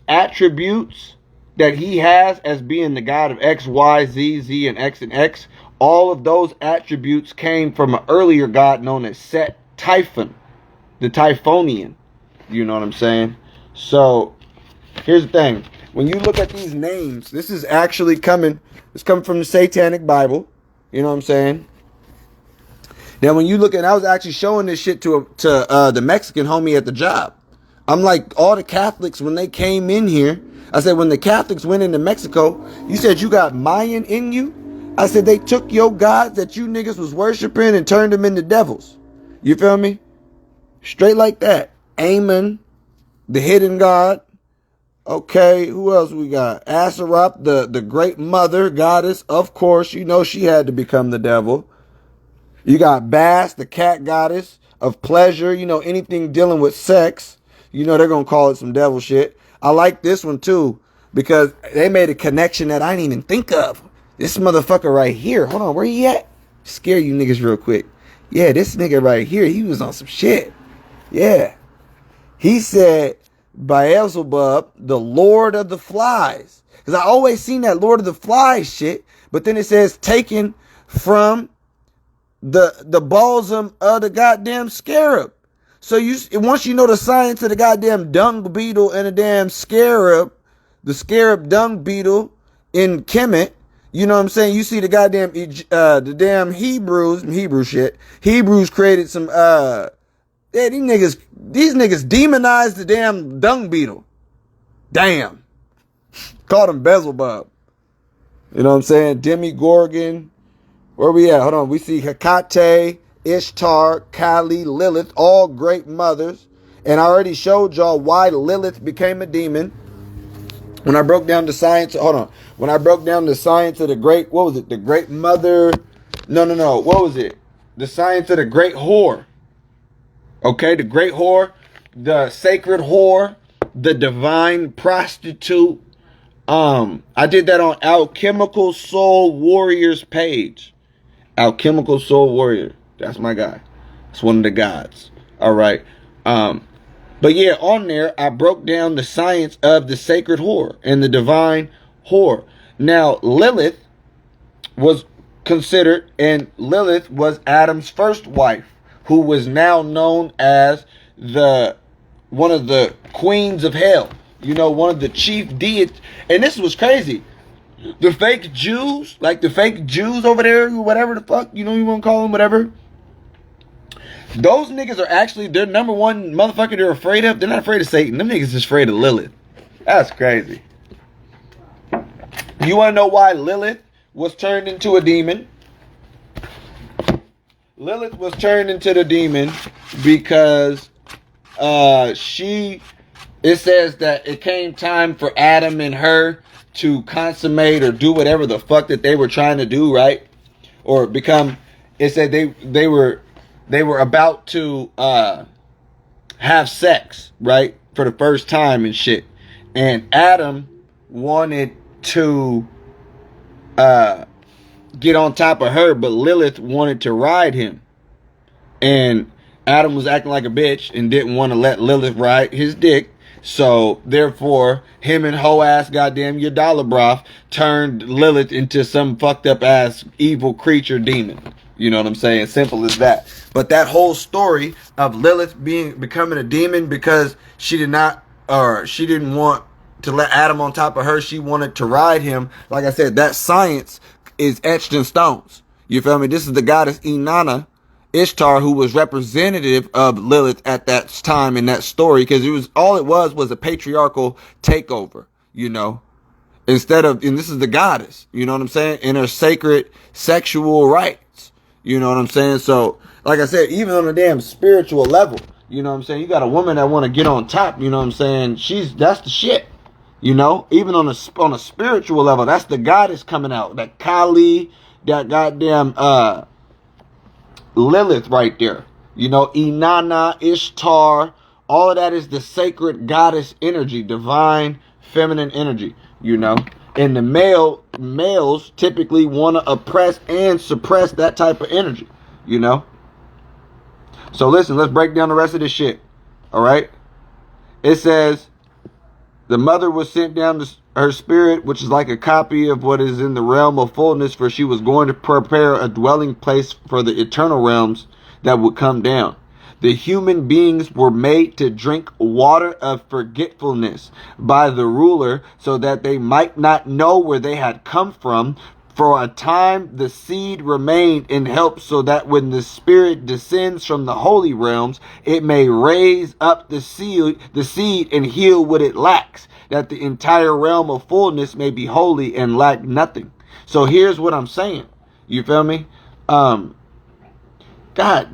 attributes that he has as being the god of X, Y, Z, Z, and X, all of those attributes came from an earlier god known as Set Typhon, the Typhonian. You know what I'm saying? So, here's the thing. When you look at these names, this is actually coming from the Satanic Bible. You know what I'm saying? Now, when you look at, I was actually showing this shit to the Mexican homie at the job. I'm like, all the Catholics, when they came in here, I said, when the Catholics went into Mexico, you said you got Mayan in you? I said, they took your gods that you niggas was worshiping and turned them into devils. You feel me? Straight like that. Amen, the hidden god. Okay, who else we got? Aseroth, the great mother goddess. Of course, you know she had to become the devil. You got Bass, the cat goddess of pleasure. You know, anything dealing with sex. You know, they're going to call it some devil shit. I like this one, too, because they made a connection that I didn't even think of. This motherfucker right here. Hold on, where he at? Scare you niggas real quick. Yeah, this nigga right here, he was on some shit. Yeah. He said, Beelzebub, the Lord of the Flies. Because I always seen that Lord of the Flies shit, but then it says taken from the balsam of the goddamn scarab. So once you know the science of the goddamn dung beetle and the damn scarab, the scarab dung beetle in Kemet, you know what I'm saying? You see the goddamn the damn Hebrew shit. Hebrews created some yeah, these niggas demonized the damn dung beetle. Damn. Called him Beelzebub. You know what I'm saying? Demigorgon. Where we at? Hold on. We see Hecate, Ishtar, Kali, Lilith, all great mothers. And I already showed y'all why Lilith became a demon. When I broke down the science, hold on. When I broke down the science of the great, what was it? The great mother. No. What was it? The science of the great whore. Okay, the great whore, the sacred whore, the divine prostitute. I did that on Alchemical Soul Warrior's page. Alchemical Soul Warrior. That's my guy. That's one of the gods. All right. But yeah, on there, I broke down the science of the sacred whore and the divine whore. Now, Lilith was considered, and Lilith was Adam's first wife, who was now known as one of the queens of hell. You know, one of the chief deities. And this was crazy. The fake Jews, like the fake Jews over there, whatever the fuck, you know, you want to call them, whatever. Those niggas are actually their number one motherfucker they're afraid of. They're not afraid of Satan. Them niggas is afraid of Lilith. That's crazy. You want to know why Lilith was turned into a demon? Lilith was turned into the demon because it says that it came time for Adam and her to consummate or do whatever the fuck that they were trying to do, right? Or become, it said they were about to have sex, right? For the first time and shit. And Adam wanted to get on top of her, but Lilith wanted to ride him. And Adam was acting like a bitch and didn't want to let Lilith ride his dick. So, therefore, him and hoe ass goddamn your dollar broth turned Lilith into some fucked up ass evil creature demon. You know what I'm saying? Simple as that. But that whole story of Lilith becoming a demon because she didn't want to let Adam on top of her. She wanted to ride him. Like I said, that science is etched in stones. You feel me? This is the goddess Inanna. Ishtar, who was representative of Lilith at that time in that story, because it was a patriarchal takeover, you know, instead of, and this is the goddess, you know what I'm saying, in her sacred sexual rights, you know what I'm saying. So like I said, even on a damn spiritual level, you know what I'm saying, you got a woman that want to get on top, you know what I'm saying, that's the shit, you know. Even on a spiritual level, that's the goddess coming out, that Kali, that goddamn Lilith right there, you know, Inanna, Ishtar, all of that is the sacred goddess energy, divine feminine energy, you know. And the males typically want to oppress and suppress that type of energy, you know. So listen, let's break down the rest of this shit. All right. It says the mother was sent down to her spirit, which is like a copy of what is in the realm of fullness, for she was going to prepare a dwelling place for the eternal realms that would come down. The human beings were made to drink water of forgetfulness by the ruler, so that they might not know where they had come from. For a time the seed remained in help, so that when the spirit descends from the holy realms, it may raise up the seed and heal what it lacks, that the entire realm of fullness may be holy and lack nothing. So here's what I'm saying. You feel me? God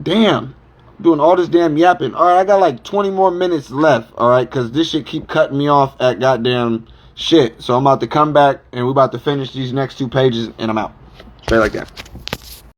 damn. I'm doing all this damn yapping. All right, I got like 20 more minutes left. All right, because this shit keep cutting me off at goddamn shit. So I'm about to come back and we're about to finish these next 2 pages and I'm out. Straight like that.